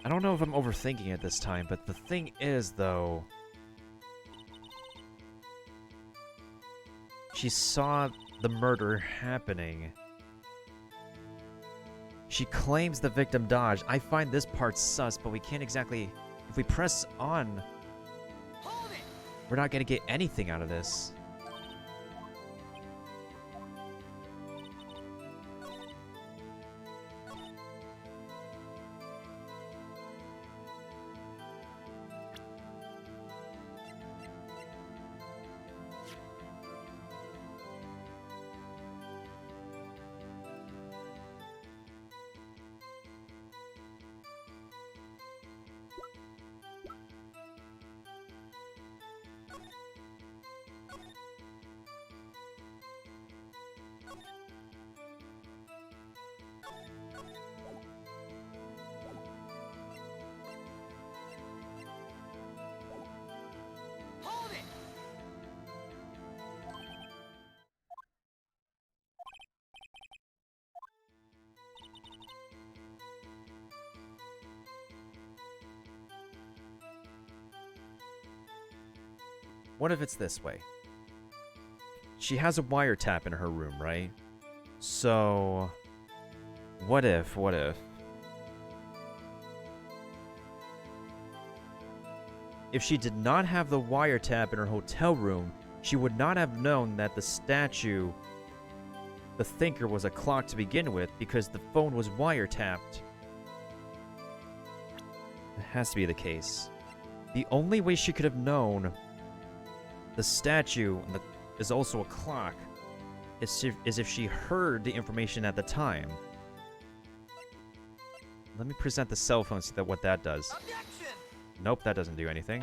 I don't know if I'm overthinking it this time, but the thing is, though, she saw the murder happening. She claims the victim dodged. I find this part sus, but we can't exactly... If we press on, we're not going to get anything out of this. What if it's this way? She has a wiretap in her room, right? So, what if? If she did not have the wiretap in her hotel room, she would not have known that the statue, the thinker, was a clock to begin with because the phone was wiretapped. It has to be the case. The only way she could have known the statue is also a clock is if she heard the information at the time. Let me present the cell phone, see what that does. Objection! Nope, that doesn't do anything.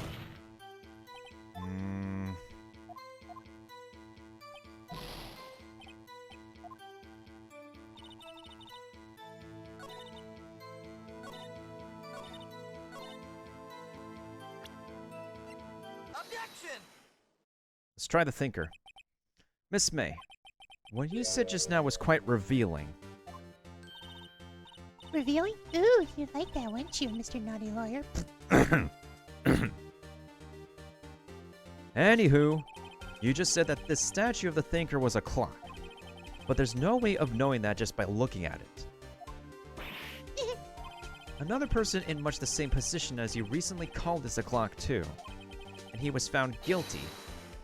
Objection! Let's try the thinker. Miss May, what you said just now was quite revealing. Revealing? Ooh, you like that, wouldn't you, Mr. Naughty Lawyer? Anywho, you just said that this statue of the thinker was a clock. But there's no way of knowing that just by looking at it. Another person in much the same position as you recently called this a clock too. And he was found guilty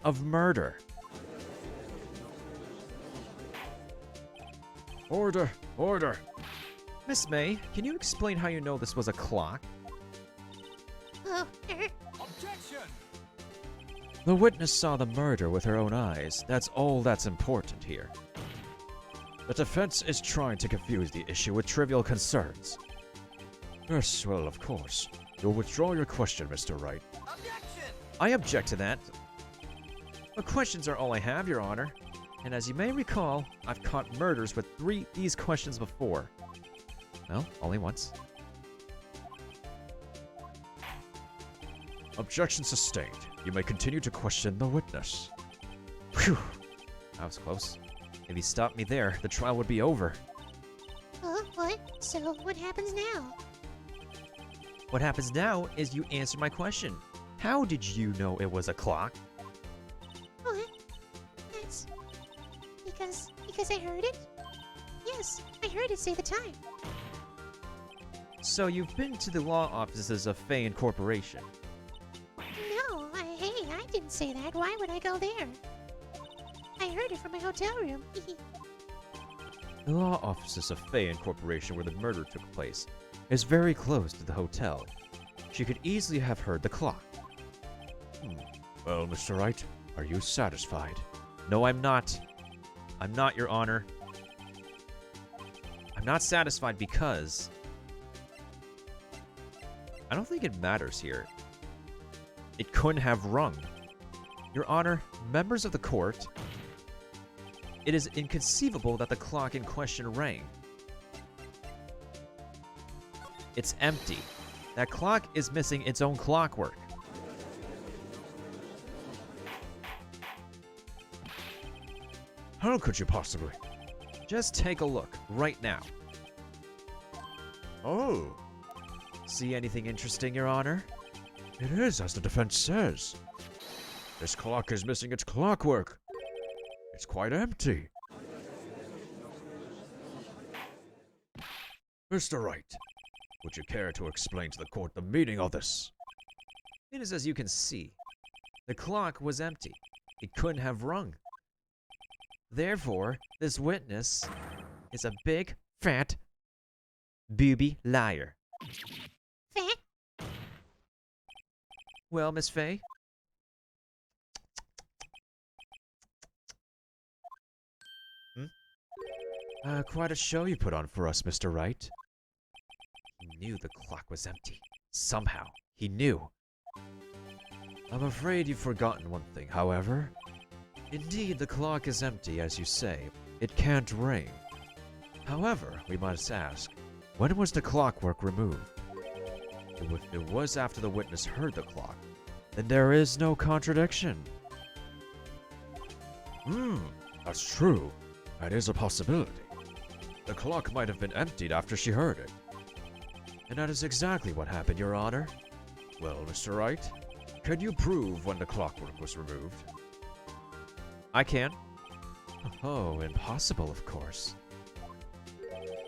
of murder. Order! Order! Miss May, can you explain how you know this was a clock? Oh, Objection! The witness saw the murder with her own eyes. That's all that's important here. The defense is trying to confuse the issue with trivial concerns. Yes, well, of course. You'll withdraw your question, Mr. Wright. Objection! I object to that. The questions are all I have, Your Honor. And as you may recall, I've caught murders with these questions before. Well, only once. Objection sustained. You may continue to question the witness. Phew. That was close. If he stopped me there, the trial would be over. What? So, what happens now? What happens now is you answer my question. How did you know it was a clock? What? That's... Because I heard it? Yes, I heard it say the time. So you've been to the law offices of Fay Corporation. No, I didn't say that. Why would I go there? I heard it from my hotel room. The law offices of Fay Corporation where the murder took place is very close to the hotel. She could easily have heard the clock. Well, Mr. Wright, are you satisfied? No, I'm not. I'm not, Your Honor. I'm not satisfied because... I don't think it matters here. It couldn't have rung. Your Honor, members of the court, it is inconceivable that the clock in question rang. It's empty. That clock is missing its own clockwork. How could you possibly? Just take a look right now. Oh, See anything interesting, Your Honor? it is as the defense says. This clock is missing its clockwork. It's quite empty. Mr. Wright, would you care to explain to the court the meaning of this? It is as you can see. The clock was empty. It couldn't have rung. Therefore, this witness is a big, fat, booby liar. Fat? Well, Miss Fay? Quite a show you put on for us, Mr. Wright. He knew the clock was empty. Somehow, he knew. I'm afraid you've forgotten one thing, however. Indeed, the clock is empty, as you say. It can't ring. However, we must ask, when was the clockwork removed? If it was after the witness heard the clock, then there is no contradiction. That's true. That is a possibility. The clock might have been emptied after she heard it. And that is exactly what happened, Your Honor. Well, Mr. Wright, can you prove when the clockwork was removed? I can. Oh, impossible, of course.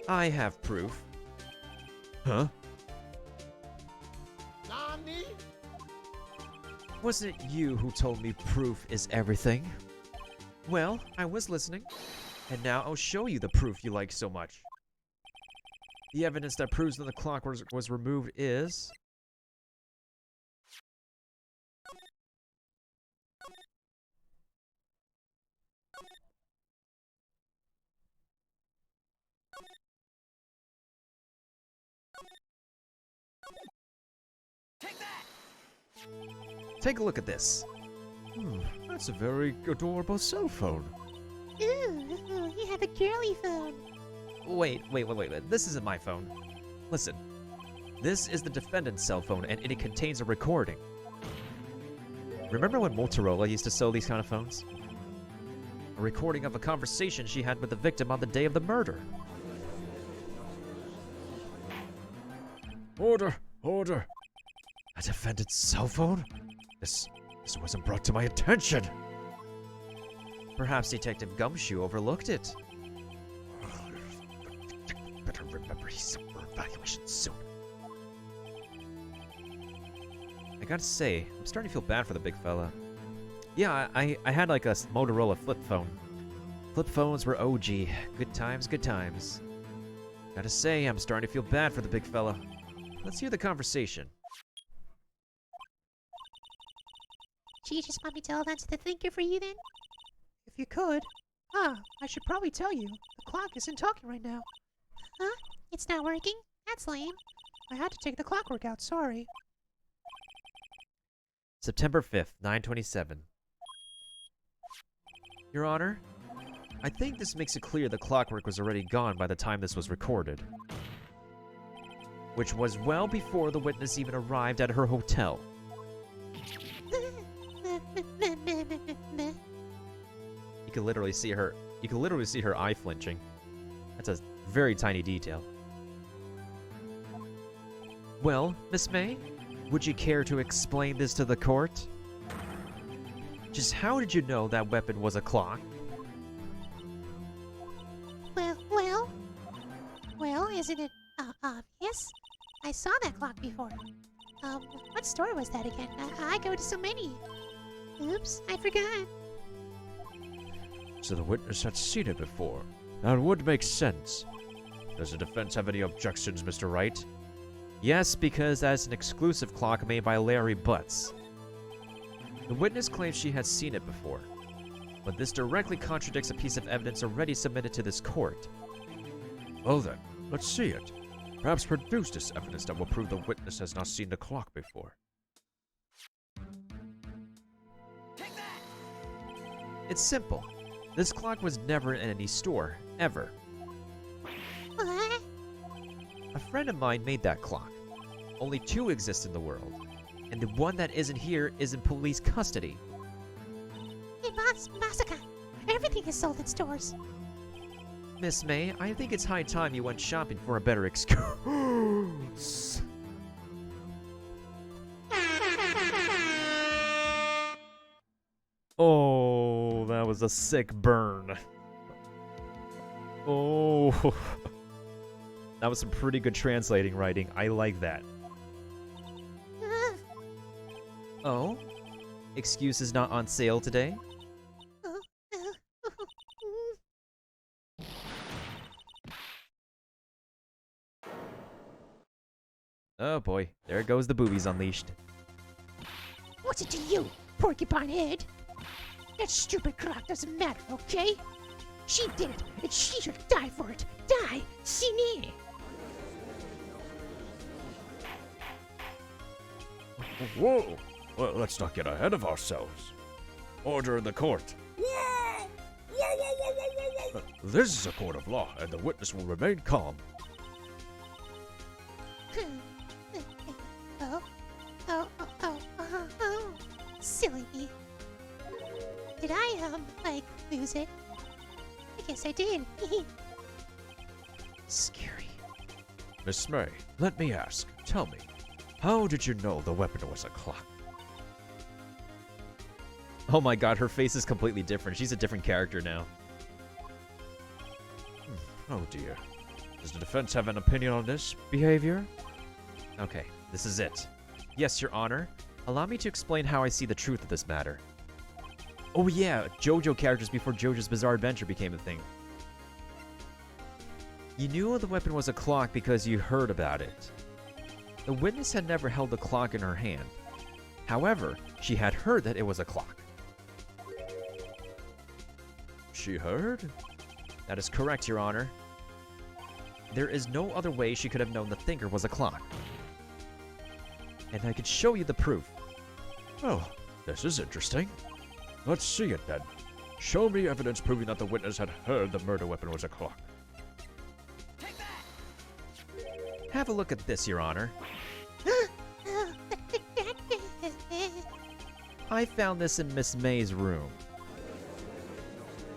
I have proof. Huh? Nani? Wasn't it you who told me proof is everything? Well, I was listening. And now I'll show you the proof you like so much. The evidence that proves that the clock was removed is... Take that! Take a look at this. That's a very adorable cell phone. Ooh, you have a girly phone. Wait. This isn't my phone. Listen. This is the defendant's cell phone, and it contains a recording. Remember when Motorola used to sell these kind of phones? A recording of a conversation she had with the victim on the day of the murder. Order! Order! A defendant's cell phone? This wasn't brought to my attention. Perhaps Detective Gumshoe overlooked it. Better remember he's up for evaluation soon. I gotta say, I'm starting to feel bad for the big fella. Yeah, I had like a Motorola flip phone. Flip phones were OG. Good times, good times. Gotta say, I'm starting to feel bad for the big fella. Let's hear the conversation. Do you just want me to hold on to the thinker for you then? If you could. I should probably tell you. The clock isn't talking right now. Huh? It's not working? That's lame. I had to take the clockwork out, sorry. September 5th, 9:27. Your Honor, I think this makes it clear the clockwork was already gone by the time this was recorded. Which was well before the witness even arrived at her hotel. can literally see her. You can literally see her eye flinching. That's a very tiny detail. Well, Miss May, would you care to explain this to the court? Just how did you know that weapon was a clock? Well, isn't it obvious? I saw that clock before. What store was that again? I go to so many. Oops, I forgot. So the witness had seen it before. That would make sense. Does the defense have any objections, Mr. Wright? Yes, because that's an exclusive clock made by Larry Butts. The witness claims she has seen it before, but this directly contradicts a piece of evidence already submitted to this court. Well then, let's see it. Perhaps produce this evidence that will prove the witness has not seen the clock before. It's simple. This clock was never in any store, ever. What? A friend of mine made that clock. Only 2 exist in the world, and the one that isn't here is in police custody. Hey, Masaka, everything is sold in stores. Miss May, I think it's high time you went shopping for a better excuse. Oh, that was a sick burn. Oh. That was some pretty good translating writing. I like that. Oh? Excuse is not on sale today? Oh boy, there goes the boobies unleashed. What's it to you, porcupine head? That stupid clock doesn't matter, okay? She did it, and she should die for it. Die, sine! Whoa! Well, let's not get ahead of ourselves. Order in the court. This is a court of law, and the witness will remain calm. Silly me. Did I, lose it? I guess I did. Scary. Miss May, let me ask. Tell me, how did you know the weapon was a clock? Oh my god, her face is completely different. She's a different character now. Oh dear. Does the defense have an opinion on this behavior? Okay, this is it. Yes, Your Honor. Allow me to explain how I see the truth of this matter. Oh yeah, JoJo characters before JoJo's Bizarre Adventure became a thing. You knew the weapon was a clock because you heard about it. The witness had never held a clock in her hand. However, she had heard that it was a clock. She heard? That is correct, Your Honor. There is no other way she could have known the thinker was a clock. And I could show you the proof. Oh, this is interesting. Let's see it then. Show me evidence proving that the witness had heard the murder weapon was a clock. Have a look at this, Your Honor. I found this in Miss May's room.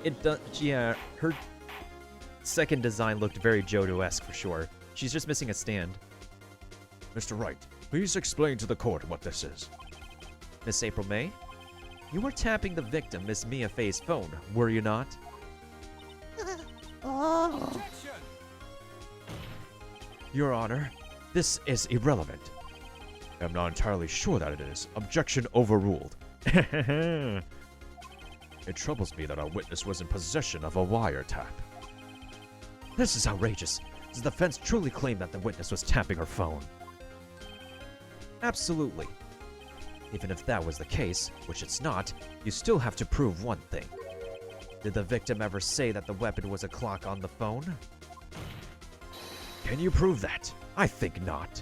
It does, yeah, her second design looked very JoJo-esque for sure. She's just missing a stand. Mr. Wright, please explain to the court what this is. Miss April May, you were tapping the victim, Miss Mia Fey's phone, were you not? Oh. Your Honor, this is irrelevant. I'm not entirely sure that it is. Objection overruled. It troubles me that our witness was in possession of a wiretap. This is outrageous. Does the defense truly claim that the witness was tapping her phone? Absolutely. Even if that was the case, which it's not, you still have to prove one thing. Did the victim ever say that the weapon was a clock on the phone? Can you prove that? I think not.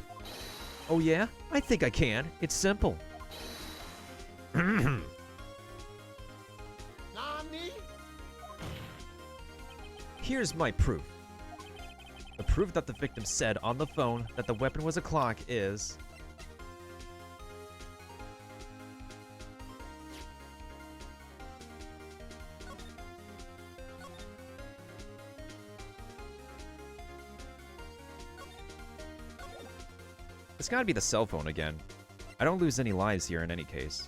Oh yeah? I think I can. It's simple. Nani? Here's my proof. The proof that the victim said on the phone that the weapon was a clock is... It's gotta be the cell phone again. I don't lose any lives here in any case.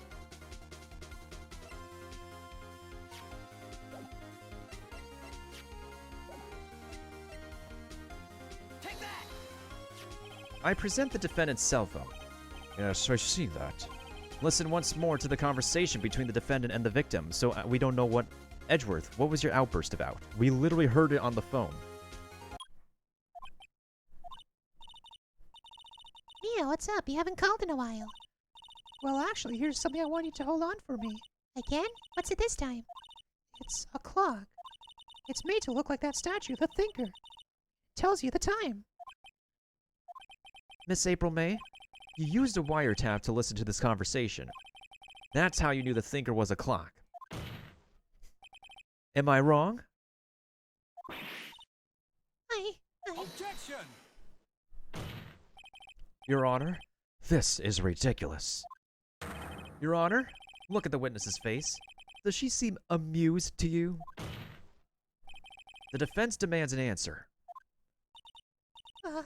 I present the defendant's cell phone. Yes, I see that. Listen once more to the conversation between the defendant and the victim, so we don't know what... Edgeworth, what was your outburst about? We literally heard it on the phone. Yeah, what's up? You haven't called in a while. Well, actually, here's something I want you to hold on for me. Again? What's it this time? It's a clock. It's made to look like that statue, the Thinker. It tells you the time. Miss April May, you used a wiretap to listen to this conversation. That's how you knew the Thinker was a clock. Am I wrong? Objection! Your Honor, this is ridiculous. Your Honor, look at the witness's face. Does she seem amused to you? The defense demands an answer. Uh,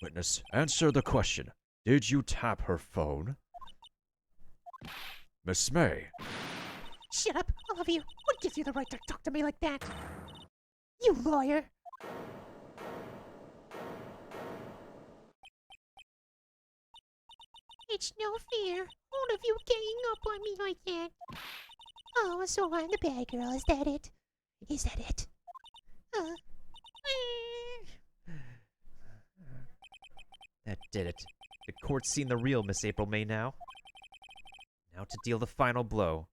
Witness, answer the question. Did you tap her phone? Miss May. Shut up, all of you. What gives you the right to talk to me like that? You lawyer. It's no fair. All of you ganging up on me like that. Oh, so I'm the bad girl. Is that it? Is that it? That did it. The court's seen the real Miss April May now. Now to deal the final blow.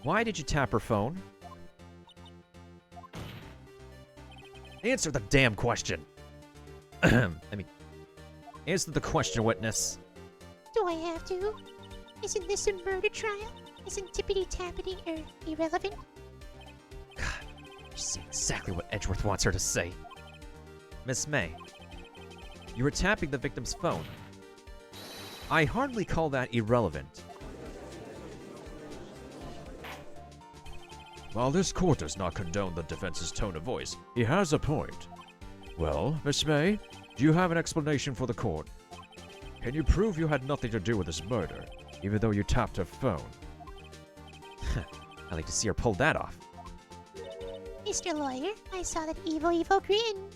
Why did you tap her phone? Answer the damn question. Answer the question, witness. Do I have to? Isn't this a murder trial? Isn't tippity-tappity irrelevant? She's saying exactly what Edgeworth wants her to say. Miss May, you were tapping the victim's phone. I hardly call that irrelevant. While this court does not condone the defense's tone of voice, he has a point. Well, Miss May, do you have an explanation for the court? Can you prove you had nothing to do with this murder, even though you tapped her phone? I'd like to see her pull that off. Mr. Lawyer, I saw that evil grin.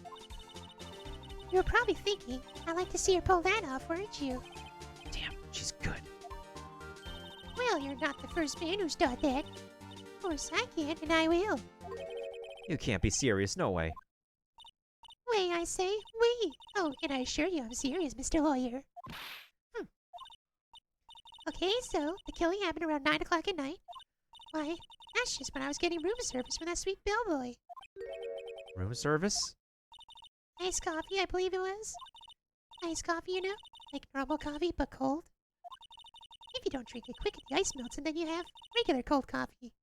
You were probably thinking, I'd like to see her pull that off, weren't you? Damn, she's good. Well, you're not the first man who's done that. Of course I can, and I will. You can't be serious, no way. Wait, I say, wait. Oh, and I assure you I'm serious, Mr. Lawyer. Okay, so the killing happened around 9 o'clock at night. Why, that's just when I was getting room service from that sweet bellboy. Room service? Iced coffee, I believe it was. Iced coffee, you know? Like normal coffee, but cold. If you don't drink it quick, the ice melts, and then you have regular cold coffee.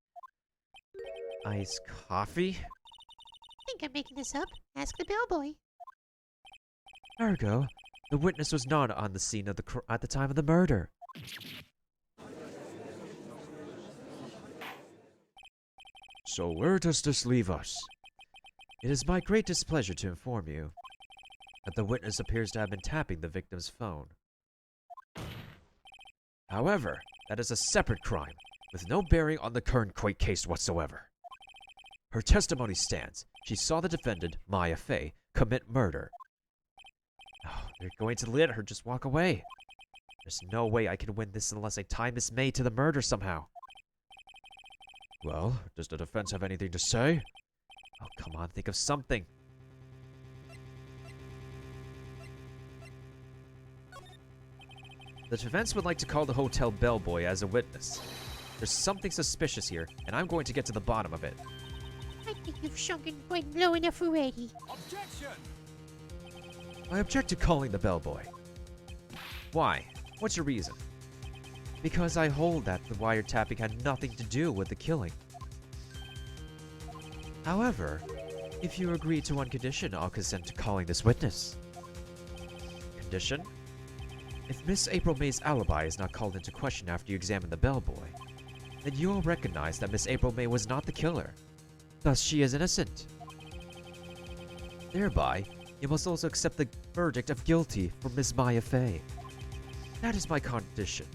Iced coffee? I think I'm making this up. Ask the bellboy. Ergo, the witness was not on the scene of at the time of the murder. So where does this leave us? It is my great displeasure to inform you that the witness appears to have been tapping the victim's phone. However, that is a separate crime, with no bearing on the current court case whatsoever. Her testimony stands. She saw the defendant, Maya Fey, commit murder. Oh, they're going to let her just walk away. There's no way I can win this unless I tie Miss May to the murder somehow. Well, does the defense have anything to say? Oh, come on, think of something. The defense would like to call the hotel bellboy as a witness. There's something suspicious here, and I'm going to get to the bottom of it. I think you've shrunken quite low enough already. Objection! I object to calling the bellboy. Why? What's your reason? Because I hold that the wiretapping had nothing to do with the killing. However, if you agree to one condition, I'll consent to calling this witness. Condition? If Miss April May's alibi is not called into question after you examine the bellboy, then you will recognize that Miss April May was not the killer. Thus, she is innocent. Thereby, you must also accept the verdict of guilty for Miss Maya Fey. That is my condition.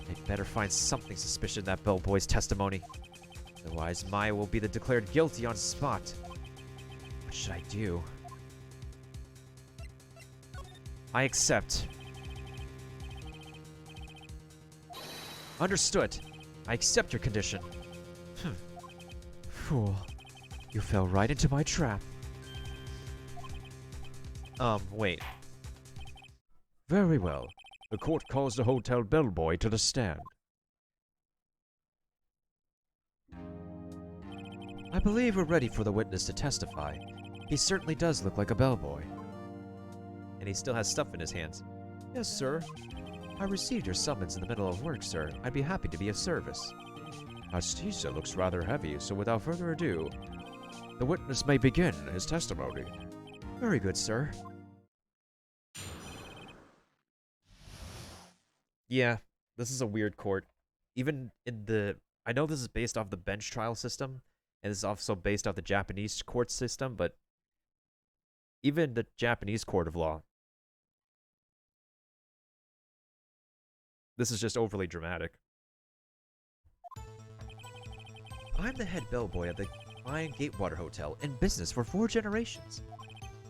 I'd better find something suspicious in that bellboy's testimony. Otherwise, Maya will be the declared guilty on spot. What should I do? I accept. Understood. I accept your condition. Fool. You fell right into my trap. Wait. Very well. The court calls the hotel bellboy to the stand. I believe we're ready for the witness to testify. He certainly does look like a bellboy. And he still has stuff in his hands. Yes, sir. I received your summons in the middle of work, sir. I'd be happy to be of service. Hastisa looks rather heavy, so without further ado, the witness may begin his testimony. Very good, sir. Yeah, this is a weird court. Even in the... I know this is based off the bench trial system, and it's also based off the Japanese court system, but even the Japanese court of law, this is just overly dramatic. I'm the head bellboy at the Lion Gatewater Hotel, in business for 4 generations.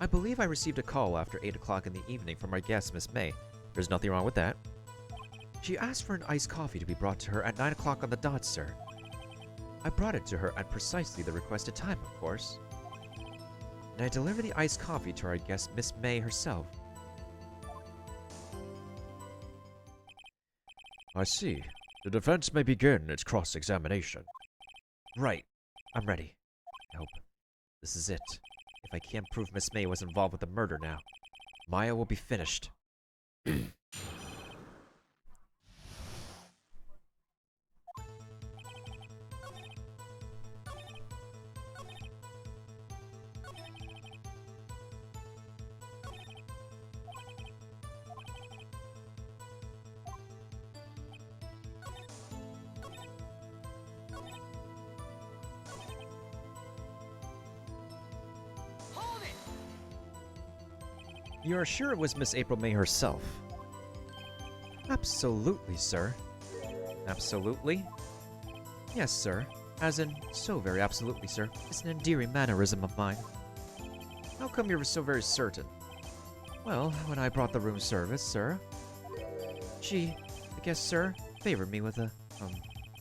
I believe I received a call after 8 o'clock in the evening from our guest, Miss May. There's nothing wrong with that. She asked for an iced coffee to be brought to her at 9 o'clock on the dot, sir. I brought it to her at precisely the requested time, of course. And I delivered the iced coffee to our guest, Miss May herself. I see. The defense may begin its cross-examination. Right. I'm ready. I hope this is it. If I can't prove Miss May was involved with the murder now, Maya will be finished. Hold it! You are sure it was Miss April May herself? Absolutely, sir. Absolutely? Yes, sir. As in, so very absolutely, sir. It's an endearing mannerism of mine. How come you were so very certain? Well, when I brought the room service, sir, she, I guess, sir, favored me with an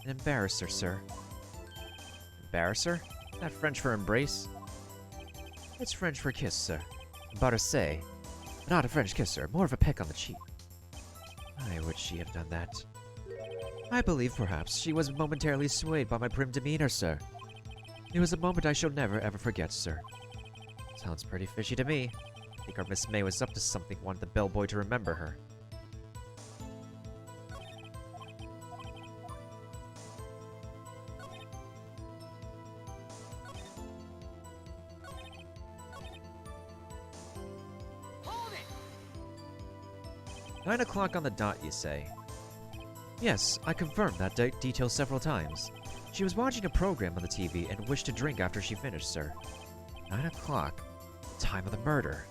embarrasser, sir. Embarrasser? That French for embrace? It's French for kiss, sir. Embarrasser. Not a French kiss, sir. More of a peck on the cheek. Why would she have done that? I believe, perhaps, she was momentarily swayed by my prim demeanor, sir. It was a moment I shall never, ever forget, sir. Sounds pretty fishy to me. I think our Miss May was up to something, wanted the bellboy to remember her. Hold it! 9 o'clock on the dot, you say? Yes, I confirmed that detail several times. She was watching a program on the TV and wished to drink after she finished, sir. 9 o'clock. Time of the murder.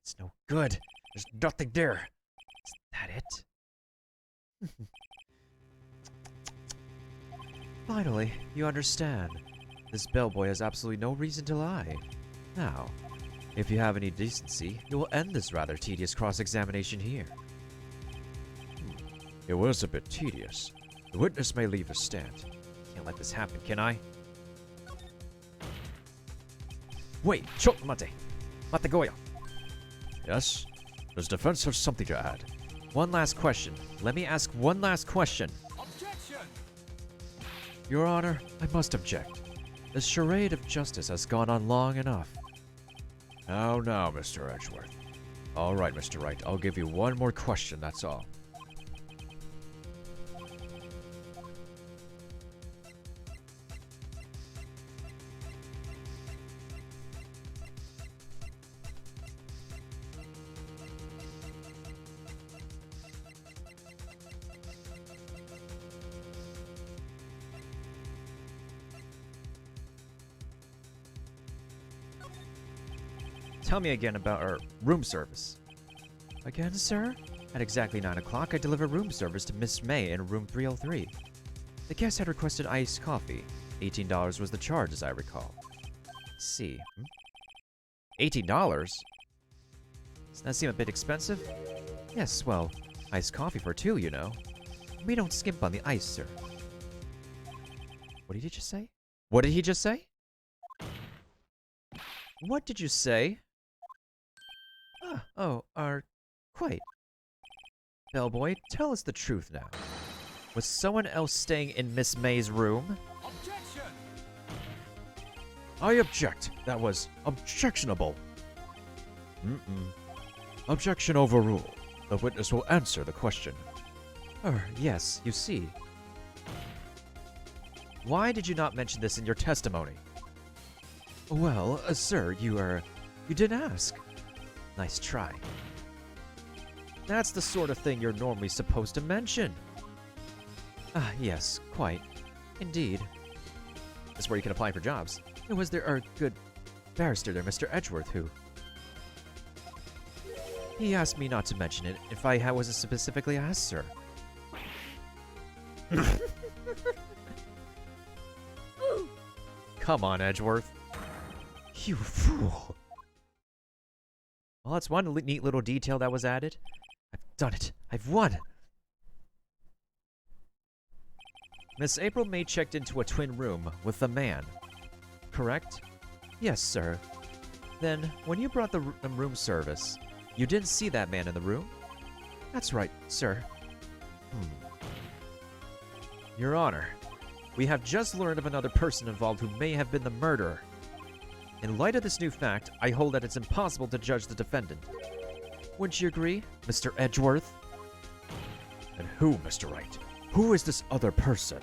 It's no good. There's nothing there. Is that it? Finally, you understand. This bellboy has absolutely no reason to lie. Now, if you have any decency, you will end this rather tedious cross-examination here. It was a bit tedious. The witness may leave the stand. Can't let this happen, can I? Wait, chot mate. Mate goyo. Yes? Does defense have something to add? One last question. Let me ask one last question. Objection! Your Honor, I must object. This charade of justice has gone on long enough. Now, Mr. Edgeworth. All right, Mr. Wright, I'll give you one more question, that's all. tell me again about our room service. Again, sir? At exactly 9 o'clock, I delivered room service to Miss May in room 303. The guest had requested iced coffee. $18 was the charge, as I recall. Let's see. $18? Does that seem a bit expensive? Yes, well, iced coffee for two, you know. We don't skimp on the ice, sir. What did he just say? What did he just say? What did you say? Quite. Bellboy, tell us the truth now. Was someone else staying in Miss May's room? Objection! I object. That was objectionable. Objection overruled. The witness will answer the question. Yes, you see. Why did you not mention this in your testimony? Well, sir, you didn't ask. Nice try. That's the sort of thing you're normally supposed to mention. Yes, quite. Indeed. That's where you can apply for jobs. It was there our good barrister there, Mr. Edgeworth, who... He asked me not to mention it if I wasn't specifically asked, sir. Come on, Edgeworth. You fool. Well, that's one neat little detail that was added. I've done it. I've won. Miss April May checked into a twin room with the man. Correct? Yes, sir. Then, when you brought the room service, you didn't see that man in the room? That's right, sir. Your Honor, we have just learned of another person involved who may have been the murderer. In light of this new fact, I hold that it's impossible to judge the defendant. Wouldn't you agree, Mr. Edgeworth? And who, Mr. Wright? Who is this other person?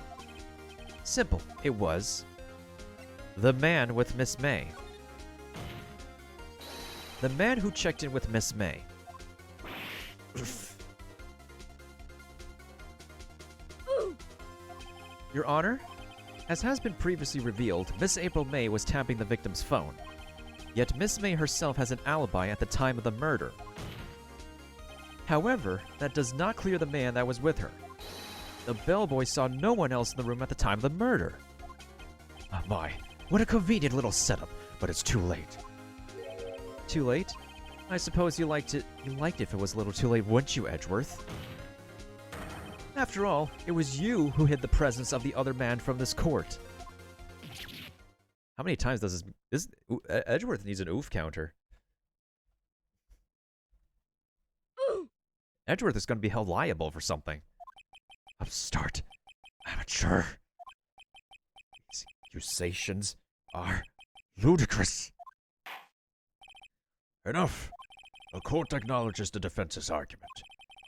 Simple. It was... the man with Miss May. The man who checked in with Miss May. Your Honor, as has been previously revealed, Miss April May was tapping the victim's phone. Yet Miss May herself has an alibi at the time of the murder. However, that does not clear the man that was with her. The bellboy saw no one else in the room at the time of the murder. Oh my, what a convenient little setup, but it's too late. Too late? I suppose you liked it if it was a little too late, wouldn't you, Edgeworth? After all, it was you who hid the presence of the other man from this court. How many times does this Edgeworth needs an oof counter. Edgeworth is going to be held liable for something. Upstart. Amateur. These accusations are ludicrous. Enough. The court acknowledges the defense's argument.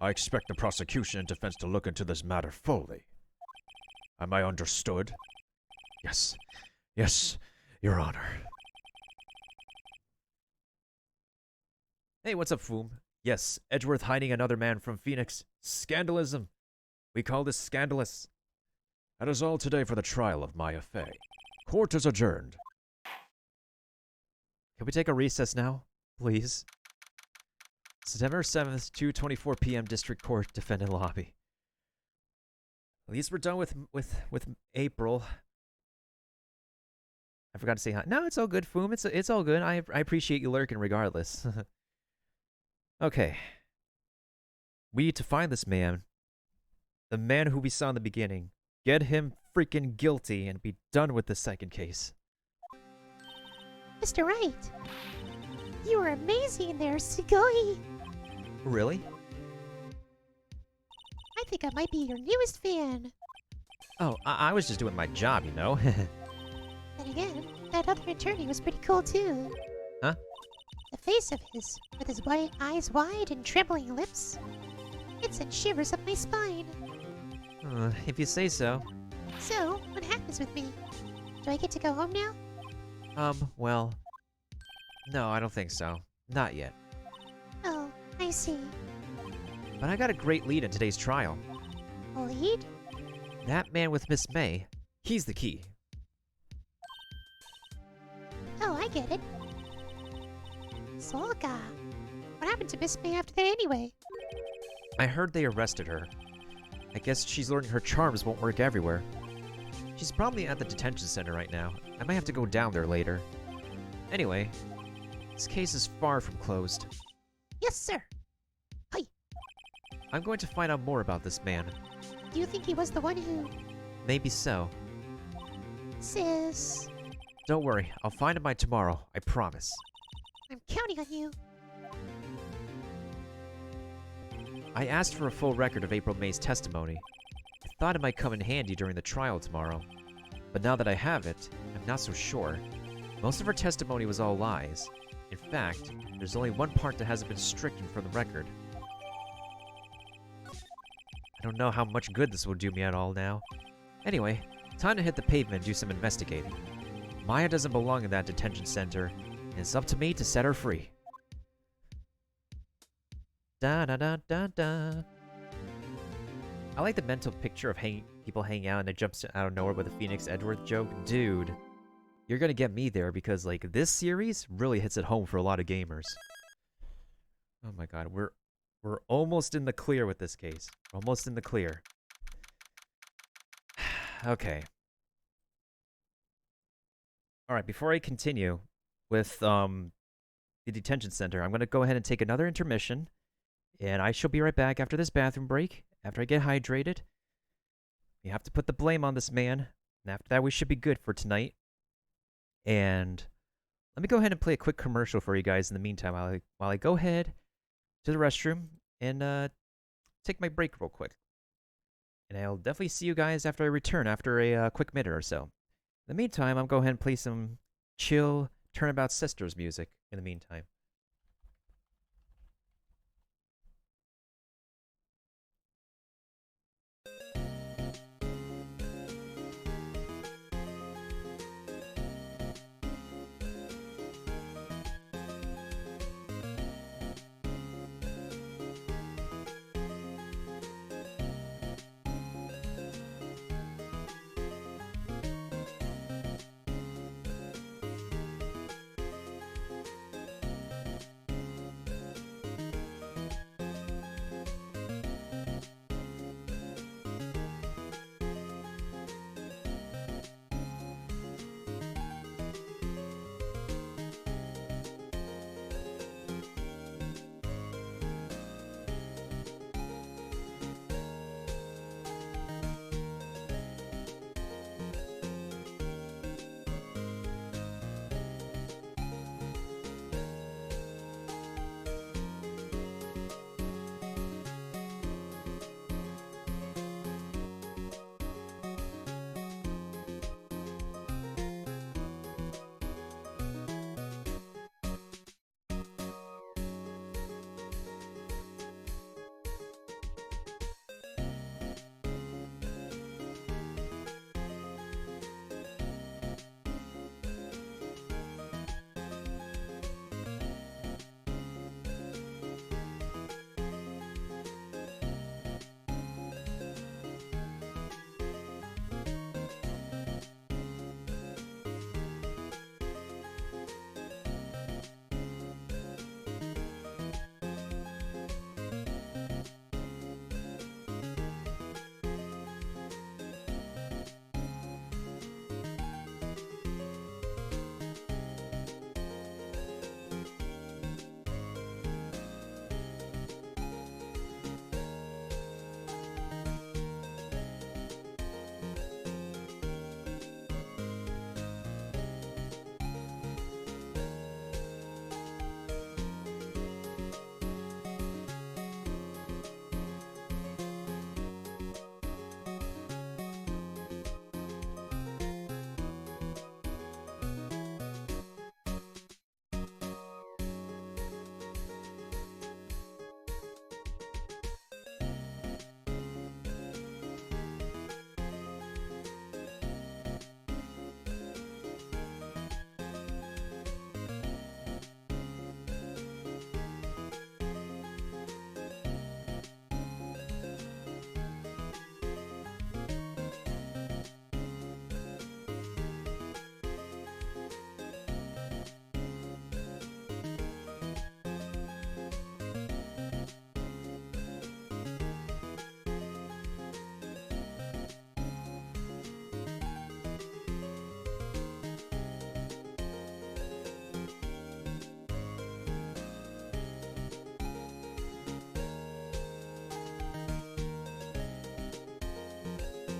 I expect the prosecution and defense to look into this matter fully. Am I understood? Yes. Yes, Your Honor. Hey, what's up, Foom? Yes, Edgeworth hiding another man from Phoenix. Scandalism. We call this scandalous. That is all today for the trial of Maya Fey. Court is adjourned. Can we take a recess now, please? September 7th, 2:24 p.m. District Court, Defendant Lobby. At least we're done with April. I forgot to say hi. No, it's all good, Foom. It's all good. I appreciate you lurking regardless. Okay. We need to find this man. The man who we saw in the beginning. Get him freaking guilty and be done with the second case. Mr. Wright, you were amazing in there, Sugoi. Really? I think I might be your newest fan. Oh, I was just doing my job, you know. Then again, that other attorney was pretty cool too. Huh? The face of his, with his white eyes wide and trembling lips. It sent shivers up my spine. If you say so. So, what happens with me? Do I get to go home now? Well... No, I don't think so. Not yet. Oh, I see. But I got a great lead in today's trial. A lead? That man with Miss May, he's the key. Oh, I get it. Volga. What happened to Miss May after that anyway? I heard they arrested her. I guess she's learning her charms won't work everywhere. She's probably at the detention center right now. I might have to go down there later. Anyway, this case is far from closed. Yes, sir. I'm going to find out more about this man. Do you think he was the one who... Maybe so. Sis... Don't worry, I'll find him by tomorrow, I promise. I'm counting on you. I asked for a full record of April May's testimony. I thought it might come in handy during the trial tomorrow. But now that I have it, I'm not so sure. Most of her testimony was all lies. In fact, there's only one part that hasn't been stricken from the record. I don't know how much good this will do me at all now. Anyway, time to hit the pavement and do some investigating. Maya doesn't belong in that detention center, and it's up to me to set her free. Da da da da da. I like the mental picture of people hanging out and it jumps out of nowhere with a Phoenix Edward joke. Dude, you're gonna get me there because, like, this series really hits it home for a lot of gamers. Oh my god, we're almost in the clear with this case. Almost in the clear. Okay. Alright, before I continue with the detention center, I'm gonna go ahead and take another intermission. And I shall be right back after this bathroom break, after I get hydrated. We have to put the blame on this man. And after that, we should be good for tonight. And let me go ahead and play a quick commercial for you guys in the meantime while I go ahead to the restroom and take my break real quick. And I'll definitely see you guys after I return, after a quick minute or so. In the meantime, I'll go ahead and play some chill Turnabout Sisters music in the meantime.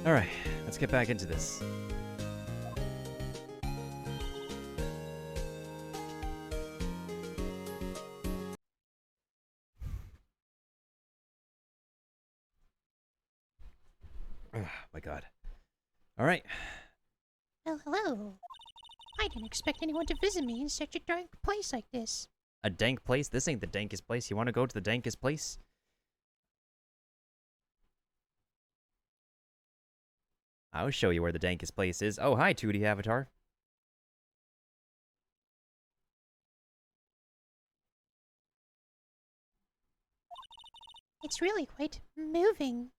Alright, let's get back into this. Oh my god. Alright. Well, hello. I didn't expect anyone to visit me in such a dark place like this. A dank place? This ain't the dankest place. You want to go to the dankest place? I'll show you where the dankest place is. Oh, hi, 2D Avatar. It's really quite moving.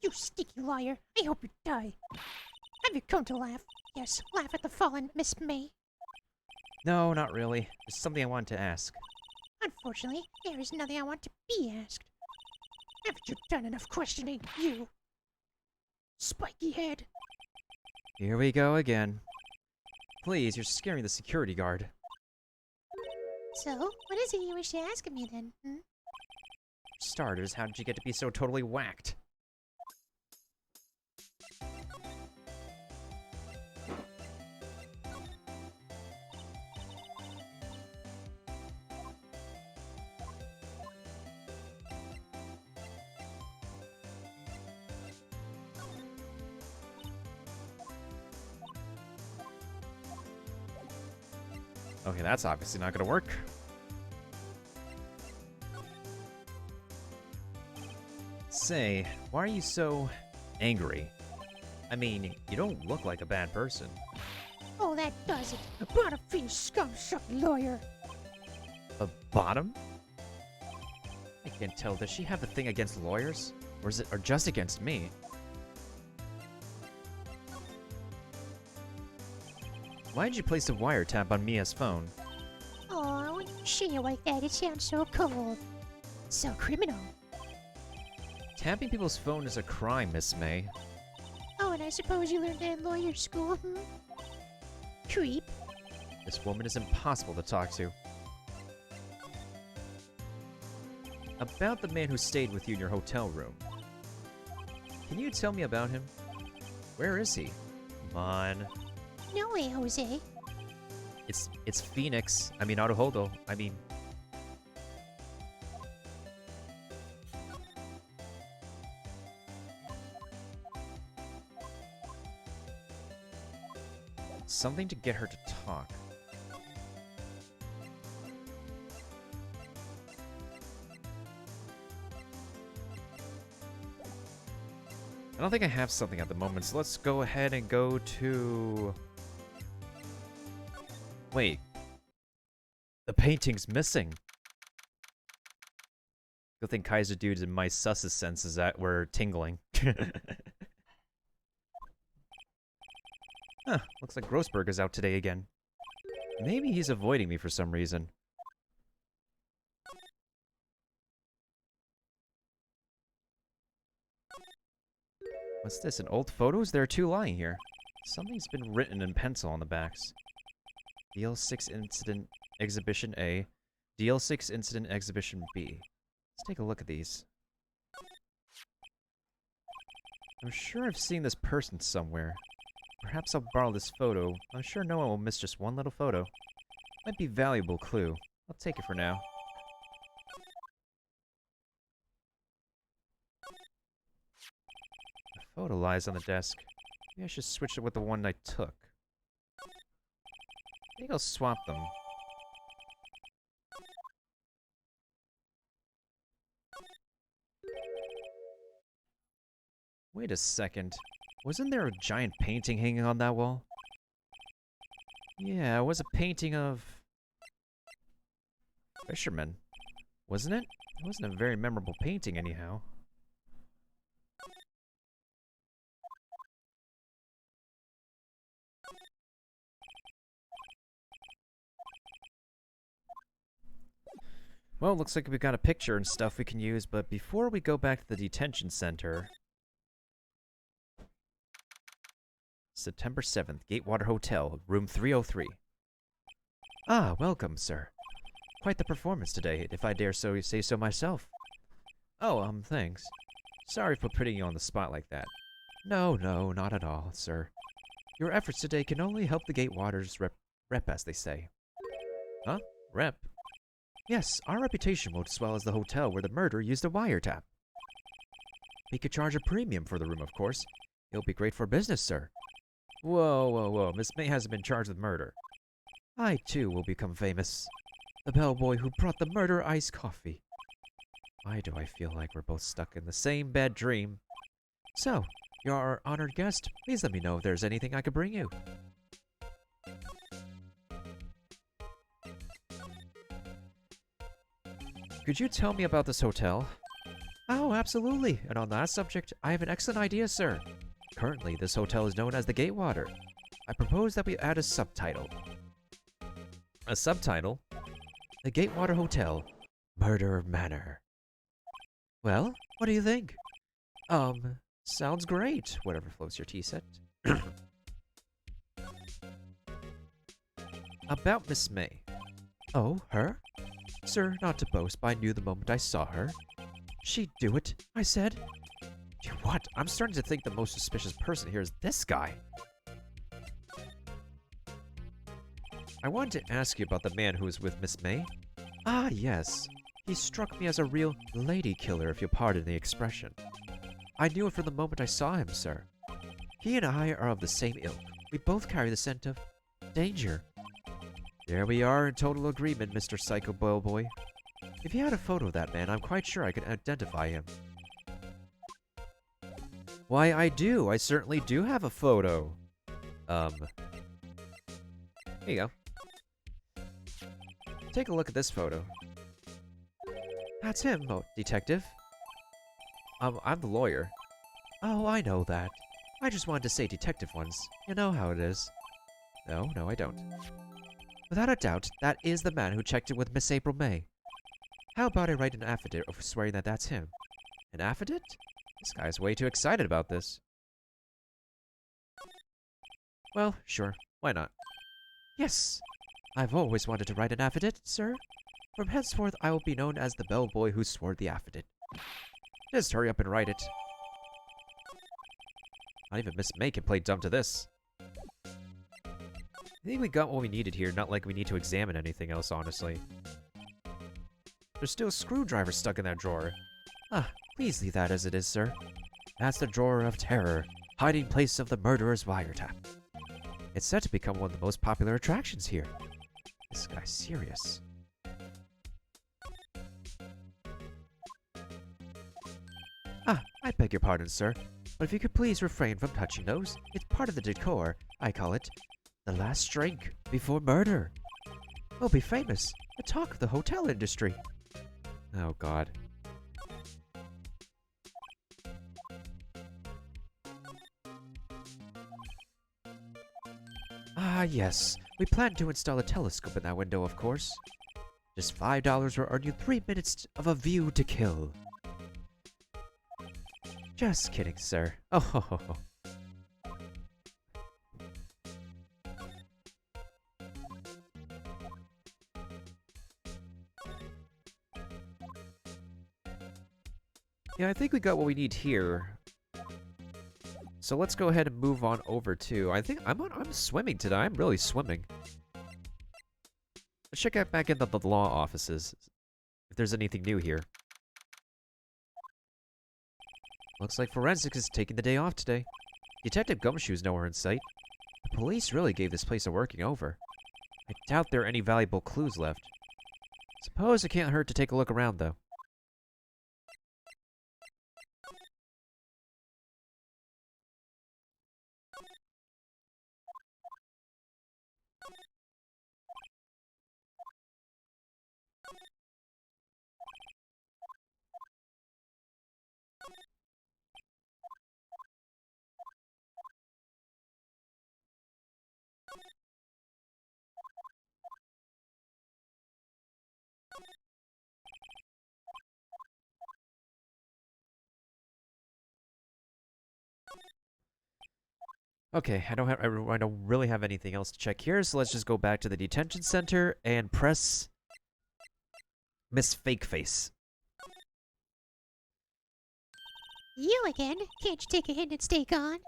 You sticky liar. I hope you die. Have you come to laugh? Yes, laugh at the fallen Miss May. No, not really. There's something I wanted to ask. Unfortunately, there is nothing I want to be asked. Haven't you done enough questioning, you spiky head? Here we go again. Please, you're scaring the security guard. So, what is it you wish to ask of me then? Hmm? For starters, how did you get to be so totally whacked? Okay, that's obviously not gonna work. Say, why are you so angry? I mean, you don't look like a bad person. Oh, that does it. Bottom-feeding scum-sucking lawyer. A bottom? I can't tell. Does she have a thing against lawyers? Or is it or just against me? Why did you place a wiretap on Mia's phone? Oh, when you say it like that, it sounds so cold. So criminal. Tapping people's phone is a crime, Miss May. Oh, and I suppose you learned that in lawyer school, hmm? Creep. This woman is impossible to talk to. About the man who stayed with you in your hotel room. Can you tell me about him? Where is he? Come on. No way, Jose. It's Phoenix. I mean, Naruhodo. I mean... Something to get her to talk. I don't think I have something at the moment, so let's go ahead and go to... Wait. The painting's missing. Good thing Kaiser Dudes and my sus's senses that were tingling. Huh, looks like Grossberg is out today again. Maybe he's avoiding me for some reason. What's this, an old photos? There are two lying here. Something's been written in pencil on the backs. DL6 Incident Exhibition A, DL6 Incident Exhibition B. Let's take a look at these. I'm sure I've seen this person somewhere. Perhaps I'll borrow this photo. I'm sure no one will miss just one little photo. Might be a valuable clue. I'll take it for now. The photo lies on the desk. Maybe I should switch it with the one I took. I think I'll swap them. Wait a second. Wasn't there a giant painting hanging on that wall? Yeah, it was a painting of... Fisherman. Wasn't it? It wasn't a very memorable painting anyhow. Well, looks like we've got a picture and stuff we can use, but before we go back to the detention center... September 7th, Gatewater Hotel, room 303. Ah, welcome, sir. Quite the performance today, if I dare so say so myself. Oh, thanks. Sorry for putting you on the spot like that. No, no, not at all, sir. Your efforts today can only help the Gatewaters rep, as they say. Huh? Rep? Yes, our reputation won't swell as the hotel where the murderer used a wiretap. We could charge a premium for the room, of course. It'll be great for business, sir. Whoa, whoa, whoa. Miss May hasn't been charged with murder. I, too, will become famous. The bellboy who brought the murderer iced coffee. Why do I feel like we're both stuck in the same bad dream? So, you're our honored guest. Please let me know if there's anything I could bring you. Could you tell me about this hotel? Oh, absolutely. And on that subject, I have an excellent idea, sir. Currently, this hotel is known as the Gatewater. I propose that we add a subtitle. A subtitle? The Gatewater Hotel, Murder Manor. Well, what do you think? Sounds great. Whatever floats your tea set. About Miss May. Oh, her? Sir, not to boast, but I knew the moment I saw her. She'd do it, I said. Do what? I'm starting to think the most suspicious person here is this guy. I wanted to ask you about the man who was with Miss May. Ah, yes. He struck me as a real lady killer, if you'll pardon the expression. I knew it from the moment I saw him, sir. He and I are of the same ilk. We both carry the scent of danger. There we are in total agreement, Mr. Psycho Bellboy. If you had a photo of that man, I'm quite sure I could identify him. Why, I do. I certainly do have a photo. Here you go. Take a look at this photo. That's him, detective. I'm the lawyer. Oh, I know that. I just wanted to say detective once. You know how it is. No, I don't. Without a doubt, that is the man who checked in with Miss April May. How about I write an affidavit swearing that that's him? An affidavit? This guy's way too excited about this. Well, sure. Why not? Yes! I've always wanted to write an affidavit, sir. From henceforth, I will be known as the bellboy who swore the affidavit. Just hurry up and write it. Not even Miss May can play dumb to this. I think we got what we needed here, not like we need to examine anything else, honestly. There's still a screwdriver stuck in that drawer. Ah, please leave that as it is, sir. That's the drawer of terror, hiding place of the murderer's wiretap. It's set to become one of the most popular attractions here. This guy's serious. Ah, I beg your pardon, sir, but if you could please refrain from touching those. It's part of the decor. I call it the last drink before murder. We'll be famous. The talk of the hotel industry. Oh, God. Ah, yes. We plan to install a telescope in that window, of course. Just $5 will earn you 3 minutes of a view to kill. Just kidding, sir. Oh, ho, ho, ho. Yeah, I think we got what we need here. So let's go ahead and move on over to... I think I'm swimming today. I'm really swimming. Let's check out back into the law offices. If there's anything new here. Looks like forensics is taking the day off today. Detective Gumshoe's nowhere in sight. The police really gave this place a working over. I doubt there are any valuable clues left. Suppose it can't hurt to take a look around, though. Okay, I don't really have anything else to check here, so let's just go back to the detention center and press Miss Fake Face. You again? Can't you take a hint and stay gone?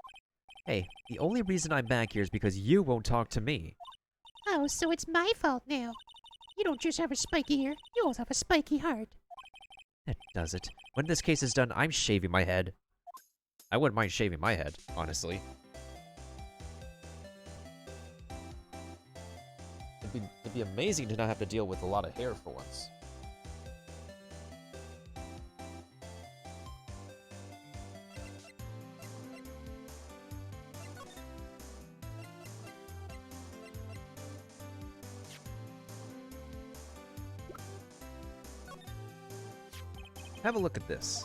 Hey, the only reason I'm back here is because you won't talk to me. Oh, so it's my fault now. You don't just have a spiky ear, you also have a spiky heart. That does it. When this case is done, I'm shaving my head. I wouldn't mind shaving my head, honestly. It'd be amazing to not have to deal with a lot of hair for once. Have a look at this.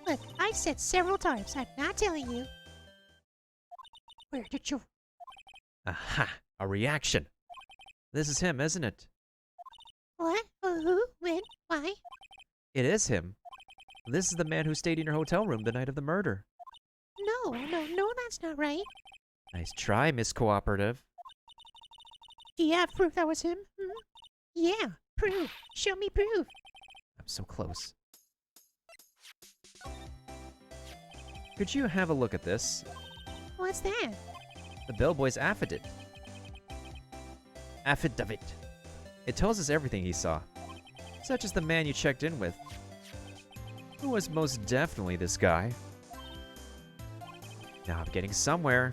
Look, I've said several times, I'm not telling you. Where did you... Aha! A reaction! This is him, isn't it? What? Who? When? Why? It is him. This is the man who stayed in your hotel room the night of the murder. No, that's not right. Nice try, Miss Cooperative. Do you have proof that was him? Hmm? Yeah, proof. Show me proof. I'm so close. Could you have a look at this? What's that? The bellboy's affidavit. Affidavit. It tells us everything he saw, such as the man you checked in with, who was most definitely this guy. Now I'm getting somewhere.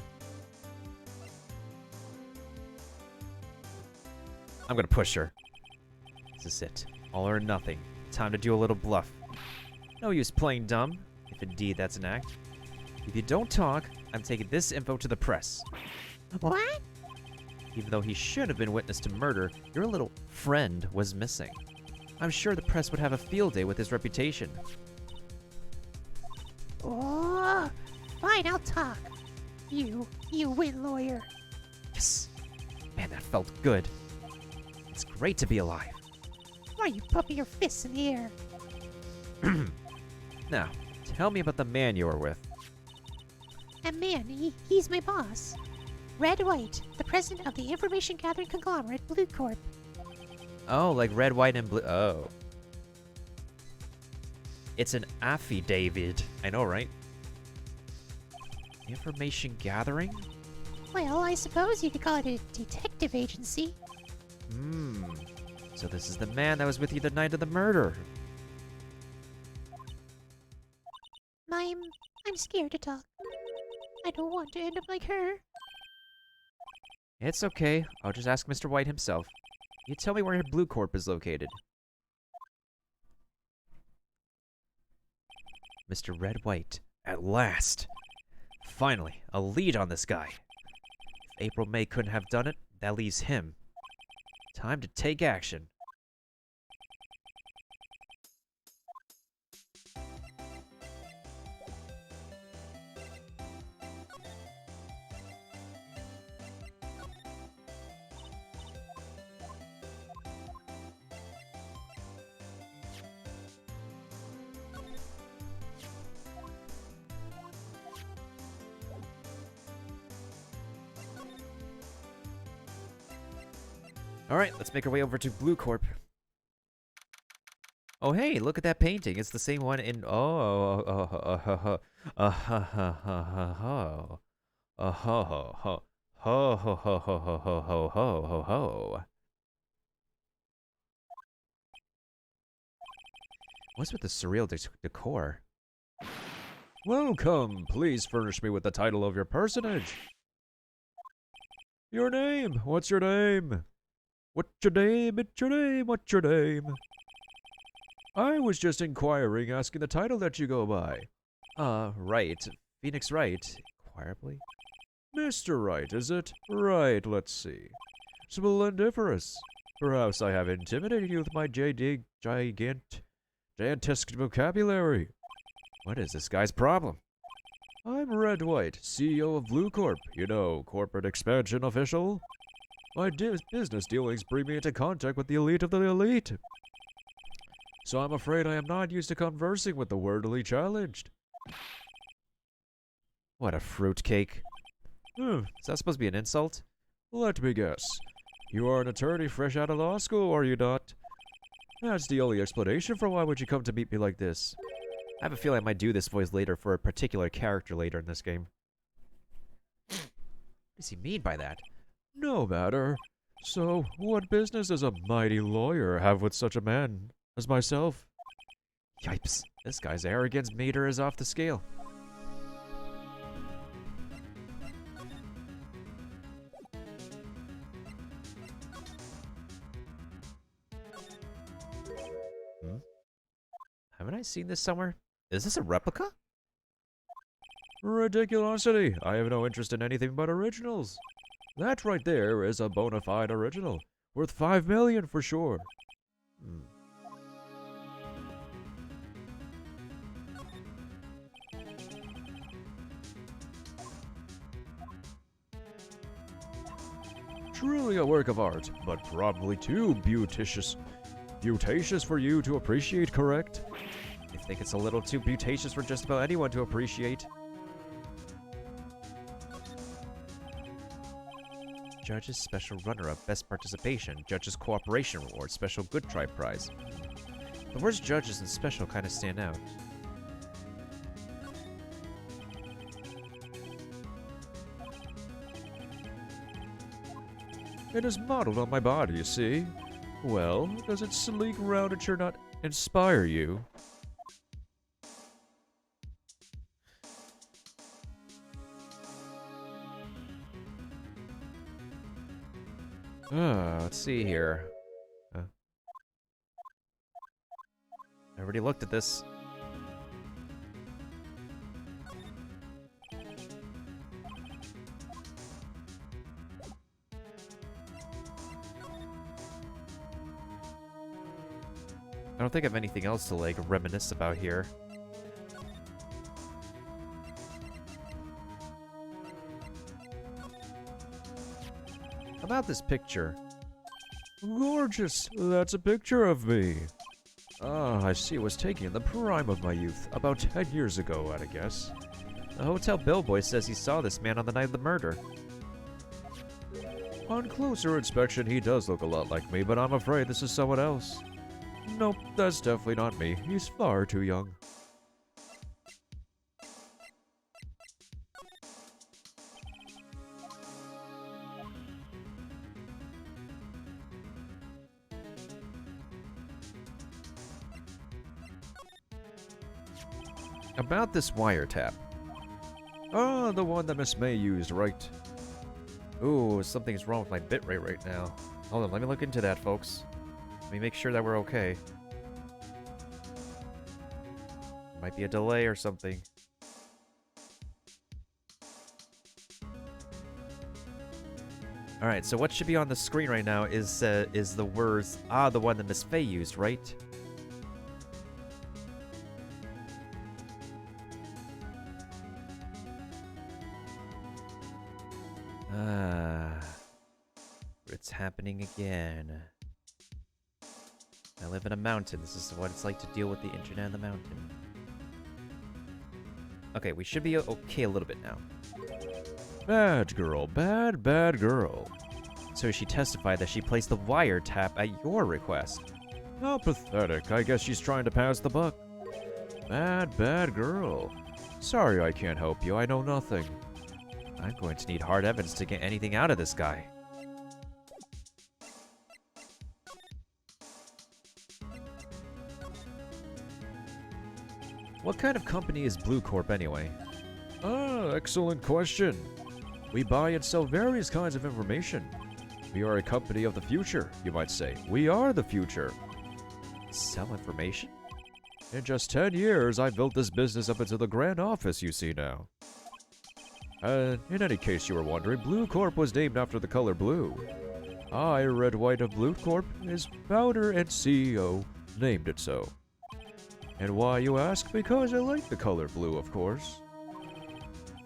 I'm gonna push her. This is it. All or nothing. Time to do a little bluff. No use playing dumb, if indeed that's an act. If you don't talk, I'm taking this info to the press. What? Even though he should have been witness to murder, your little friend was missing. I'm sure the press would have a field day with his reputation. Oh, fine, I'll talk. You win, lawyer. Yes! Man, that felt good. It's great to be alive. Why are you pumping your fists in the air? Now, tell me about the man you were with. And man, he's my boss. Red White, the president of the information gathering conglomerate Blue Corp. Oh, like red, white, and blue. Oh. It's an affidavit. I know, right? Information gathering? Well, I suppose you could call it a detective agency. Hmm. So this is the man that was with you the night of the murder. I'm scared to talk. I don't want to end up like her. It's okay. I'll just ask Mr. White himself. You tell me where Blue Corp is located. Mr. Red White. At last. Finally, a lead on this guy. If April May couldn't have done it, that leaves him. Time to take action. Alright, let's make our way over to Blue Corp. Oh hey, look at that painting. It's the same one in... What's with the surreal decor? Welcome. Please furnish me with the title of your personage. Your name. What's your name? What's your name? It's your name. What's your name? I was just inquiring, asking the title that you go by. Wright. Phoenix Wright. Inquirably. Mr. Wright, is it? Right, let's see. Splendiferous. Perhaps I have intimidated you with my gigantic vocabulary. What is this guy's problem? I'm Red White, CEO of Blue Corp. You know, corporate expansion official. My business dealings bring me into contact with the elite of the elite. So I'm afraid I am not used to conversing with the wordily challenged. What a fruitcake. Is that supposed to be an insult? Let me guess. You are an attorney fresh out of law school, are you not? That's the only explanation for why would you come to meet me like this. I have a feeling I might do this voice later for a particular character later in this game. What does he mean by that? No matter. So, what business does a mighty lawyer have with such a man as myself? Yipes. This guy's arrogance meter is off the scale. Haven't I seen this somewhere? Is this a replica? Ridiculosity! I have no interest in anything but originals. That right there is a bona fide original. Worth 5 million for sure. Truly a work of art, but probably too beauticious for you to appreciate, correct? I think it's a little too beauticious for just about anyone to appreciate. Judges Special Runner-Up Best Participation. Judges Cooperation Reward. Special Good Try Prize. The words judges and special kind of stand out. It is modeled on my body, you see? Well, does its sleek roundature not inspire you? Let's see here. I already looked at this. I don't think I have anything else to, like, reminisce about here. About this picture. Gorgeous! That's a picture of me. Ah, I see it was taken in the prime of my youth, about 10 years ago, I'd guess. The hotel bellboy says he saw this man on the night of the murder. On closer inspection, he does look a lot like me, but I'm afraid this is someone else. Nope, that's definitely not me. He's far too young. About this wiretap. Ah, the one that Miss May used, right? Ooh, something's wrong with my bitrate right now. Hold on, let me look into that, folks. Let me make sure that we're okay. Might be a delay or something. Alright, so what should be on the screen right now is the words, the one that Miss Faye used, right? It's happening again. I live in a mountain. This is what it's like to deal with the internet in the mountain. Okay, we should be okay a little bit now. Bad girl, bad girl. So she testified that she placed the wiretap at your request. How pathetic. I guess she's trying to pass the buck. Bad girl. Sorry I can't help you. I know nothing. I'm going to need hard evidence to get anything out of this guy. What kind of company is Blue Corp anyway? Ah, excellent question. We buy and sell various kinds of information. We are a company of the future, you might say. We are the future. Sell information? In just 10 years, I built this business up into the grand office you see now. In any case you were wondering, Blue Corp was named after the color blue. I, Red White of Blue Corp, his founder and CEO, named it so. And why, you ask? Because I like the color blue, of course.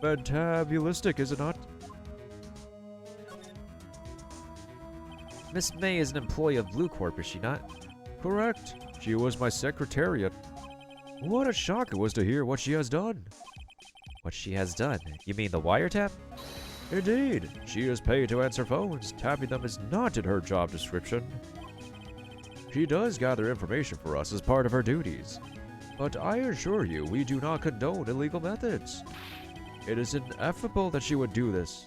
Fantabulistic, is it not? Miss May is an employee of Blue Corp, is she not? Correct. She was my secretariat. What a shock it was to hear what she has done. What she has done? You mean the wiretap? Indeed. She is paid to answer phones. Tapping them is not in her job description. She does gather information for us as part of her duties. But I assure you, we do not condone illegal methods. It is ineffable that she would do this.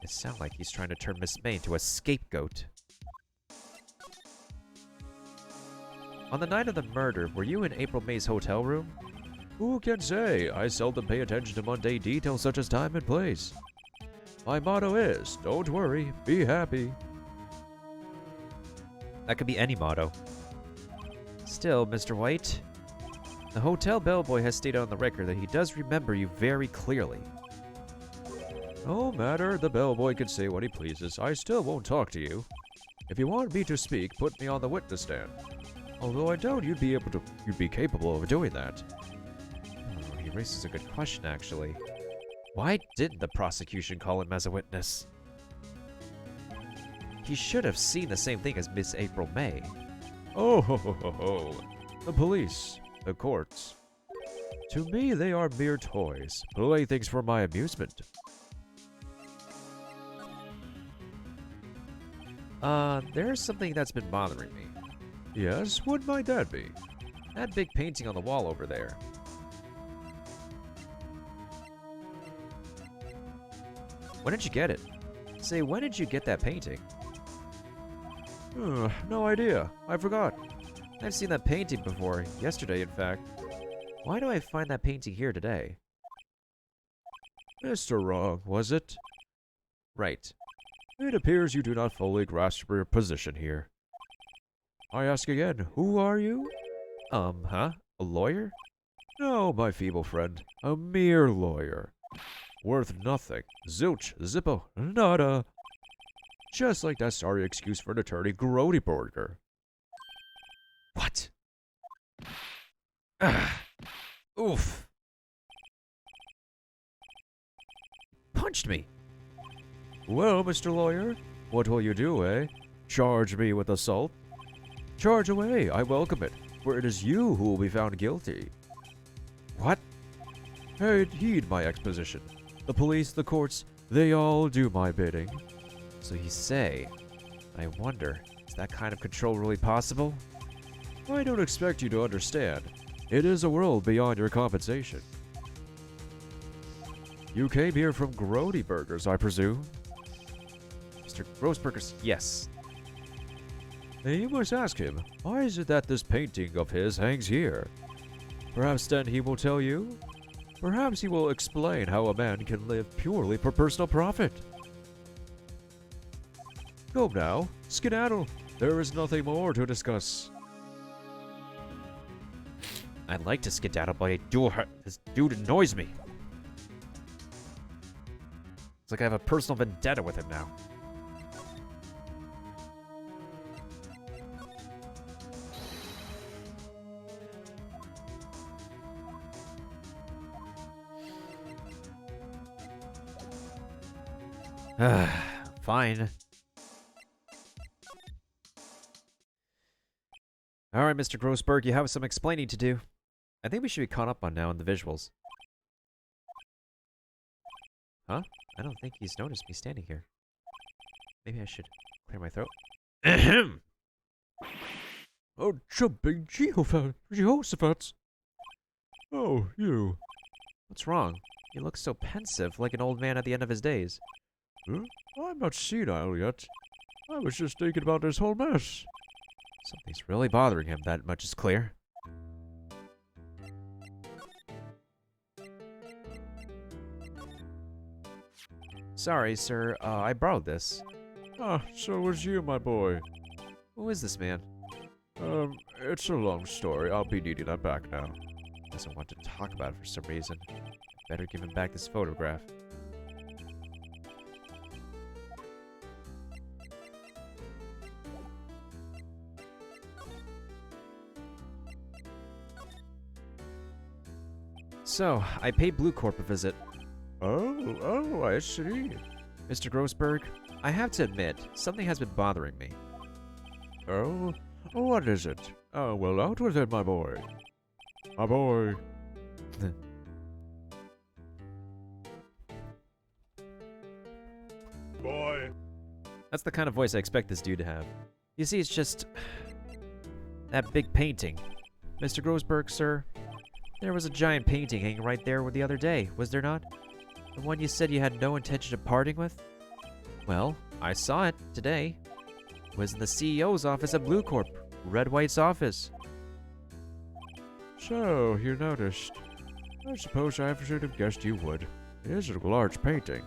It sounds like he's trying to turn Miss May into a scapegoat. On the night of the murder, were you in April May's hotel room? Who can say? I seldom pay attention to mundane details such as time and place. My motto is, don't worry, be happy. That could be any motto. Still, Mr. White, the hotel bellboy has stated on the record that he does remember you very clearly. No matter, the bellboy can say what he pleases. I still won't talk to you. If you want me to speak, put me on the witness stand. Although I doubt you'd be capable of doing that. He raises a good question, actually. Why didn't the prosecution call him as a witness? He should have seen the same thing as Miss April May. Oh, ho, ho, ho, ho. The police, the courts. To me, they are mere toys, playthings for my amusement. There's something that's been bothering me. Yes, what might that be? That big painting on the wall over there. When did you get it? Say, when did you get that painting? No idea. I forgot. I've seen that painting before, yesterday in fact. Why do I find that painting here today? Mr. Wrong, was it? Right. It appears you do not fully grasp your position here. I ask again, who are you? Huh? A lawyer? No, my feeble friend. A mere lawyer. Worth nothing. Zilch, zippo, nada. Just like that sorry excuse for an attorney, Grodyburger. What? Oof. Punched me. Well, Mr. Lawyer, what will you do, eh? Charge me with assault? Charge away, I welcome it, for it is you who will be found guilty. What? Hey, heed my exposition. The police, the courts, they all do my bidding. So you say. I wonder, is that kind of control really possible? I don't expect you to understand. It is a world beyond your compensation. You came here from Grodyburgers, I presume? Mr. Grossberger's, yes. You must ask him, why is it that this painting of his hangs here? Perhaps then he will tell you? Perhaps he will explain how a man can live purely for personal profit. Go now, skedaddle. There is nothing more to discuss. I'd like to skedaddle, but this dude annoys me. It's like I have a personal vendetta with him now. Fine. Alright, Mr. Grossberg, you have some explaining to do. I think we should be caught up on now in the visuals. Huh? I don't think he's noticed me standing here. Maybe I should clear my throat. Ahem! Oh, jumping Jehoshaphat. Oh, you. What's wrong? You look so pensive, like an old man at the end of his days. Huh? I'm not senile yet. I was just thinking about this whole mess. Something's really bothering him, that much is clear. Sorry, sir, I borrowed this. Ah, so was you, my boy. Who is this man? It's a long story. I'll be needing that back now. Doesn't want to talk about it for some reason. Better give him back this photograph. So, I paid Blue Corp a visit. Oh, I see. Mr. Grossberg, I have to admit, something has been bothering me. Oh, what is it? Oh, well, out with it, my boy. My boy. Boy. That's the kind of voice I expect this dude to have. You see, it's just... that big painting. Mr. Grossberg, sir, there was a giant painting hanging right there the other day, was there not? The one you said you had no intention of parting with? Well, I saw it today. It was in the CEO's office at Blue Corp, Red White's office. So, you noticed. I suppose I should have guessed you would. It is a large painting.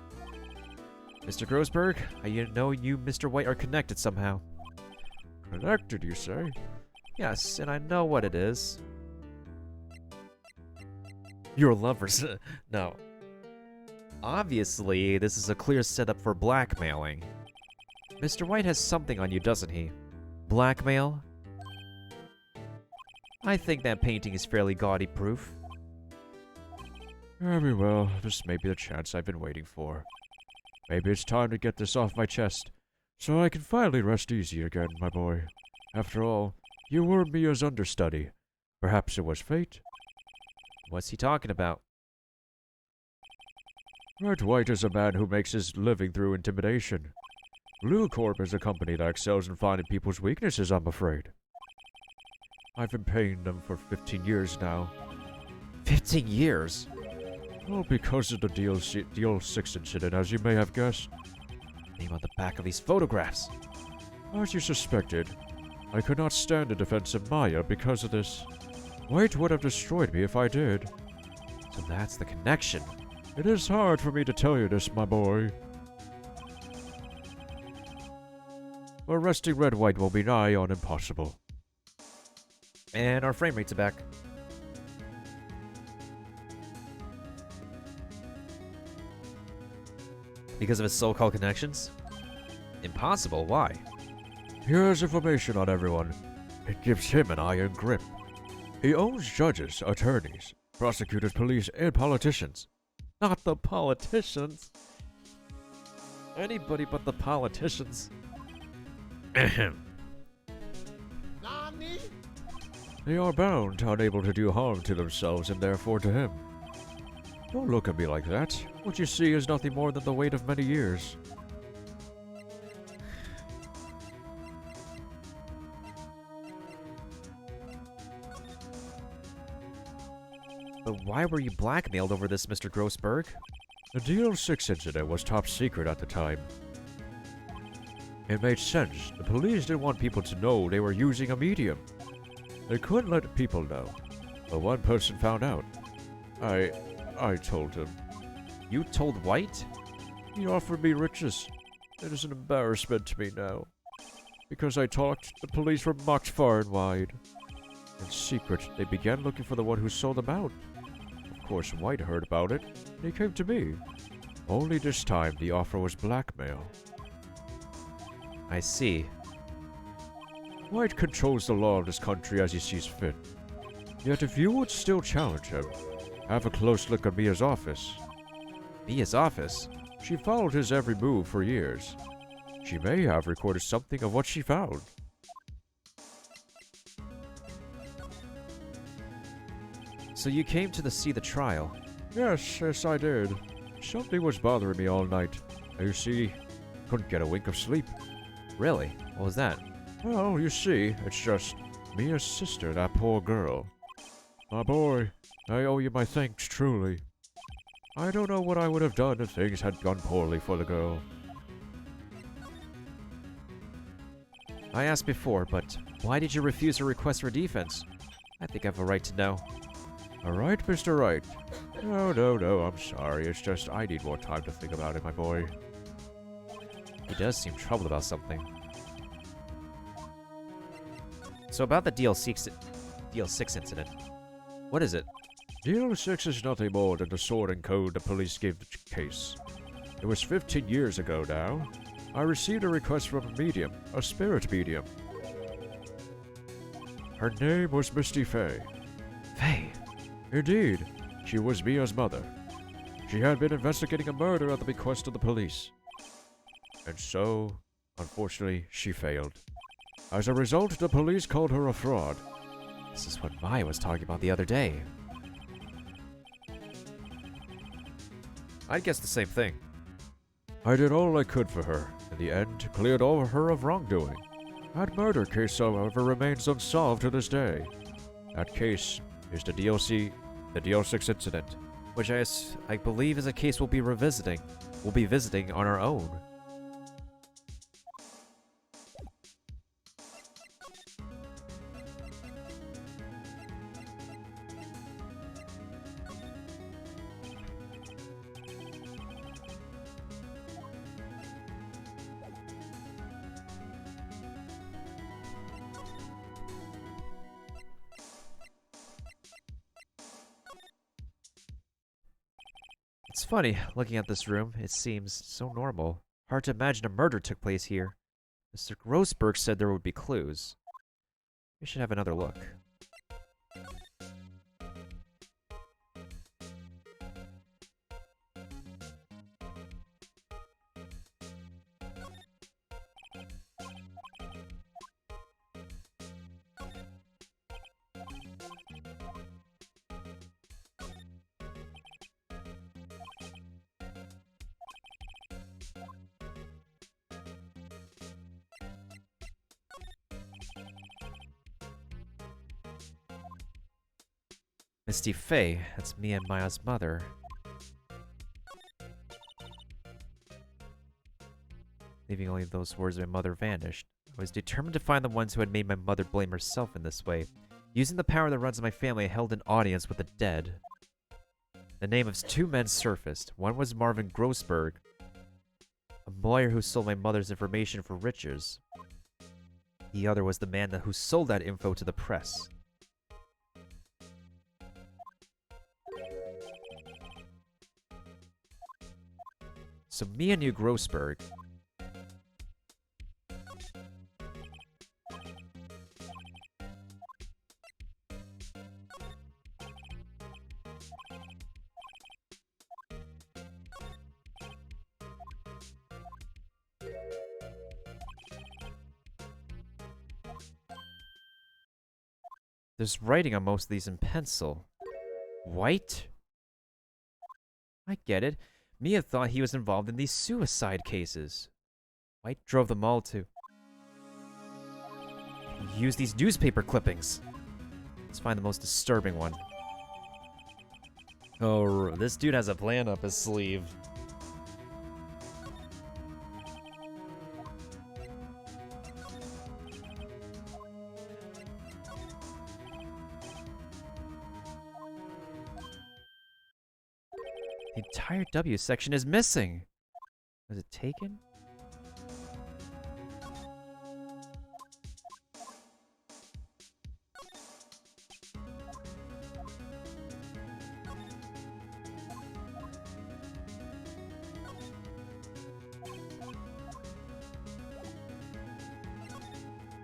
Mr. Grossberg, I know you Mr. White are connected somehow. Connected, you say? Yes, and I know what it is. You're lovers. No. Obviously, this is a clear setup for blackmailing. Mr. White has something on you, doesn't he? Blackmail? I think that painting is fairly gaudy proof. Very well, this may be the chance I've been waiting for. Maybe it's time to get this off my chest, so I can finally rest easy again, my boy. After all, you were Mia's understudy. Perhaps it was fate? What's he talking about? Red White is a man who makes his living through intimidation. Blue Corp is a company that excels in finding people's weaknesses, I'm afraid. I've been paying them for 15 years now. 15 years? All because of the Deal 6 incident, as you may have guessed. Name on the back of these photographs. As you suspected, I could not stand the defense of Maya because of this. White would have destroyed me if I did. So that's the connection. It is hard for me to tell you this, my boy. Arresting Red White will be nigh on impossible. And our frame rates are back. Because of his so-called connections? Impossible, why? He has information on everyone. It gives him an iron grip. He owns judges, attorneys, prosecutors, police, and politicians. Not the politicians. Anybody but the politicians. Nani? They are bound, unable to do harm to themselves and therefore to him. Don't look at me like that. What you see is nothing more than the weight of many years. But why were you blackmailed over this, Mr. Grossberg? The Deal 6 incident was top secret at the time. It made sense. The police didn't want people to know they were using a medium. They couldn't let people know. But one person found out. I told him. You told White? He offered me riches. It is an embarrassment to me now. Because I talked, the police were mocked far and wide. In secret, they began looking for the one who sold them out. Of course, White heard about it, and he came to me. Only this time, the offer was blackmail. I see. White controls the law of this country as he sees fit. Yet if you would still challenge him, have a close look at Mia's office. Mia's office? She followed his every move for years. She may have recorded something of what she found. So you came to see the trial? Yes, I did. Something was bothering me all night. You see, couldn't get a wink of sleep. Really? What was that? Well, you see, it's just Mia's sister, that poor girl. My boy, I owe you my thanks, truly. I don't know what I would have done if things had gone poorly for the girl. I asked before, but why did you refuse a request for defense? I think I have a right to know. All right, Mr. Wright. No, I'm sorry. It's just I need more time to think about it, my boy. He does seem troubled about something. So about the Deal 6 incident. What is it? Deal 6 is nothing more than the sort and code the police gave the case. It was 15 years ago now. I received a request from a medium, a spirit medium. Her name was Misty Fey. Faye. Indeed, she was Mia's mother. She had been investigating a murder at the bequest of the police. And so, unfortunately, she failed. As a result, the police called her a fraud. This is what Maya was talking about the other day. I'd guess the same thing. I did all I could for her. In the end, cleared all her of wrongdoing. That murder case, however, remains unsolved to this day. That case is the DLC, the DL6 incident. Which I believe is a case we'll be revisiting. We'll be visiting on our own. It's funny, looking at this room, it seems so normal. Hard to imagine a murder took place here. Mr. Grossberg said there would be clues. We should have another look. Misty Faye, that's me and Maya's mother. Leaving only those words my mother vanished. I was determined to find the ones who had made my mother blame herself in this way. Using the power that runs in my family, I held an audience with the dead. The name of two men surfaced. One was Marvin Grossberg, a lawyer who sold my mother's information for riches. The other was the man who sold that info to the press. So Mia knew Grossberg. There's writing on most of these in pencil. White? I get it. Mia thought he was involved in these suicide cases. White drove them all to use these newspaper clippings. Let's find the most disturbing one. Oh, this dude has a plan up his sleeve. The entire W section is missing. Was it taken?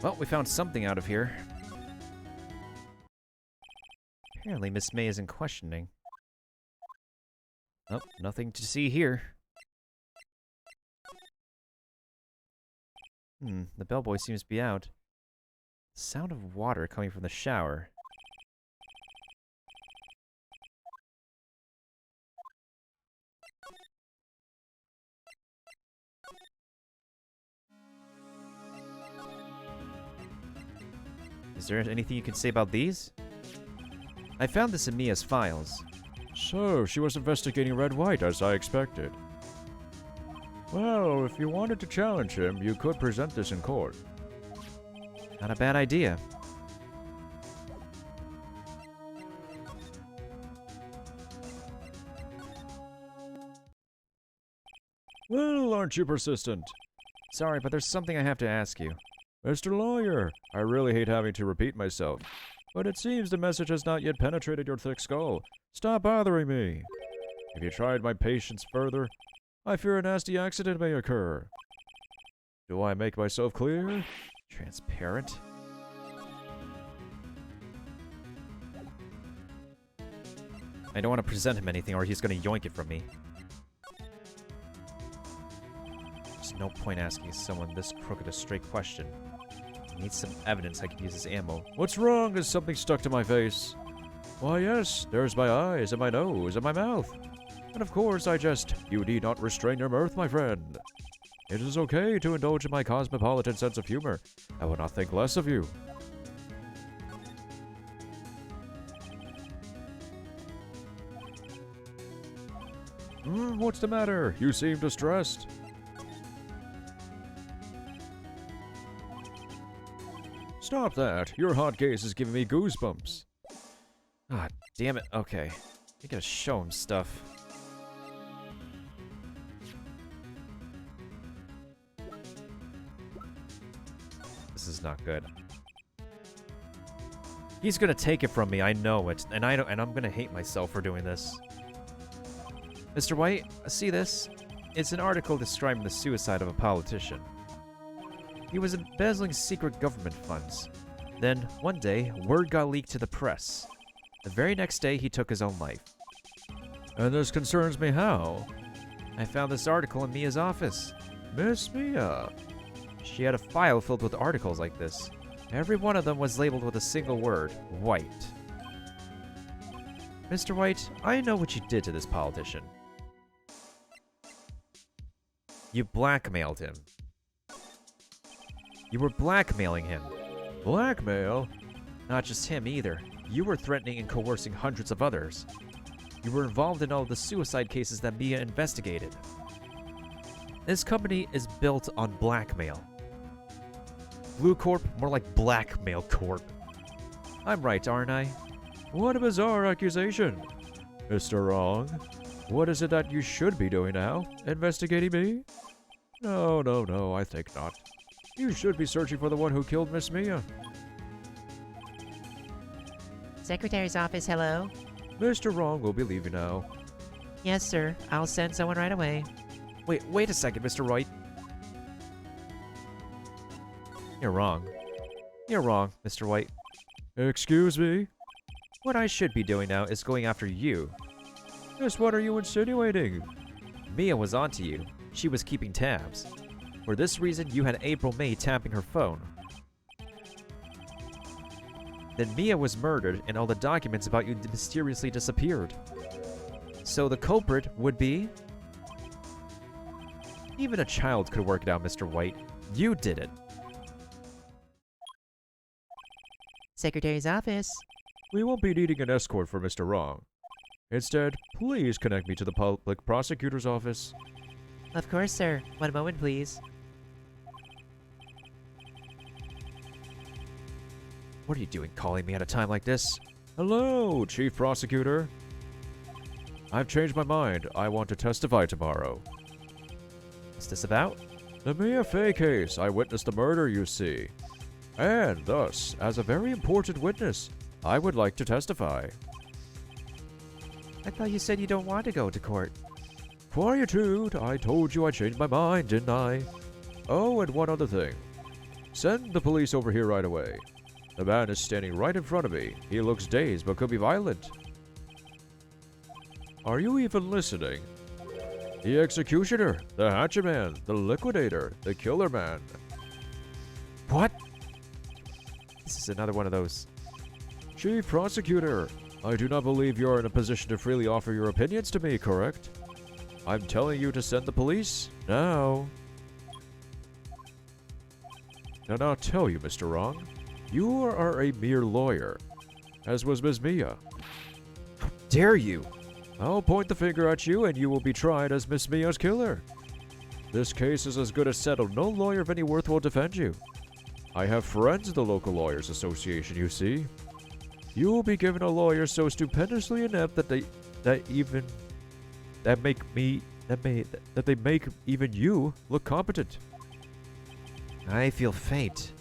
Well, we found something out of here. Apparently Miss May isn't questioning. Oh, nothing to see here. The bellboy seems to be out. Sound of water coming from the shower. Is there anything you can say about these? I found this in Mia's files. So, she was investigating Red White, as I expected. Well, if you wanted to challenge him, you could present this in court. Not a bad idea. Well, aren't you persistent? Sorry, but there's something I have to ask you. Mr. Lawyer, I really hate having to repeat myself, but it seems the message has not yet penetrated your thick skull. Stop bothering me. If you tried my patience further, I fear a nasty accident may occur. Do I make myself clear? Transparent? I don't want to present him anything or he's going to yoink it from me. There's no point asking someone this crooked a straight question. I need some evidence I can use as ammo. What's wrong? Is something stuck to my face? Why, yes, there's my eyes and my nose and my mouth. And of course, you need not restrain your mirth, my friend. It is okay to indulge in my cosmopolitan sense of humor. I will not think less of you. What's the matter? You seem distressed. Stop that. Your hot gaze is giving me goosebumps. Ah, damn it. Okay. I gotta show him stuff. This is not good. He's gonna take it from me, I know it, and I'm gonna hate myself for doing this. Mr. White, see this? It's an article describing the suicide of a politician. He was embezzling secret government funds. Then, one day, word got leaked to the press. The very next day, he took his own life. And this concerns me how? I found this article in Mia's office. Miss Mia. She had a file filled with articles like this. Every one of them was labeled with a single word, White. Mr. White, I know what you did to this politician. You blackmailed him. You were blackmailing him. Blackmail? Not just him either. You were threatening and coercing hundreds of others. You were involved in all the suicide cases that Mia investigated. This company is built on blackmail. Blue Corp, more like Blackmail Corp. I'm right, aren't I? What a bizarre accusation. Mr. Wrong, what is it that you should be doing now? Investigating me? No, I think not. You should be searching for the one who killed Miss Mia. Secretary's office, hello? Mr. Wrong will be leaving now. Yes, sir. I'll send someone right away. Wait a second, Mr. White. You're wrong. You're wrong, Mr. White. Excuse me? What I should be doing now is going after you. Miss, what are you insinuating? Mia was onto you. She was keeping tabs. For this reason, you had April May tapping her phone. Then Mia was murdered and all the documents about you mysteriously disappeared. So the culprit would be... Even a child could work it out, Mr. White. You did it. Secretary's office. We won't be needing an escort for Mr. Wrong. Instead, please connect me to the public prosecutor's office. Of course, sir. One moment, please. What are you doing calling me at a time like this? Hello, Chief Prosecutor. I've changed my mind. I want to testify tomorrow. What's this about? The Mia Fey case. I witnessed the murder, you see. And thus, as a very important witness, I would like to testify. I thought you said you don't want to go to court. Quietude, I told you I changed my mind, didn't I? Oh, and one other thing. Send the police over here right away. The man is standing right in front of me. He looks dazed but could be violent. Are you even listening? The executioner, the hatchet man, the liquidator, the killer man. What? This is another one of those. Chief Prosecutor, I do not believe you are in a position to freely offer your opinions to me, correct? I'm telling you to send the police now. And I'll tell you, Mr. Wrong, you are a mere lawyer, as was Ms. Mia. How dare you? I'll point the finger at you and you will be tried as Miss Mia's killer. This case is as good as settled. No lawyer of any worth will defend you. I have friends in the local lawyers association, you see. You will be given a lawyer so stupendously inept that they make even you look competent. I feel faint.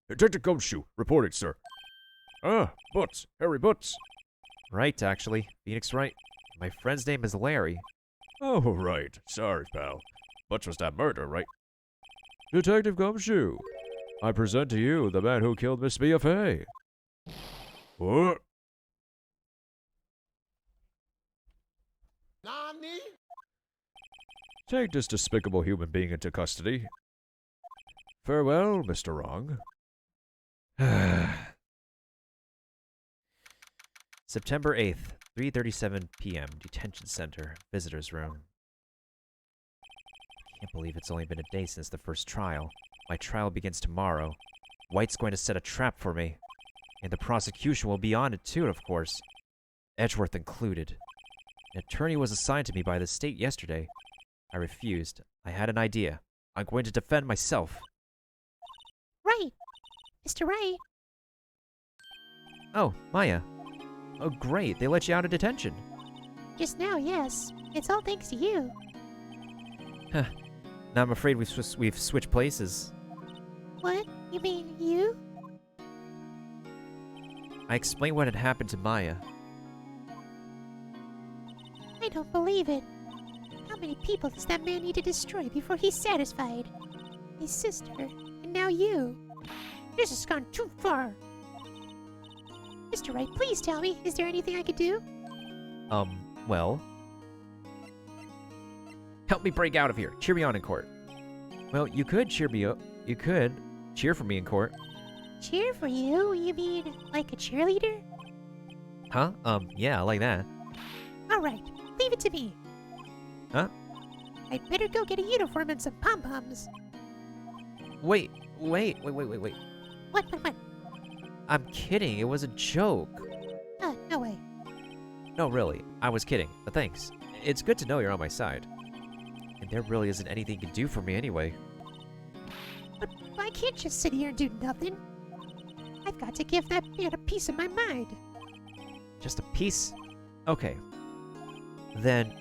Detective Gumshoe, reporting, sir. Butts, Harry Butts. Right, actually. Phoenix Wright. My friend's name is Larry. Oh, right. Sorry, pal. Butts was that murder, right? Detective Gumshoe, I present to you the man who killed Miss Mia Fey. What? Nani? Take this despicable human being into custody. Farewell, Mr. Wrong. September 8th, 3:37 p.m. Detention Center, Visitors Room. I can't believe it's only been a day since the first trial. My trial begins tomorrow. White's going to set a trap for me. And the prosecution will be on it too, of course. Edgeworth included. An attorney was assigned to me by the state yesterday. I refused. I had an idea. I'm going to defend myself. Right. Mr. Ray. Oh, Maya. Oh, great. They let you out of detention. Just now, yes. It's all thanks to you. Now I'm afraid we've switched places. What? You mean you? I explained what had happened to Maya. I don't believe it. How many people does that man need to destroy before he's satisfied? His sister, and now you. This has gone too far. Mr. Wright, please tell me, is there anything I could do? Well... Help me break out of here. Cheer me on in court. Well, you could cheer me up. You could cheer for me in court. Cheer for you? You mean like a cheerleader? Huh? Yeah, like that. Alright, leave it to me. Huh? I'd better go get a uniform and some pom-poms. Wait. What? I'm kidding. It was a joke. No way. No, really. I was kidding. But thanks. It's good to know you're on my side. And there really isn't anything you can do for me anyway. But I can't just sit here and do nothing. I've got to give that man a piece of my mind. Just a piece? Okay. Then,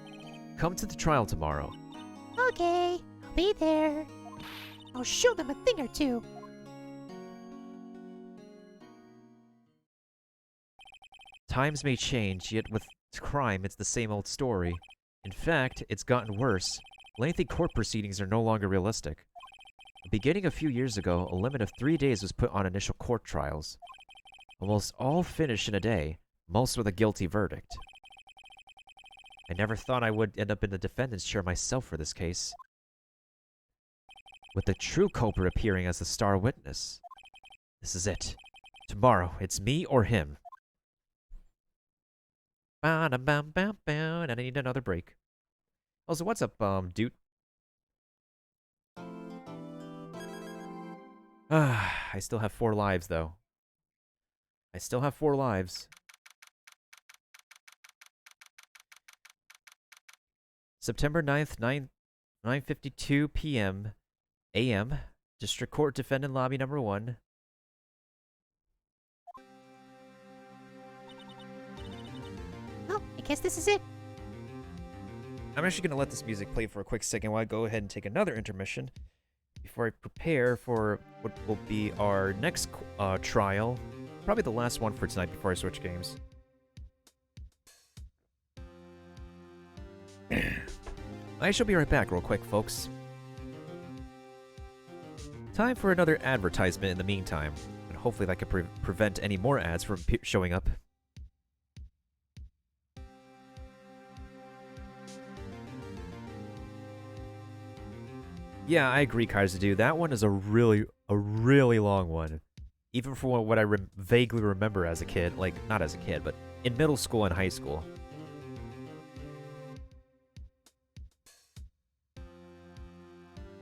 come to the trial tomorrow. Okay, I'll be there. I'll show them a thing or two. Times may change, yet with crime, it's the same old story. In fact, it's gotten worse. Lengthy court proceedings are no longer realistic. Beginning a few years ago, a limit of 3 days was put on initial court trials. Almost all finished in a day, most with a guilty verdict. I never thought I would end up in the defendant's chair myself for this case, with the true culprit appearing as the star witness. This is it. Tomorrow, it's me or him. And I need another break. Also, what's up, dude? I still have 4 lives, though. I still have 4 lives. September 9th, 9:52 p.m. a.m. District Court Defendant Lobby number 1. Well, I guess this is it. I'm actually going to let this music play for a quick second while I go ahead and take another intermission before I prepare for what will be our next trial. Probably the last one for tonight before I switch games. I shall be right back real quick, folks. Time for another advertisement in the meantime, and hopefully that can prevent any more ads from showing up. Yeah, I agree, Kaiser. That one is a really long one. Even for what I vaguely remember as a kid. Like, not as a kid, but in middle school and high school.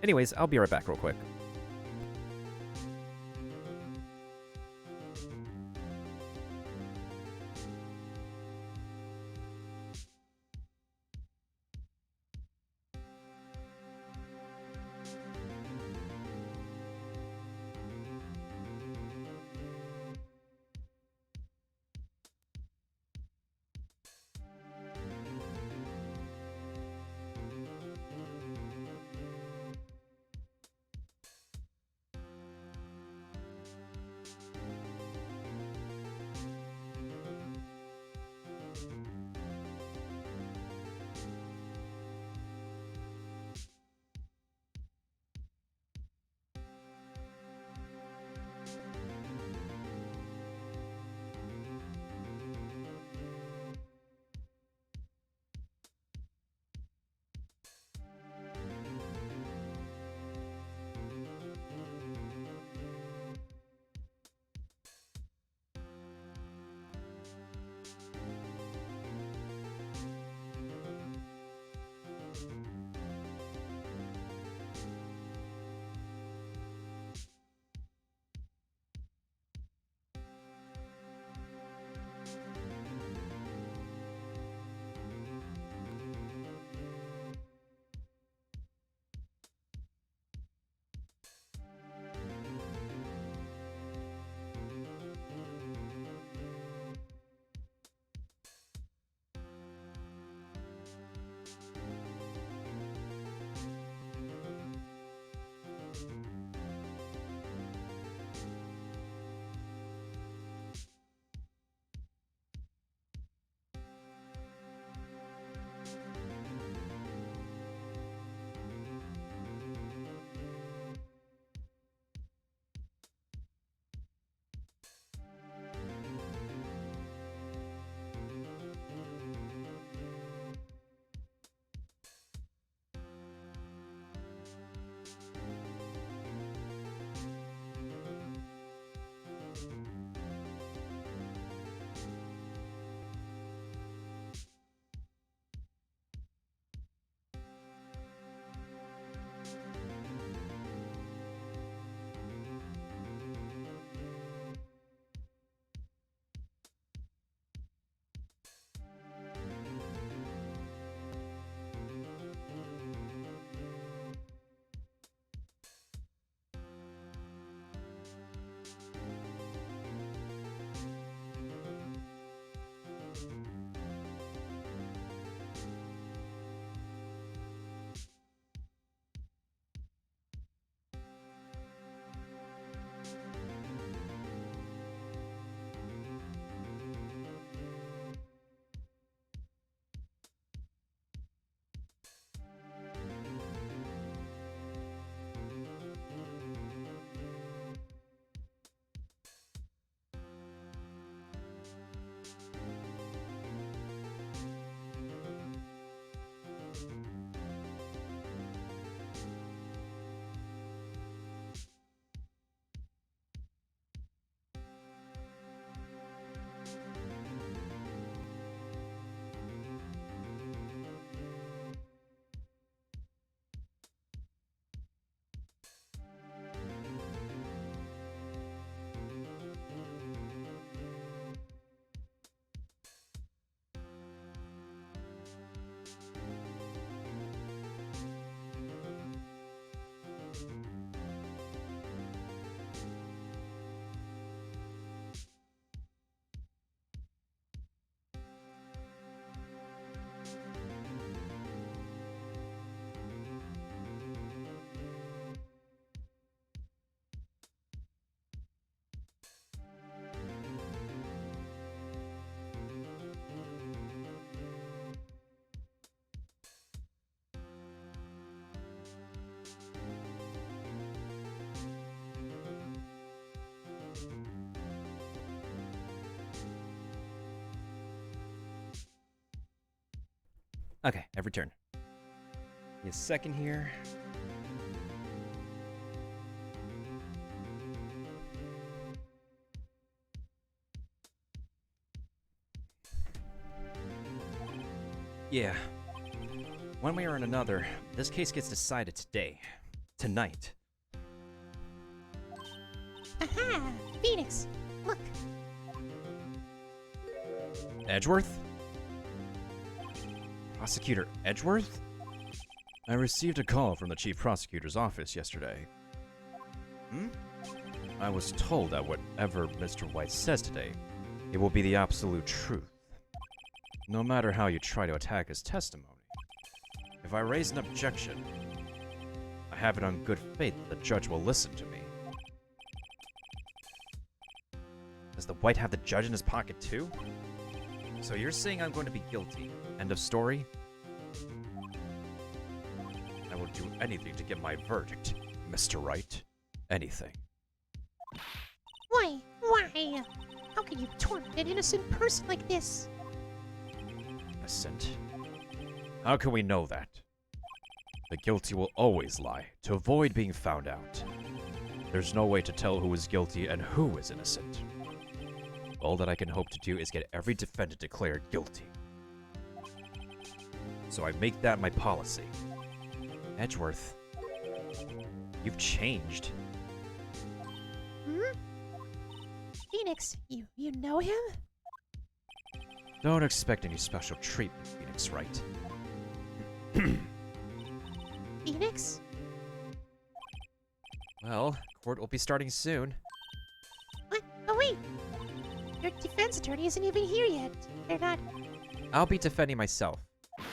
Anyways, I'll be right back real quick. Okay, I've returned. Give me a second here. Yeah. One way or another, this case gets decided today. Tonight. Aha! Phoenix, look. Edgeworth? Prosecutor Edgeworth? I received a call from the chief prosecutor's office yesterday. Hmm? I was told that whatever Mr. White says today, It will be the absolute truth. no matter how you try to attack his testimony, if I raise an objection, I have it on good faith that the judge will listen to me. Does the White have the judge in his pocket too? So you're saying I'm going to be guilty? End of story? I will do anything to get my verdict, Mr. Wright. Anything. Why? Why? How can you torment an innocent person like this? Innocent? How can we know that? The guilty will always lie, to avoid being found out. There's no way to tell who is guilty and who is innocent. All that I can hope to do is get every defendant declared guilty. So I make that my policy. Edgeworth. You've changed. Hmm? Phoenix, you know him? Don't expect any special treatment, Phoenix Wright. Phoenix? Well, court will be starting soon. What? Oh wait! Your defense attorney isn't even here yet. They're not... I'll be defending myself,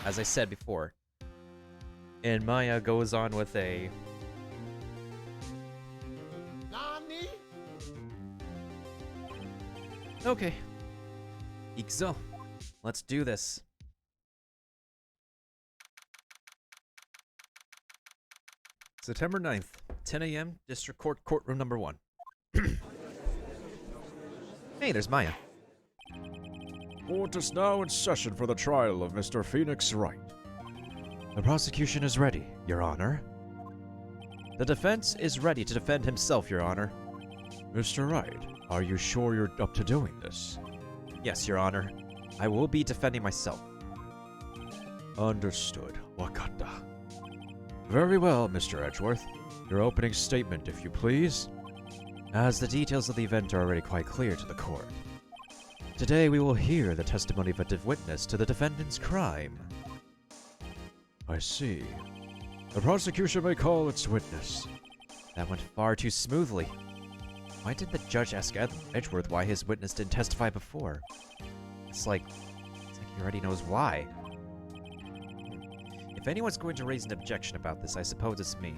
as I said before. And Maya goes on with a... Nani? Okay. Ikzo. Let's do this. September 9th, 10 a.m., District Court, Courtroom number 1. Hey, there's Maya. Court is now in session for the trial of Mr. Phoenix Wright. The prosecution is ready, Your Honor. The defense is ready to defend himself, Your Honor. Mr. Wright, are you sure you're up to doing this? Yes, Your Honor. I will be defending myself. Understood, Wakata. Very well, Mr. Edgeworth. Your opening statement, if you please. As the details of the event are already quite clear to the court, Today we will hear the testimony of a witness to the defendant's crime. I see. The prosecution may call its witness. that went far too smoothly. Why did the judge ask Edgeworth why his witness didn't testify before? It's like he already knows why. If anyone's going to raise an objection about this, I suppose it's me.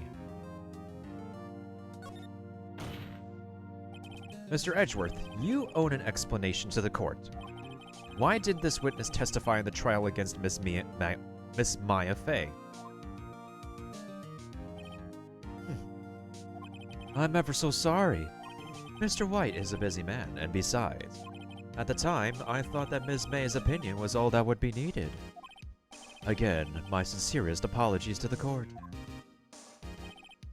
Mr. Edgeworth, you own an explanation to the court. Why did this witness testify in the trial against Miss Maya Fey? I'm ever so sorry. Mr. White is a busy man, and besides, at the time, I thought that Ms. May's opinion was all that would be needed. Again, my sincerest apologies to the court.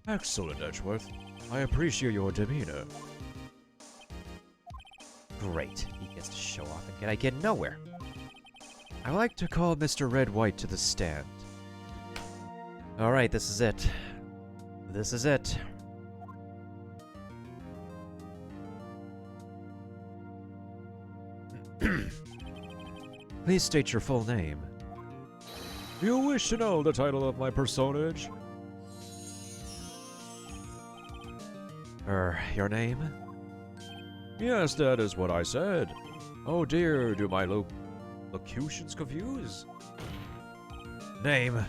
Excellent, Edgeworth. I appreciate your demeanor. Great, he gets to show off and I get nowhere. I like to call Mr. Red White to the stand. Alright, this is it. This is it. Please state your full name. Do you wish to know the title of my personage? Your name? Yes, that is what I said. Oh dear, do my locutions confuse? Name.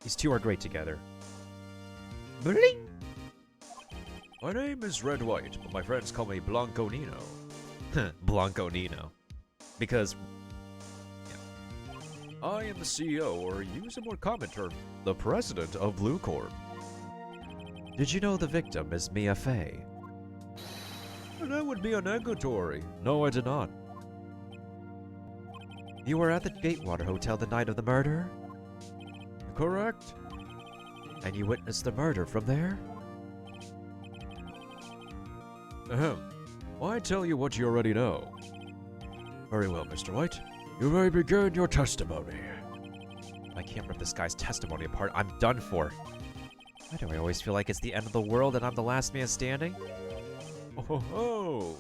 These two are great together. Bling! My name is Red White, but my friends call me Blanco Nino. Blanco Nino. Because I am the CEO, or use a more common term, the president of Blue Corp. did you know the victim is Mia Fey? That would be a negatory. No, I did not. You were at the Gatewater Hotel the night of the murder? Correct? And you witnessed the murder from there? Ahem. Why tell you what you already know? Very well, Mr. White. You may begin your testimony. I can't rip this guy's testimony apart. I'm done for. Why do I always feel like it's the end of the world and I'm the last man standing? Oh ho ho!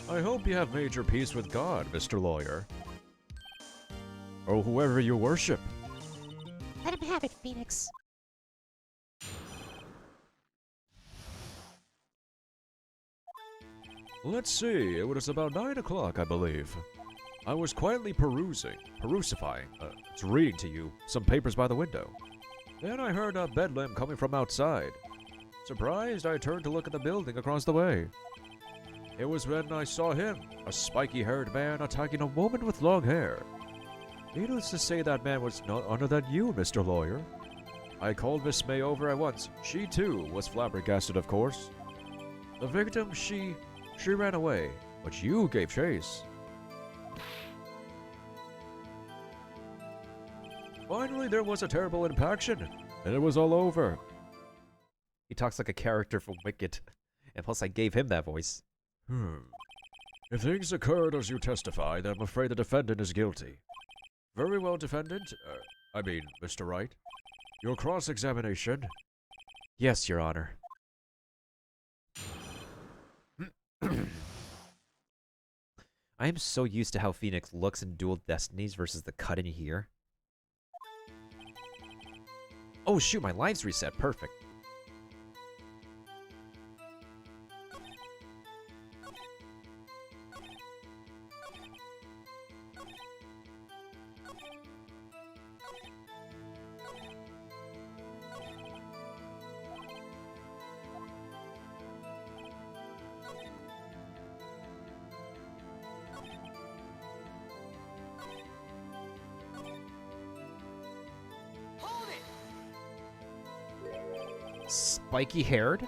I hope you have made your peace with God, Mr. Lawyer. Or whoever you worship. Let him have it, Phoenix. Let's see, it was about 9 o'clock, I believe. I was quietly it's reading to you, some papers by the window. Then I heard a bedlam coming from outside. Surprised, I turned to look at the building across the way. It was when I saw him, a spiky-haired man attacking a woman with long hair. Needless to say, that man was none other than you, Mr. Lawyer. I called Miss May over at once. She, too, was flabbergasted, of course. The victim, she ran away, but you gave chase. Finally, there was a terrible impaction, and it was all over. He talks like a character from Wicked. And plus I gave him that voice. If things occurred as you testify, then I'm afraid the defendant is guilty. Very well, defendant. Mr. Wright. Your cross-examination. Yes, Your Honor. I am so used to how Phoenix looks in Dual Destinies versus the cut in here. Oh shoot, my lives reset. Perfect. Hold it! Spiky haired?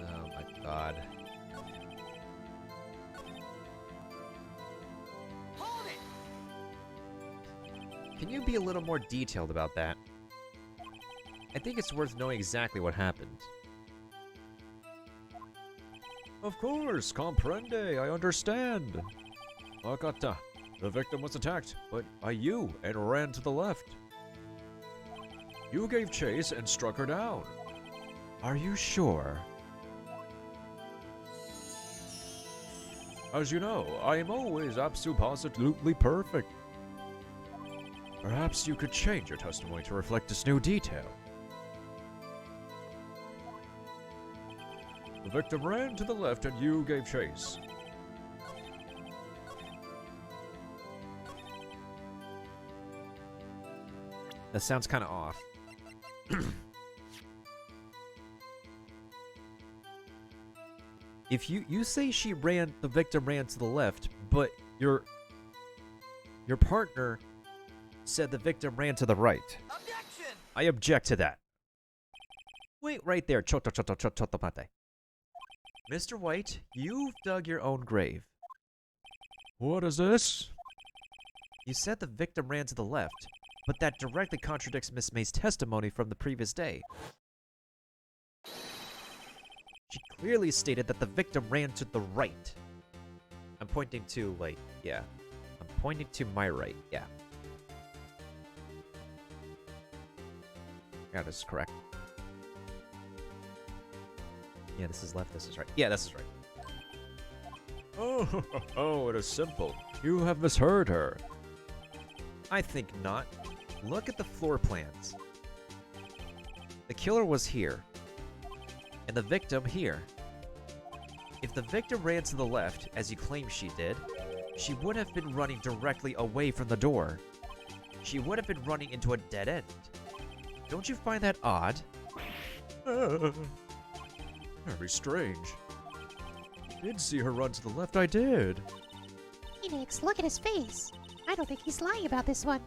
Oh my god. Hold it! Can you be a little more detailed about that? I think it's worth knowing exactly what happened. Of course, comprende, I understand. Wakata, the victim was attacked, but by you, and ran to the left. You gave chase and struck her down. Are you sure? As you know, I am always absolutely perfect. Perhaps you could change your testimony to reflect this new detail. The victim ran to the left and you gave chase. That sounds kind of off. If you say the victim ran to the left, but your partner said the victim ran to the right. Objection! I object to that. Wait right there. Choto. Mr. White, you've dug your own grave. What is this? You said the victim ran to the left, but that directly contradicts Miss May's testimony from the previous day. She clearly stated that the victim ran to the right. I'm pointing to, yeah. I'm pointing to my right, yeah. Yeah, this is correct. Yeah, this is left, this is right. Yeah, this is right. Oh, it is simple. You have misheard her. I think not. Look at the floor plans. The killer was here, and the victim here. If the victim ran to the left, as you claim she did, she would have been running directly away from the door. She would have been running into a dead end. Don't you find that odd? Very strange. I did see her run to the left, I did. Phoenix, look at his face. I don't think he's lying about this one.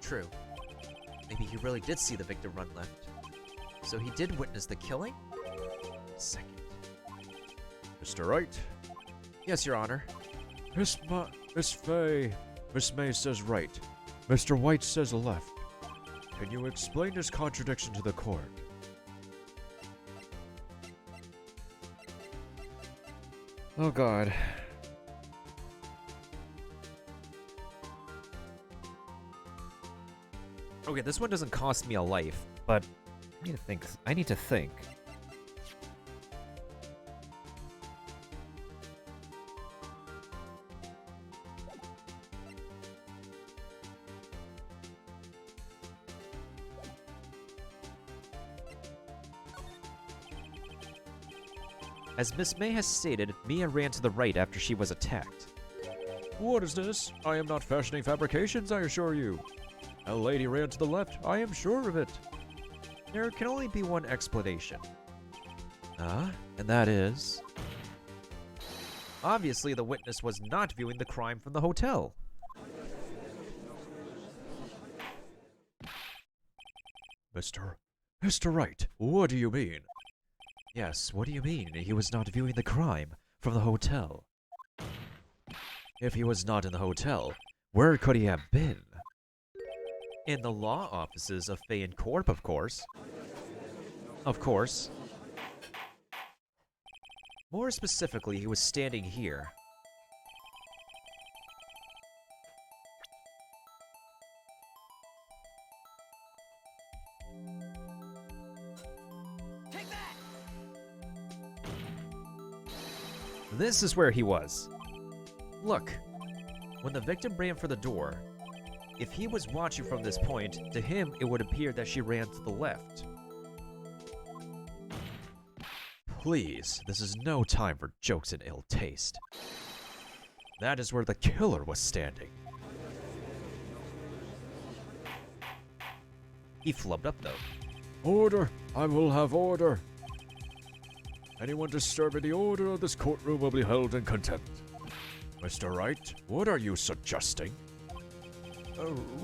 True. Maybe he really did see the victim run left. So he did witness the killing? Second. Mr. Wright, Yes, Your Honor. Miss Fay, Miss May says right. Mr. White says left. Can you explain this contradiction to the court? Oh god. Okay, this one doesn't cost me a life, but I need to think. I need to think. As Miss May has stated, Mia ran to the right after she was attacked. What is this? I am not fashioning fabrications, I assure you. A lady ran to the left, I am sure of it. There can only be one explanation. And that is... Obviously, the witness was not viewing the crime from the hotel. Mr. Wright, what do you mean? Yes, what do you mean he was not viewing the crime from the hotel? If he was not in the hotel, where could he have been? In the law offices of Fayin Corp, of course. Of course. More specifically, he was standing here. Take that! This is where he was. Look, when the victim ran for the door, if he was watching from this point, to him it would appear that she ran to the left. Please, this is no time for jokes and ill taste. That is where the killer was standing. He flubbed up though. Order! I will have order! Anyone disturbing the order of this courtroom will be held in contempt. Mr. Wright, what are you suggesting?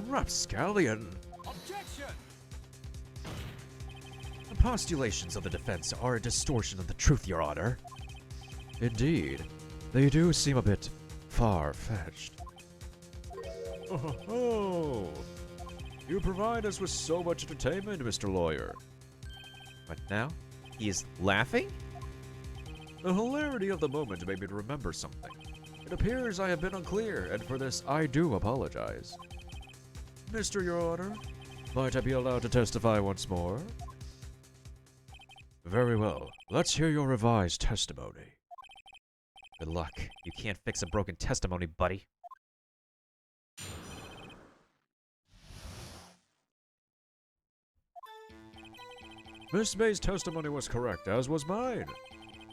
Rapscallion. Objection! The postulations of the defense are a distortion of the truth, Your Honor. Indeed, they do seem a bit far-fetched. Oh, you provide us with so much entertainment, Mr. Lawyer. But now, he is laughing? The hilarity of the moment made me remember something. It appears I have been unclear, and for this I do apologize. Mr. Your Honor, might I be allowed to testify once more? Very well. Let's hear your revised testimony. Good luck. You can't fix a broken testimony, buddy. Miss May's testimony was correct, as was mine.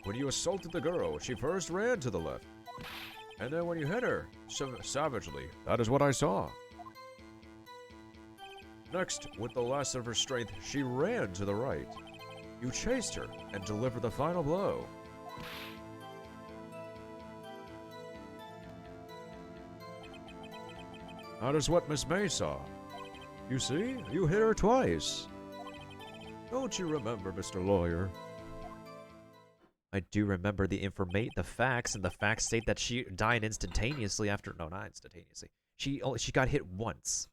When you assaulted the girl, she first ran to the left. And then when you hit her, so savagely, that is what I saw. Next, with the last of her strength, she ran to the right. You chased her and delivered the final blow. That is what Miss May saw. You see, you hit her twice. Don't you remember, Mr. Lawyer? I do remember the facts, and the facts state that she died instantaneously after. No, not instantaneously. She got hit once.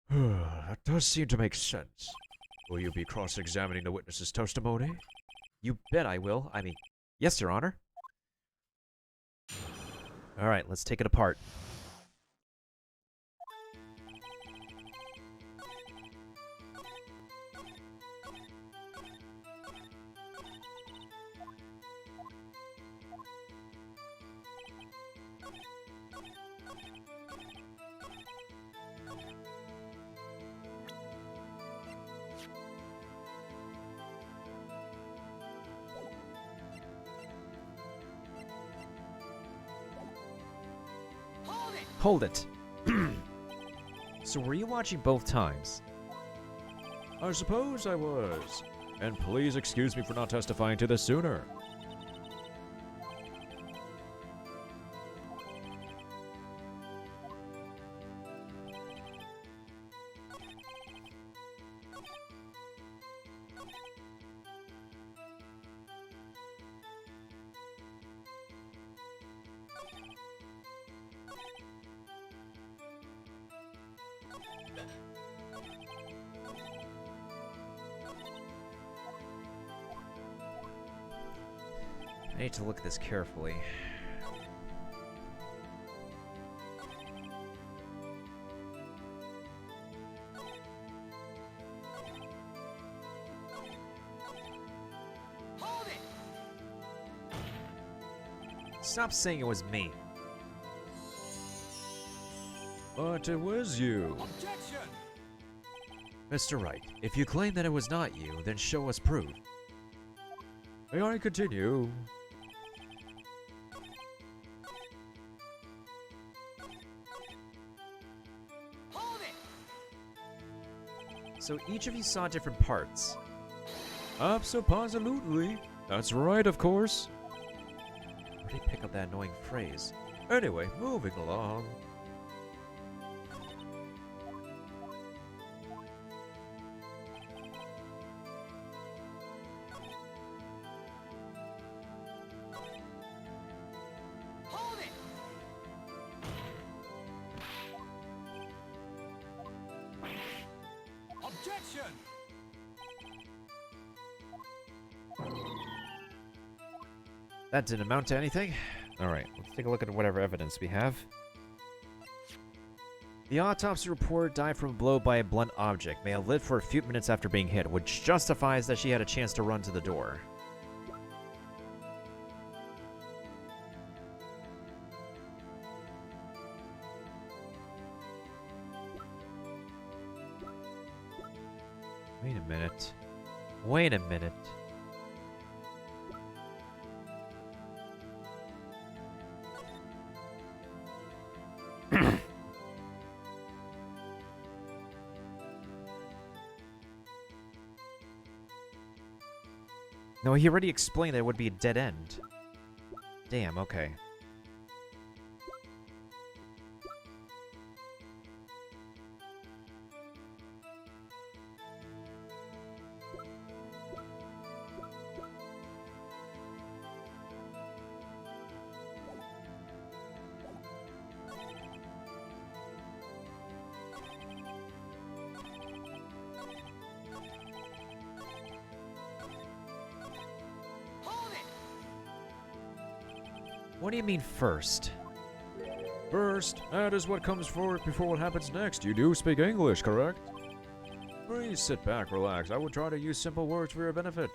That does seem to make sense. Will you be cross-examining the witness's testimony? You bet I will. I mean, yes, Your Honor. All right, let's take it apart. Hold it. So were you watching both times? I suppose I was. And please excuse me for not testifying to this sooner. I need to look at this carefully. Hold it! Stop saying it was me. But it was you. Objection! Mr. Wright, if you claim that it was not you, then show us proof. May I continue? Hold it! So each of you saw different parts. Absolutely. That's right, of course. Where did he pick up that annoying phrase? Anyway, moving along. Hold it! Objection! That didn't amount to anything. Alright, let's take a look at whatever evidence we have. The autopsy report died from a blow by a blunt object. May have lived for a few minutes after being hit, which justifies that she had a chance to run to the door. Wait a minute. Wait a minute. No, he already explained that it would be a dead end. Damn, okay. Hold it! What do you mean first? First, that is what comes forward before what happens next. You do speak English, correct? Please sit back, relax. I will try to use simple words for your benefit.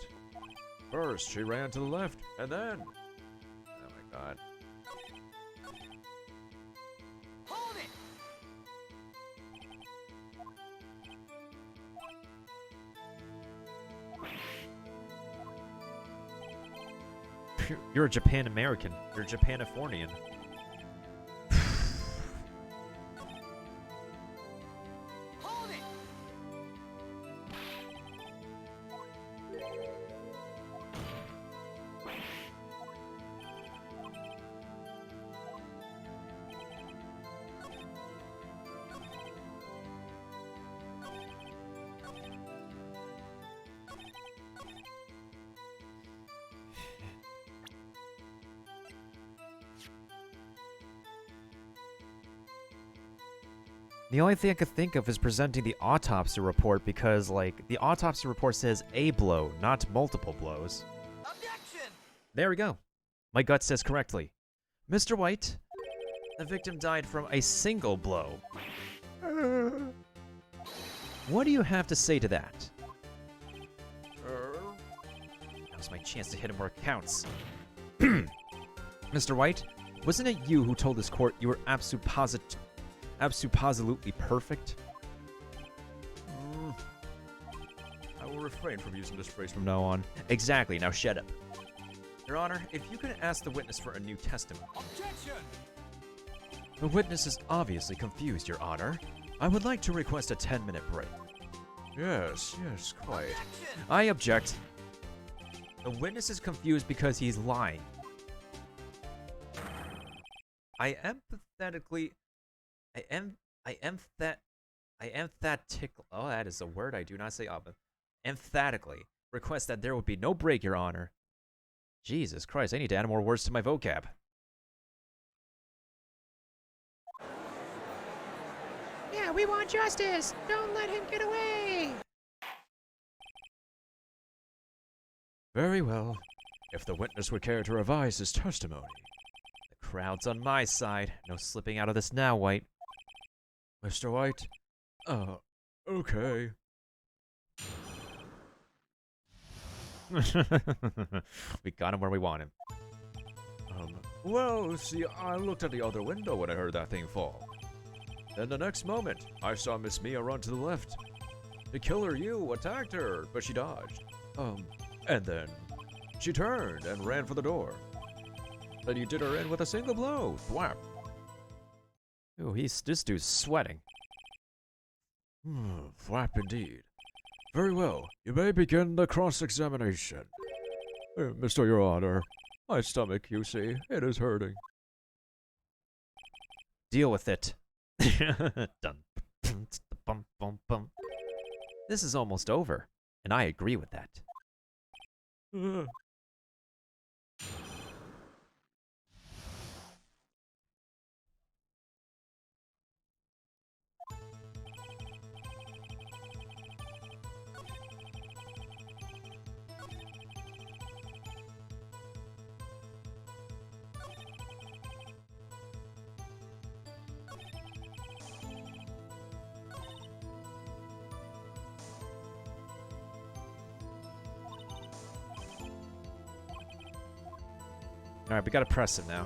First, she ran to the left, and then... Oh my god. Hold it! You're a Japan American. You're a Japanifornian. Hold it! The only thing I could think of is presenting the autopsy report because, like, the autopsy report says a blow, not multiple blows. Objection! There we go. My gut says correctly. Mr. White, the victim died from a single blow. What do you have to say to that? Now's my chance to hit him where it counts. Mr. White, wasn't it you who told this court you were absolutely perfect? I will refrain from using this phrase From now on. Exactly, now shut up. Your Honor, if you could ask the witness for a new testimony. Objection! The witness is obviously confused, Your Honor. I would like to request a 10-minute break. Yes, quite. Objection! I object. The witness is confused because he's lying. I emphatically... Oh, that is a word I do not say often. Emphatically request that there would be no break, Your Honor. Jesus Christ, I need to add more words to my vocab. Yeah, We want justice! Don't let him get away! Very well. If the witness would care to revise his testimony. The crowd's on my side. No slipping out of this now, White. Mr. White? Okay. We got him where we want him. Well, see, I looked at the other window when I heard that thing fall. Then the next moment, I saw Miss Mia run to the left. The killer you attacked her, but she dodged. And then she turned and ran for the door. Then you did her in with a single blow. Thwap. Ooh, this dude's sweating. Thwap indeed. Very well. You may begin the cross-examination. Mr. Your Honor, my stomach, you see, it is hurting. Deal with it. Dun. Bum, bum, bum. This is almost over, and I agree with that. Alright, we gotta press him now.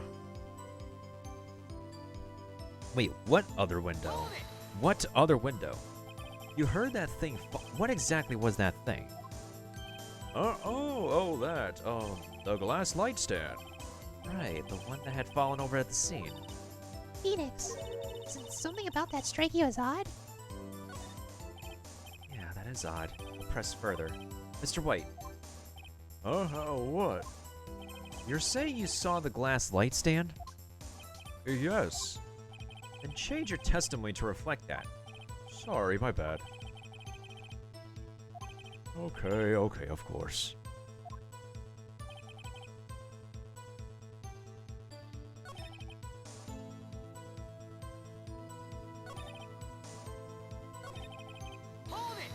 Wait, what other window? What other window? You heard that thing what exactly was that thing? That. The glass light stand. Right, the one that had fallen over at the scene. Phoenix, isn't something about that strike you as odd? Yeah, that is odd. I'll press further. Mr. White, What? you're saying you saw the glass light stand? Yes. Then change your testimony to reflect that. Sorry, my bad. Okay, of course. Hold it!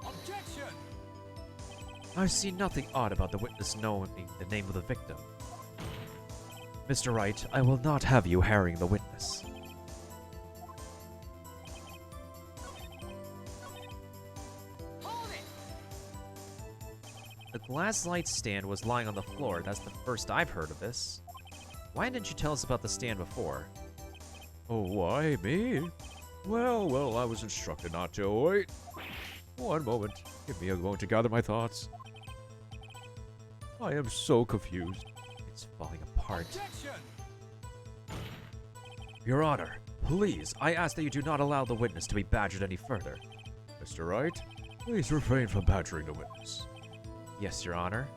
Objection! I see nothing odd about the witness knowing the name of the victim. Mr. Wright, I will not have you harrying the witness. Hold it! The glass light stand was lying on the floor. That's the first I've heard of this. Why didn't you tell us about the stand before? Oh, why me? Well, I was instructed not to. Wait. One moment. Give me a moment to gather my thoughts. I am so confused. It's falling apart. Objection! Your Honor, please, I ask that you do not allow the witness to be badgered any further. Mr. Wright, please refrain from badgering the witness. Yes, Your Honor.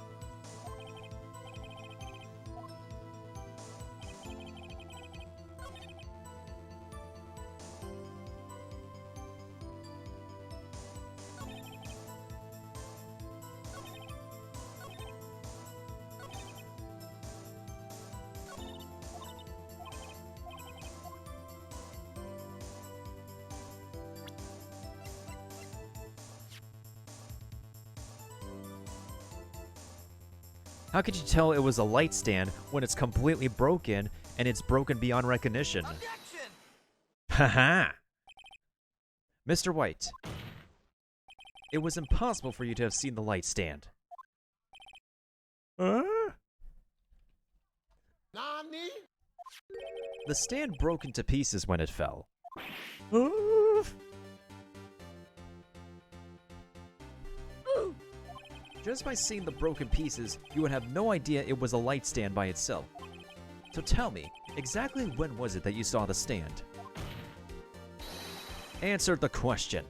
How could you tell it was a light stand when it's completely broken and it's broken beyond recognition? Objection! Haha! Mr. White, it was impossible for you to have seen the light stand. Huh? The stand broke into pieces when it fell. Just by seeing the broken pieces, you would have no idea it was a light stand by itself. So tell me, exactly when was it that you saw the stand? Answer the question.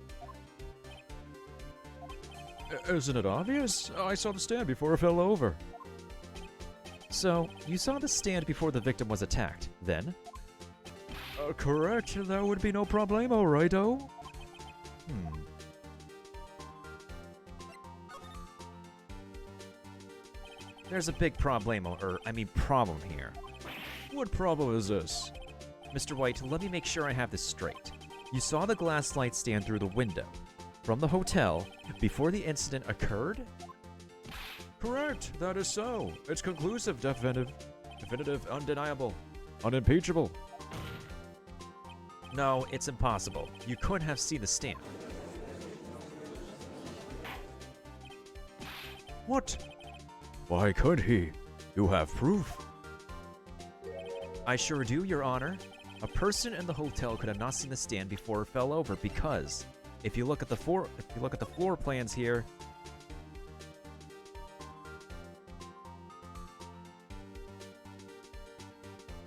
Isn't it obvious? I saw the stand before it fell over. So, you saw the stand before the victim was attacked, then? Correct. That would be no problemo, righto? There's a big problem here. What problem is this? Mr. White, let me make sure I have this straight. You saw the glass light stand through the window from the hotel before the incident occurred? Correct, that is so. It's conclusive, definitive, undeniable, unimpeachable. No, it's impossible. You couldn't have seen the stand. What? Why could he? You have proof. I sure do, Your Honor. A person in the hotel could have not seen the stand before it fell over because if you look at the floor plans here,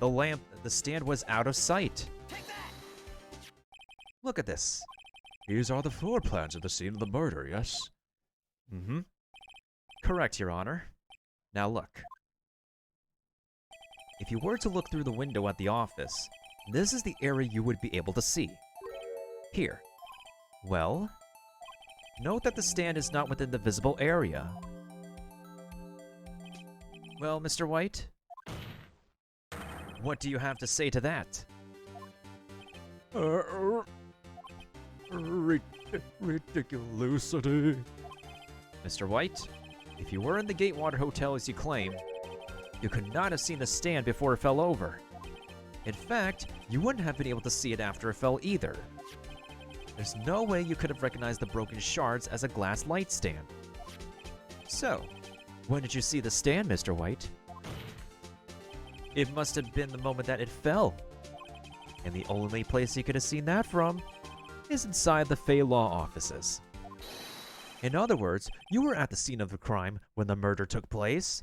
the stand was out of sight. Look at this. These are the floor plans of the scene of the murder, yes? Mm-hmm. Correct, Your Honor. Now look. If you were to look through the window at the office, this is the area you would be able to see. Here. Well, note that the stand is not within the visible area. Well, Mr. White? What do you have to say to that? Ridiculosity. Mr. White, if you were in the Gatewater Hotel as you claim, you could not have seen the stand before it fell over. In fact, you wouldn't have been able to see it after it fell either. There's no way you could have recognized the broken shards as a glass light stand. So, when did you see the stand, Mr. White? It must have been the moment that it fell. And the only place you could have seen that from is inside the Fey Law offices. In other words, you were at the scene of the crime when the murder took place.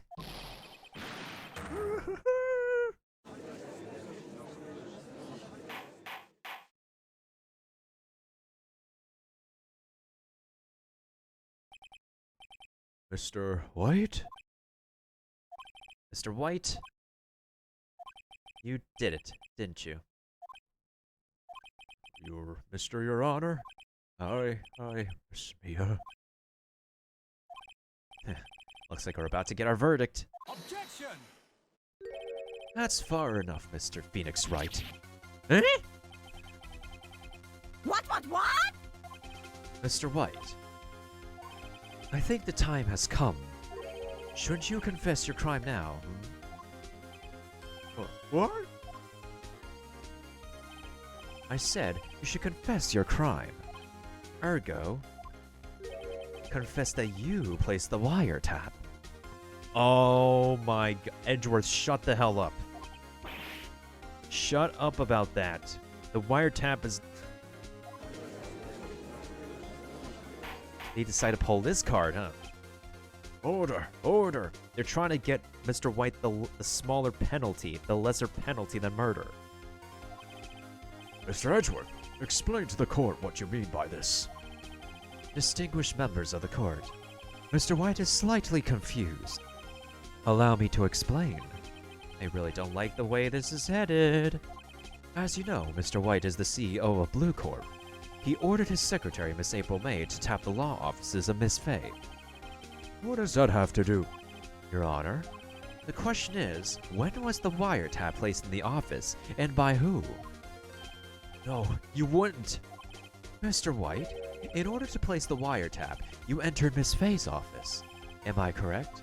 Mr. White? Mr. White, you did it, didn't you? Your Honor? Miss Mia. Looks like we're about to get our verdict. Objection! That's far enough, Mr. Phoenix Wright. Eh? What? Mr. White, I think the time has come. Shouldn't you confess your crime now? What? I said you should confess your crime. Ergo, confess that you placed the wiretap. Oh my god. Edgeworth, shut the hell up. Shut up about that. The wiretap is... They decide to pull this card, huh? Order. They're trying to get Mr. White the smaller penalty, the lesser penalty than murder. Mr. Edgeworth, explain to the court what you mean by this. Distinguished members of the court, Mr. White is slightly confused. Allow me to explain. I really don't like the way this is headed. As you know, Mr. White is the CEO of Blue Corp. He ordered his secretary, Miss April May, to tap the law offices of Miss Fay. What does that have to do? Your Honor, the question is, when was the wiretap placed in the office, and by who? No, you wouldn't. Mr. White, in order to place the wiretap, you entered Miss Fay's office. Am I correct?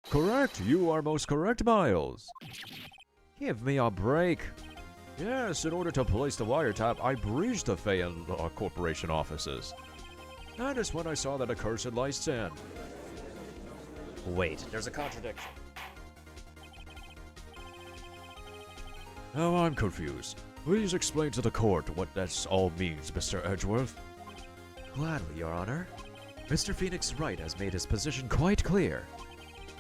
Correct. You are most correct, Miles. Give me a break. Yes, in order to place the wiretap, I breached the Fay and Corporation offices. That is when I saw that accursed light stand. Wait, there's a contradiction. Now I'm confused. Please explain to the court what this all means, Mr. Edgeworth. Gladly, Your Honor. Mr. Phoenix Wright has made his position quite clear.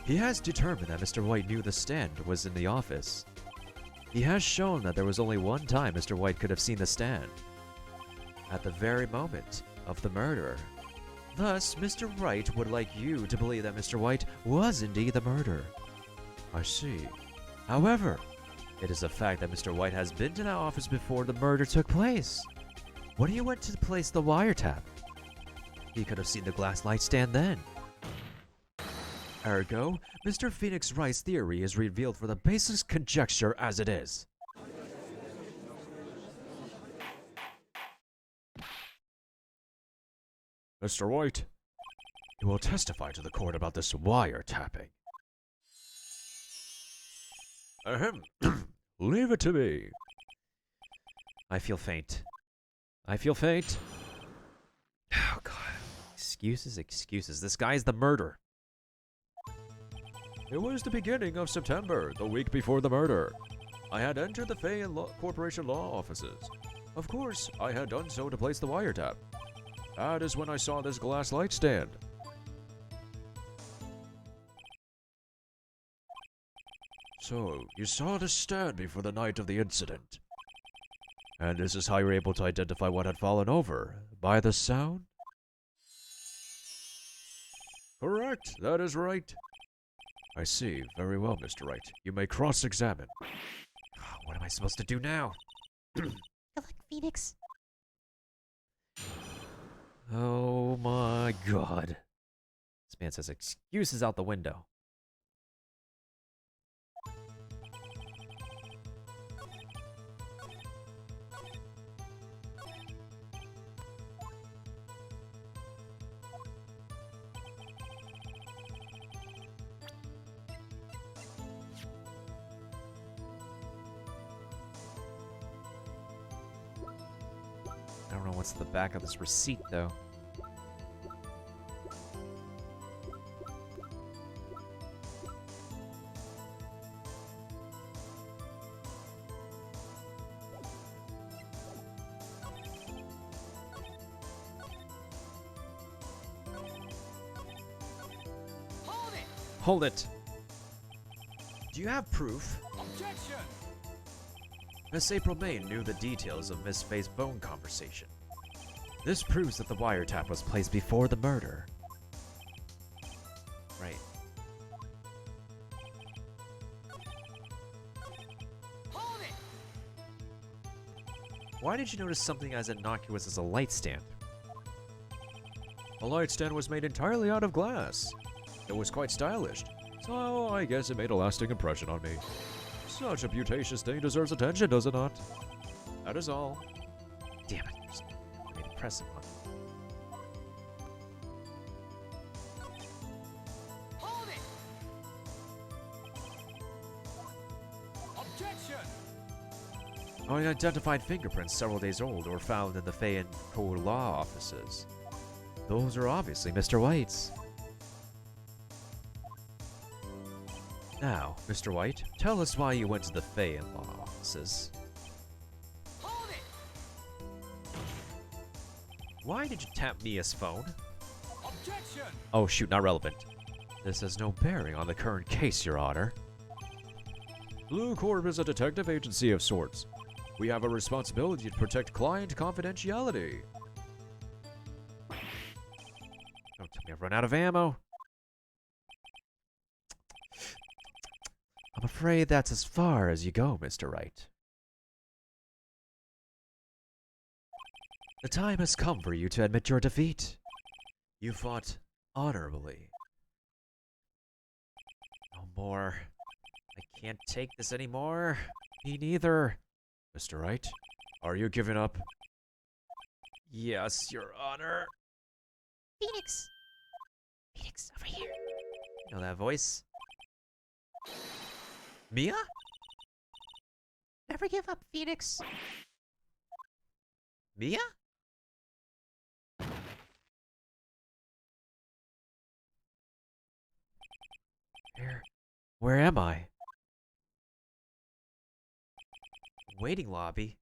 He has determined that Mr. White knew the stand was in the office. He has shown that there was only one time Mr. White could have seen the stand. At the very moment of the murder. Thus, Mr. Wright would like you to believe that Mr. White was indeed the murderer. I see. However, it is a fact that Mr. White has been to that office before the murder took place. When he went to place the wiretap, He could have seen the glass light stand then. Ergo, Mr. Phoenix Wright's theory is revealed for the baseless conjecture as it is. Mr. White, you will testify to the court about this wiretapping. Ahem. Leave it to me. I feel faint. I feel faint. Oh, God. Excuses, excuses. This guy's the murderer. It was the beginning of September, the week before the murder. I had entered the Fay and Corporation law offices. Of course, I had done so to place the wiretap. That is when I saw this glass light stand. So, you saw this stand before the night of the incident. And this is how you were able to identify what had fallen over, by the sound? Correct, that is right. I see, very well, Mr. Wright. You may cross-examine. What am I supposed to do now? Good luck, Phoenix. Oh my God. This man says excuses out the window. I don't know what's the back of this receipt, though. Hold it! Hold it. Do you have proof? Objection! Miss April May knew the details of Miss Faye's phone conversation. This proves that the wiretap was placed before the murder. Right. Hold it! Why did you notice something as innocuous as a light stand? The light stand was made entirely out of glass. It was quite stylish, so I guess it made a lasting impression on me. Such a beauticious thing deserves attention, does it not? That is all. Damn it, there's an impressive one. Hold it! Objection! Unidentified fingerprints several days old were found in the Fay and Co. law offices. Those are obviously Mr. White's. Now, Mr. White, tell us why you went to the Fay and law offices. Hold it! Why did you tap Mia's phone? Objection! Oh shoot, not relevant. This has no bearing on the current case, Your Honor. Blue Corp is a detective agency of sorts. We have a responsibility to protect client confidentiality. Don't tell me I've run out of ammo. I'm afraid that's as far as you go, Mr. Wright. The time has come for you to admit your defeat. You fought honorably. No more. I can't take this anymore. Me neither. Mr. Wright, are you giving up? Yes, Your Honor. Phoenix! Phoenix, over here. You know that voice? Mia? Never give up, Phoenix. Mia? Where am I? Waiting lobby?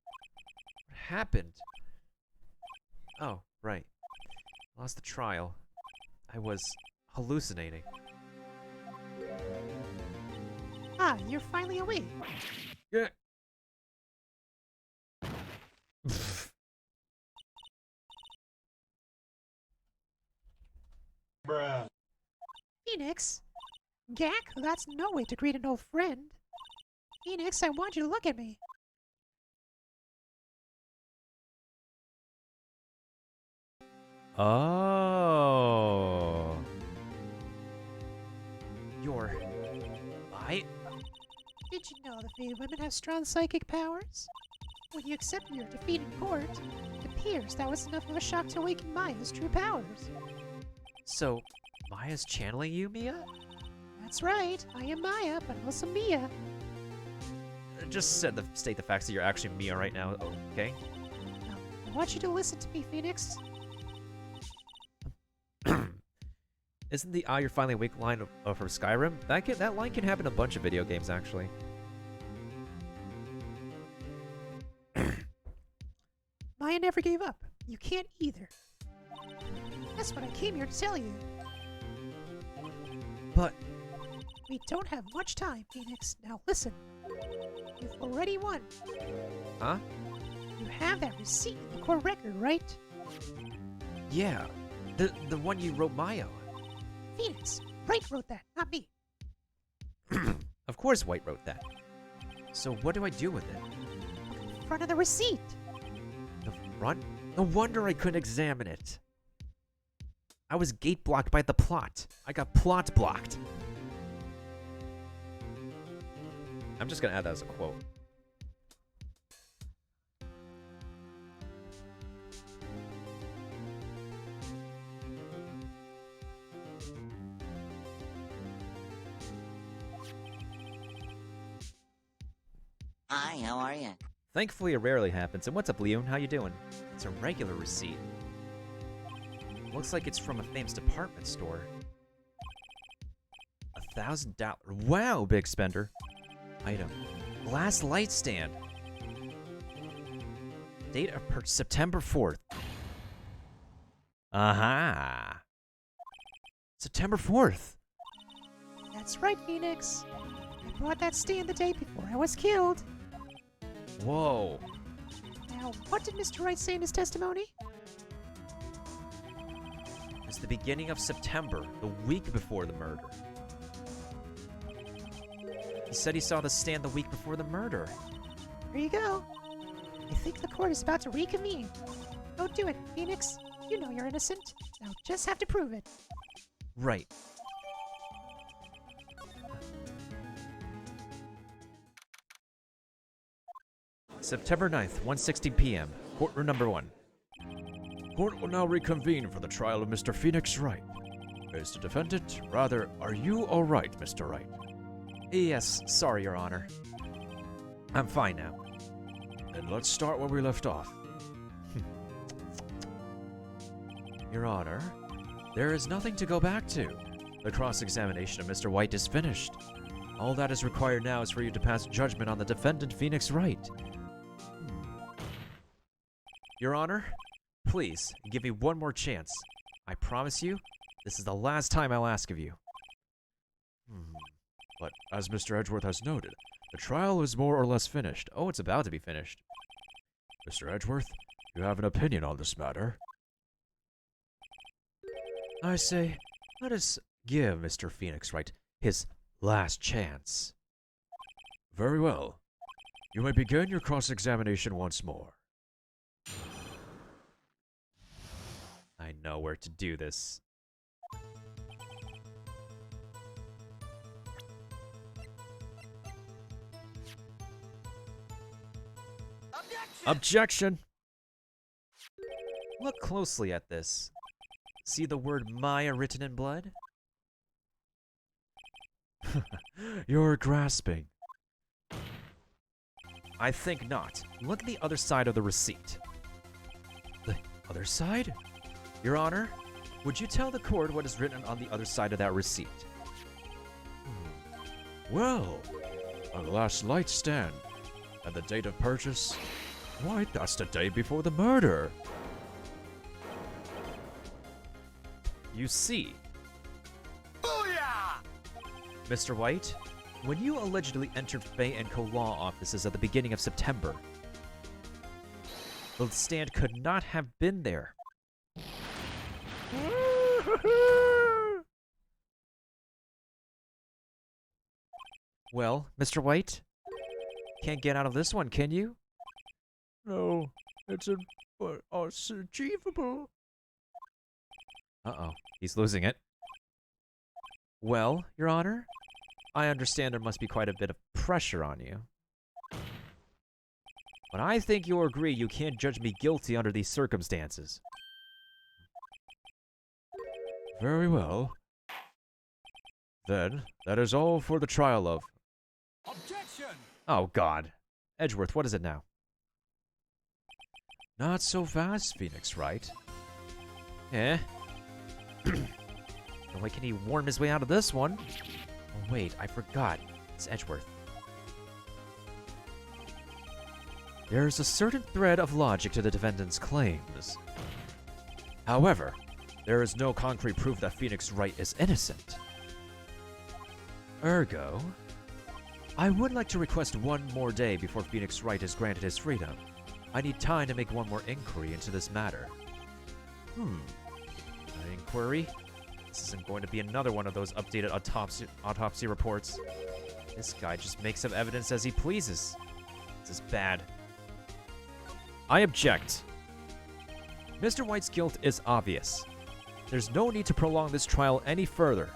What happened? Oh, right. Lost the trial. I was hallucinating. Ah, you're finally awake. Yeah. Phoenix? Gak, that's no way to greet an old friend. Phoenix, I want you to look at me. Oh. may women have strong psychic powers? When you accept your defeat in court, it appears that was enough of a shock to awaken Maya's true powers. So, Maya's channeling you, Mia? That's right, I am Maya, but also Mia. Just state the facts that you're actually Mia right now, okay? Now, I want you to listen to me, Phoenix. Isn't the "Ah, you're finally awake" line from Skyrim? That line can happen in a bunch of video games, actually. Maya never gave up. You can't either. That's what I came here to tell you. But We don't have much time, Phoenix. Now listen. You've already won. huh? You have that receipt in the court record, right? Yeah, the one you wrote Maya on. Phoenix, Wright wrote that, not me. Of course, White wrote that. So what do I do with it? Front of the receipt. The front? No wonder I couldn't examine it. I was gate blocked by the plot. I got plot blocked. I'm just gonna add that as a quote. Hi, how are you? Thankfully, it rarely happens. And what's up, Leon? How you doing? It's a regular receipt. Looks like it's from a famous department store. $1,000. Wow, big spender. Item. Glass light stand. Date of purchase September 4th. Aha. September 4th. That's right, Phoenix. I bought that stand the day before I was killed. Whoa. Now, what did Mr. Wright say in his testimony? It's the beginning of September, the week before the murder. He said he saw the stand the week before the murder. There you go. I think the court is about to reconvene. Don't do it, Phoenix. You know you're innocent. Now just have to prove it. Right. September 9th, 1:16 p.m. Courtroom number 1. Court will now reconvene for the trial of Mr. Phoenix Wright. Is the defendant, rather, are you all right, Mr. Wright? Yes, sorry, Your Honor. I'm fine now. Then let's start where we left off. Your Honor, there is nothing to go back to. The cross-examination of Mr. White is finished. All that is required now is for you to pass judgment on the defendant, Phoenix Wright. Your Honor, please, give me one more chance. I promise you, this is the last time I'll ask of you. But as Mr. Edgeworth has noted, the trial is more or less finished. Oh, it's about to be finished. Mr. Edgeworth, you have an opinion on this matter? I say, let us give Mr. Phoenix Wright his last chance. Very well. You may begin your cross-examination once more. I know where to do this. Objection! Look closely at this. See the word Maya written in blood? You're grasping. I think not. Look at the other side of the receipt. The other side? Your Honor, would you tell the court what is written on the other side of that receipt? Well, a glass light stand. And the date of purchase? Why, that's the day before the murder. You see, Booyah! Mr. White, when you allegedly entered Fay and Co. law offices at the beginning of September, the stand could not have been there. Well, Mr. White, can't get out of this one, can you? No, it's achievable. Uh-oh, he's losing it. Well, Your Honor, I understand there must be quite a bit of pressure on you. But I think you'll agree you can't judge me guilty under these circumstances. Very well. Then, that is all for the trial of... Objection! Oh, God. Edgeworth, what is it now? Not so fast, Phoenix Wright. Eh? Why can he worm his way out of this one? Oh, wait, I forgot. It's Edgeworth. There's a certain thread of logic to the defendant's claims. However, there is no concrete proof that Phoenix Wright is innocent. Ergo, I would like to request one more day before Phoenix Wright is granted his freedom. I need time to make one more inquiry into this matter. An inquiry? This isn't going to be another one of those updated autopsy reports. This guy just makes up evidence as he pleases. This is bad. I object. Mr. White's guilt is obvious. There's no need to prolong this trial any further.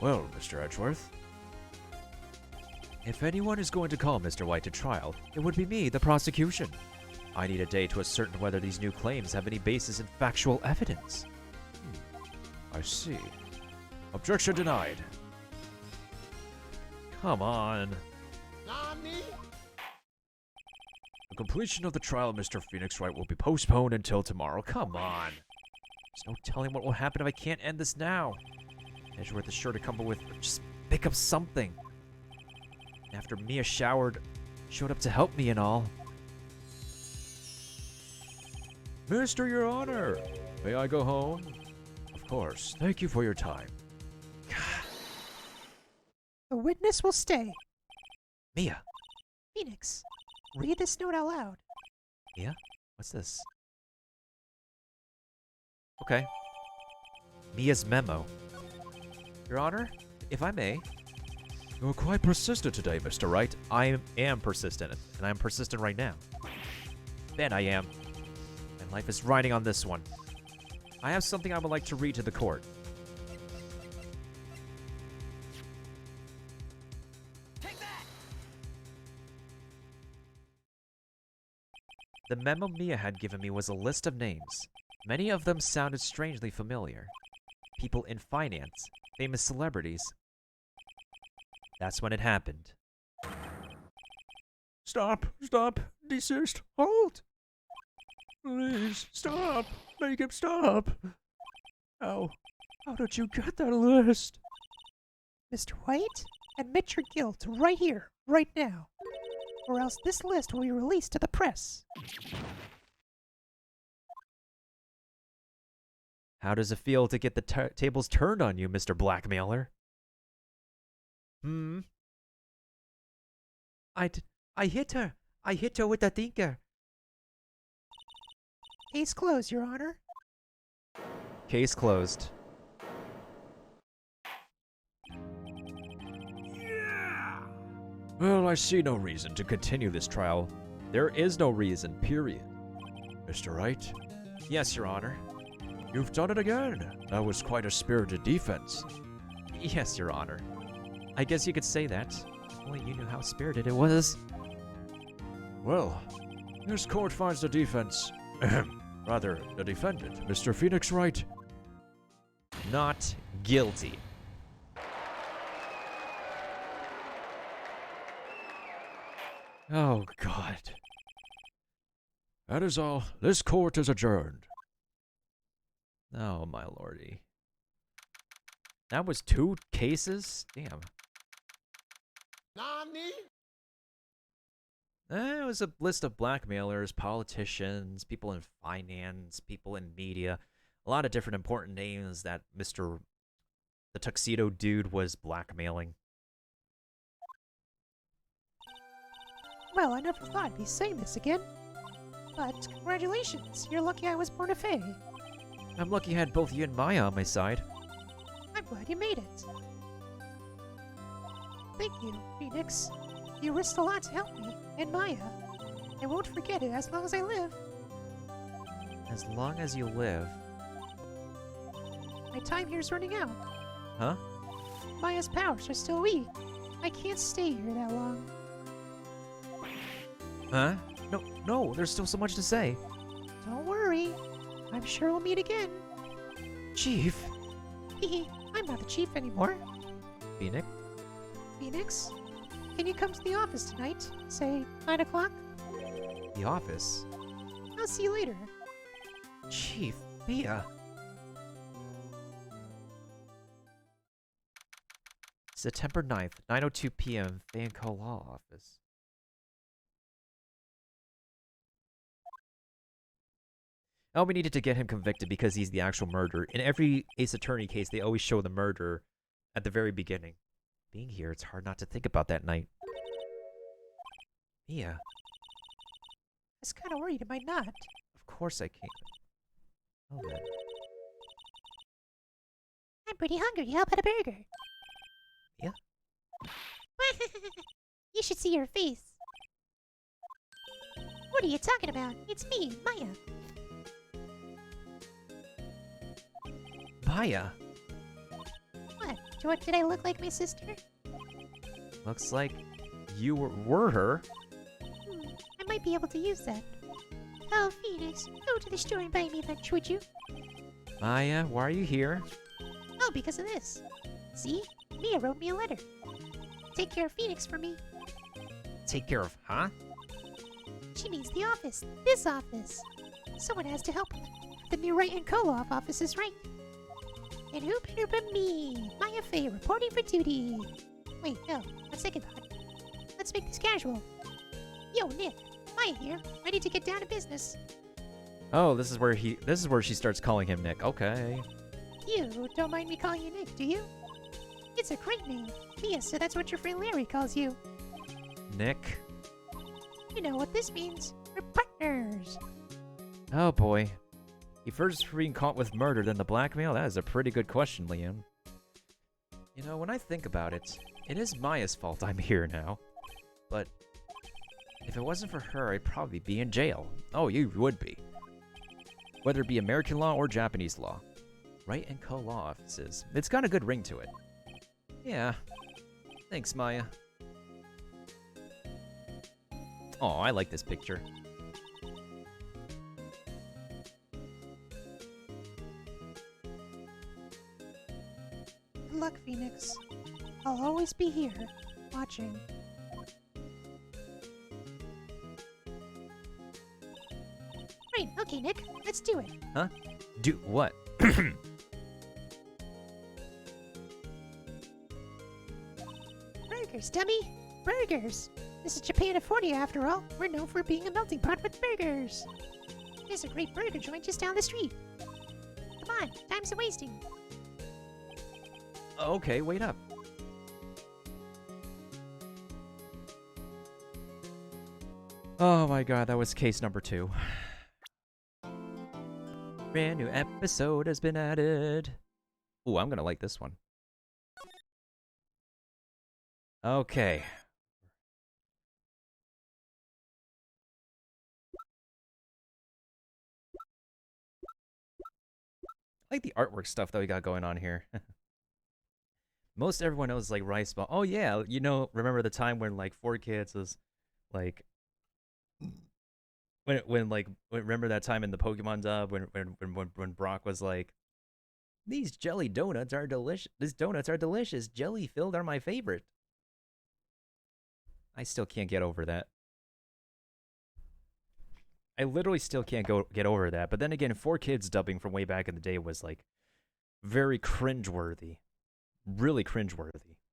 Well, Mr. Edgeworth, If anyone is going to call Mr. White to trial, it would be me, the prosecution. I need a day to ascertain whether these new claims have any basis in factual evidence. I see. Objection denied. Come on. Nani? The completion of the trial of Mr. Phoenix Wright will be postponed until tomorrow. Come on. There's no telling what will happen if I can't end this now. Edgeworth is sure to come up with just pick up something. After Mia showed up to help me and all. Mr. Your Honor, may I go home? Of course. Thank you for your time. The witness will stay. Mia. Phoenix, read this note out loud. Mia? What's this? Okay. Mia's memo. Your Honor, if I may. You're quite persistent today, Mr. Wright. I am persistent, and I'm persistent right now. Bet I am. My life is riding on this one. I have something I would like to read to the court. Take that! The memo Mia had given me was a list of names. Many of them sounded strangely familiar. People in finance, famous celebrities. That's when it happened. Stop! Stop! Desist! Halt! Please, stop! Make him stop! How did you get that list? Mr. White, admit your guilt right here, right now. Or else this list will be released to the press. How does it feel to get the tables turned on you, Mr. Blackmailer? I hit her. I hit her with a thinker. Case closed, Your Honor. Case closed. Well, I see no reason to continue this trial. There is no reason, period. Mr. Wright, Yes, Your Honor. you've done it again. That was quite a spirited defense. Yes, Your Honor. I guess you could say that. If only you knew how spirited it was. Well, this court finds the defense, rather, the defendant, Mr. Phoenix Wright, Not guilty. Oh, God. That is all. This court is adjourned. Oh, my lordy. That was 2 cases? Damn. Nani? It was a list of blackmailers, politicians, people in finance, people in media. A lot of different important names that the tuxedo dude was blackmailing. Well, I never thought I'd be saying this again. But congratulations, you're lucky I was born a fae. I'm lucky I had both you and Maya on my side. I'm glad you made it. Thank you, Phoenix. You risked a lot to help me, and Maya. I won't forget it as long as I live. As long as you live. My time here's running out. Huh? Maya's powers are still weak. I can't stay here that long. Huh? No, there's still so much to say. Don't worry. I'm sure we'll meet again. Chief. Hehe, I'm not the chief anymore. Phoenix? Phoenix, can you come to the office tonight? Say 9 o'clock? The office? I'll see you later. Chief, Mia. September 9th, 9:02 p.m., Fanco Law Office. Oh, we needed to get him convicted because he's the actual murderer. In every Ace Attorney case, they always show the murder at the very beginning. Being here, it's hard not to think about that night. Mia, I was kind of worried it might not. of course I can't. Oh, then. I'm pretty hungry. How about a burger? Yeah? You should see your face. What are you talking about? It's me, Maya. Maya, What did I look like my sister? looks like you were her. I might be able to use that. Oh, Phoenix, go to the store and buy me lunch, would you? Maya, why are you here? Oh, because of this. See? Mia wrote me a letter. Take care of Phoenix for me. Take care of, huh? She means the office. This office. Someone has to help the new Wright and Koloff office is right. And who better but me, Maya Fey, reporting for duty. Wait, no, on second thought. Let's make this casual. Yo, Nick, Maya here, ready to get down to business. Oh, this is where she starts calling him Nick. Okay. You don't mind me calling you Nick, do you? It's a great name. Mia, so that's what your friend Larry calls you. Nick. You know what this means. We're partners. Oh boy. He first being caught with murder, then the blackmail? That is a pretty good question, Liam. You know, when I think about it, it is Maya's fault I'm here now. But if it wasn't for her, I'd probably be in jail. Oh, you would be. Whether it be American law or Japanese law. Wright and Co. law offices. It's got a good ring to it. Yeah. Thanks, Maya. Oh, I like this picture. Good luck, Phoenix. I'll always be here, watching. Right, okay, Nick, let's do it. Huh? Do what? Burgers, dummy! Burgers! This is Japanifornia, after all. We're known for being a melting pot with burgers. There's a great burger joint just down the street. Come on, time's a wasting. Okay, wait up. Oh my god, that was case number 2. Brand new episode has been added. Ooh, I'm gonna like this one. Okay. I like the artwork stuff that we got going on here. Most everyone knows like Rice Ball. Oh yeah, you know, remember the time when like 4Kids was like remember that time in the Pokemon dub when Brock was like, these jelly donuts are delicious. These donuts are delicious. Jelly filled are my favorite. I still can't get over that. I literally still can't get over that. But then again, 4Kids dubbing from way back in the day was like very cringeworthy. Really cringeworthy.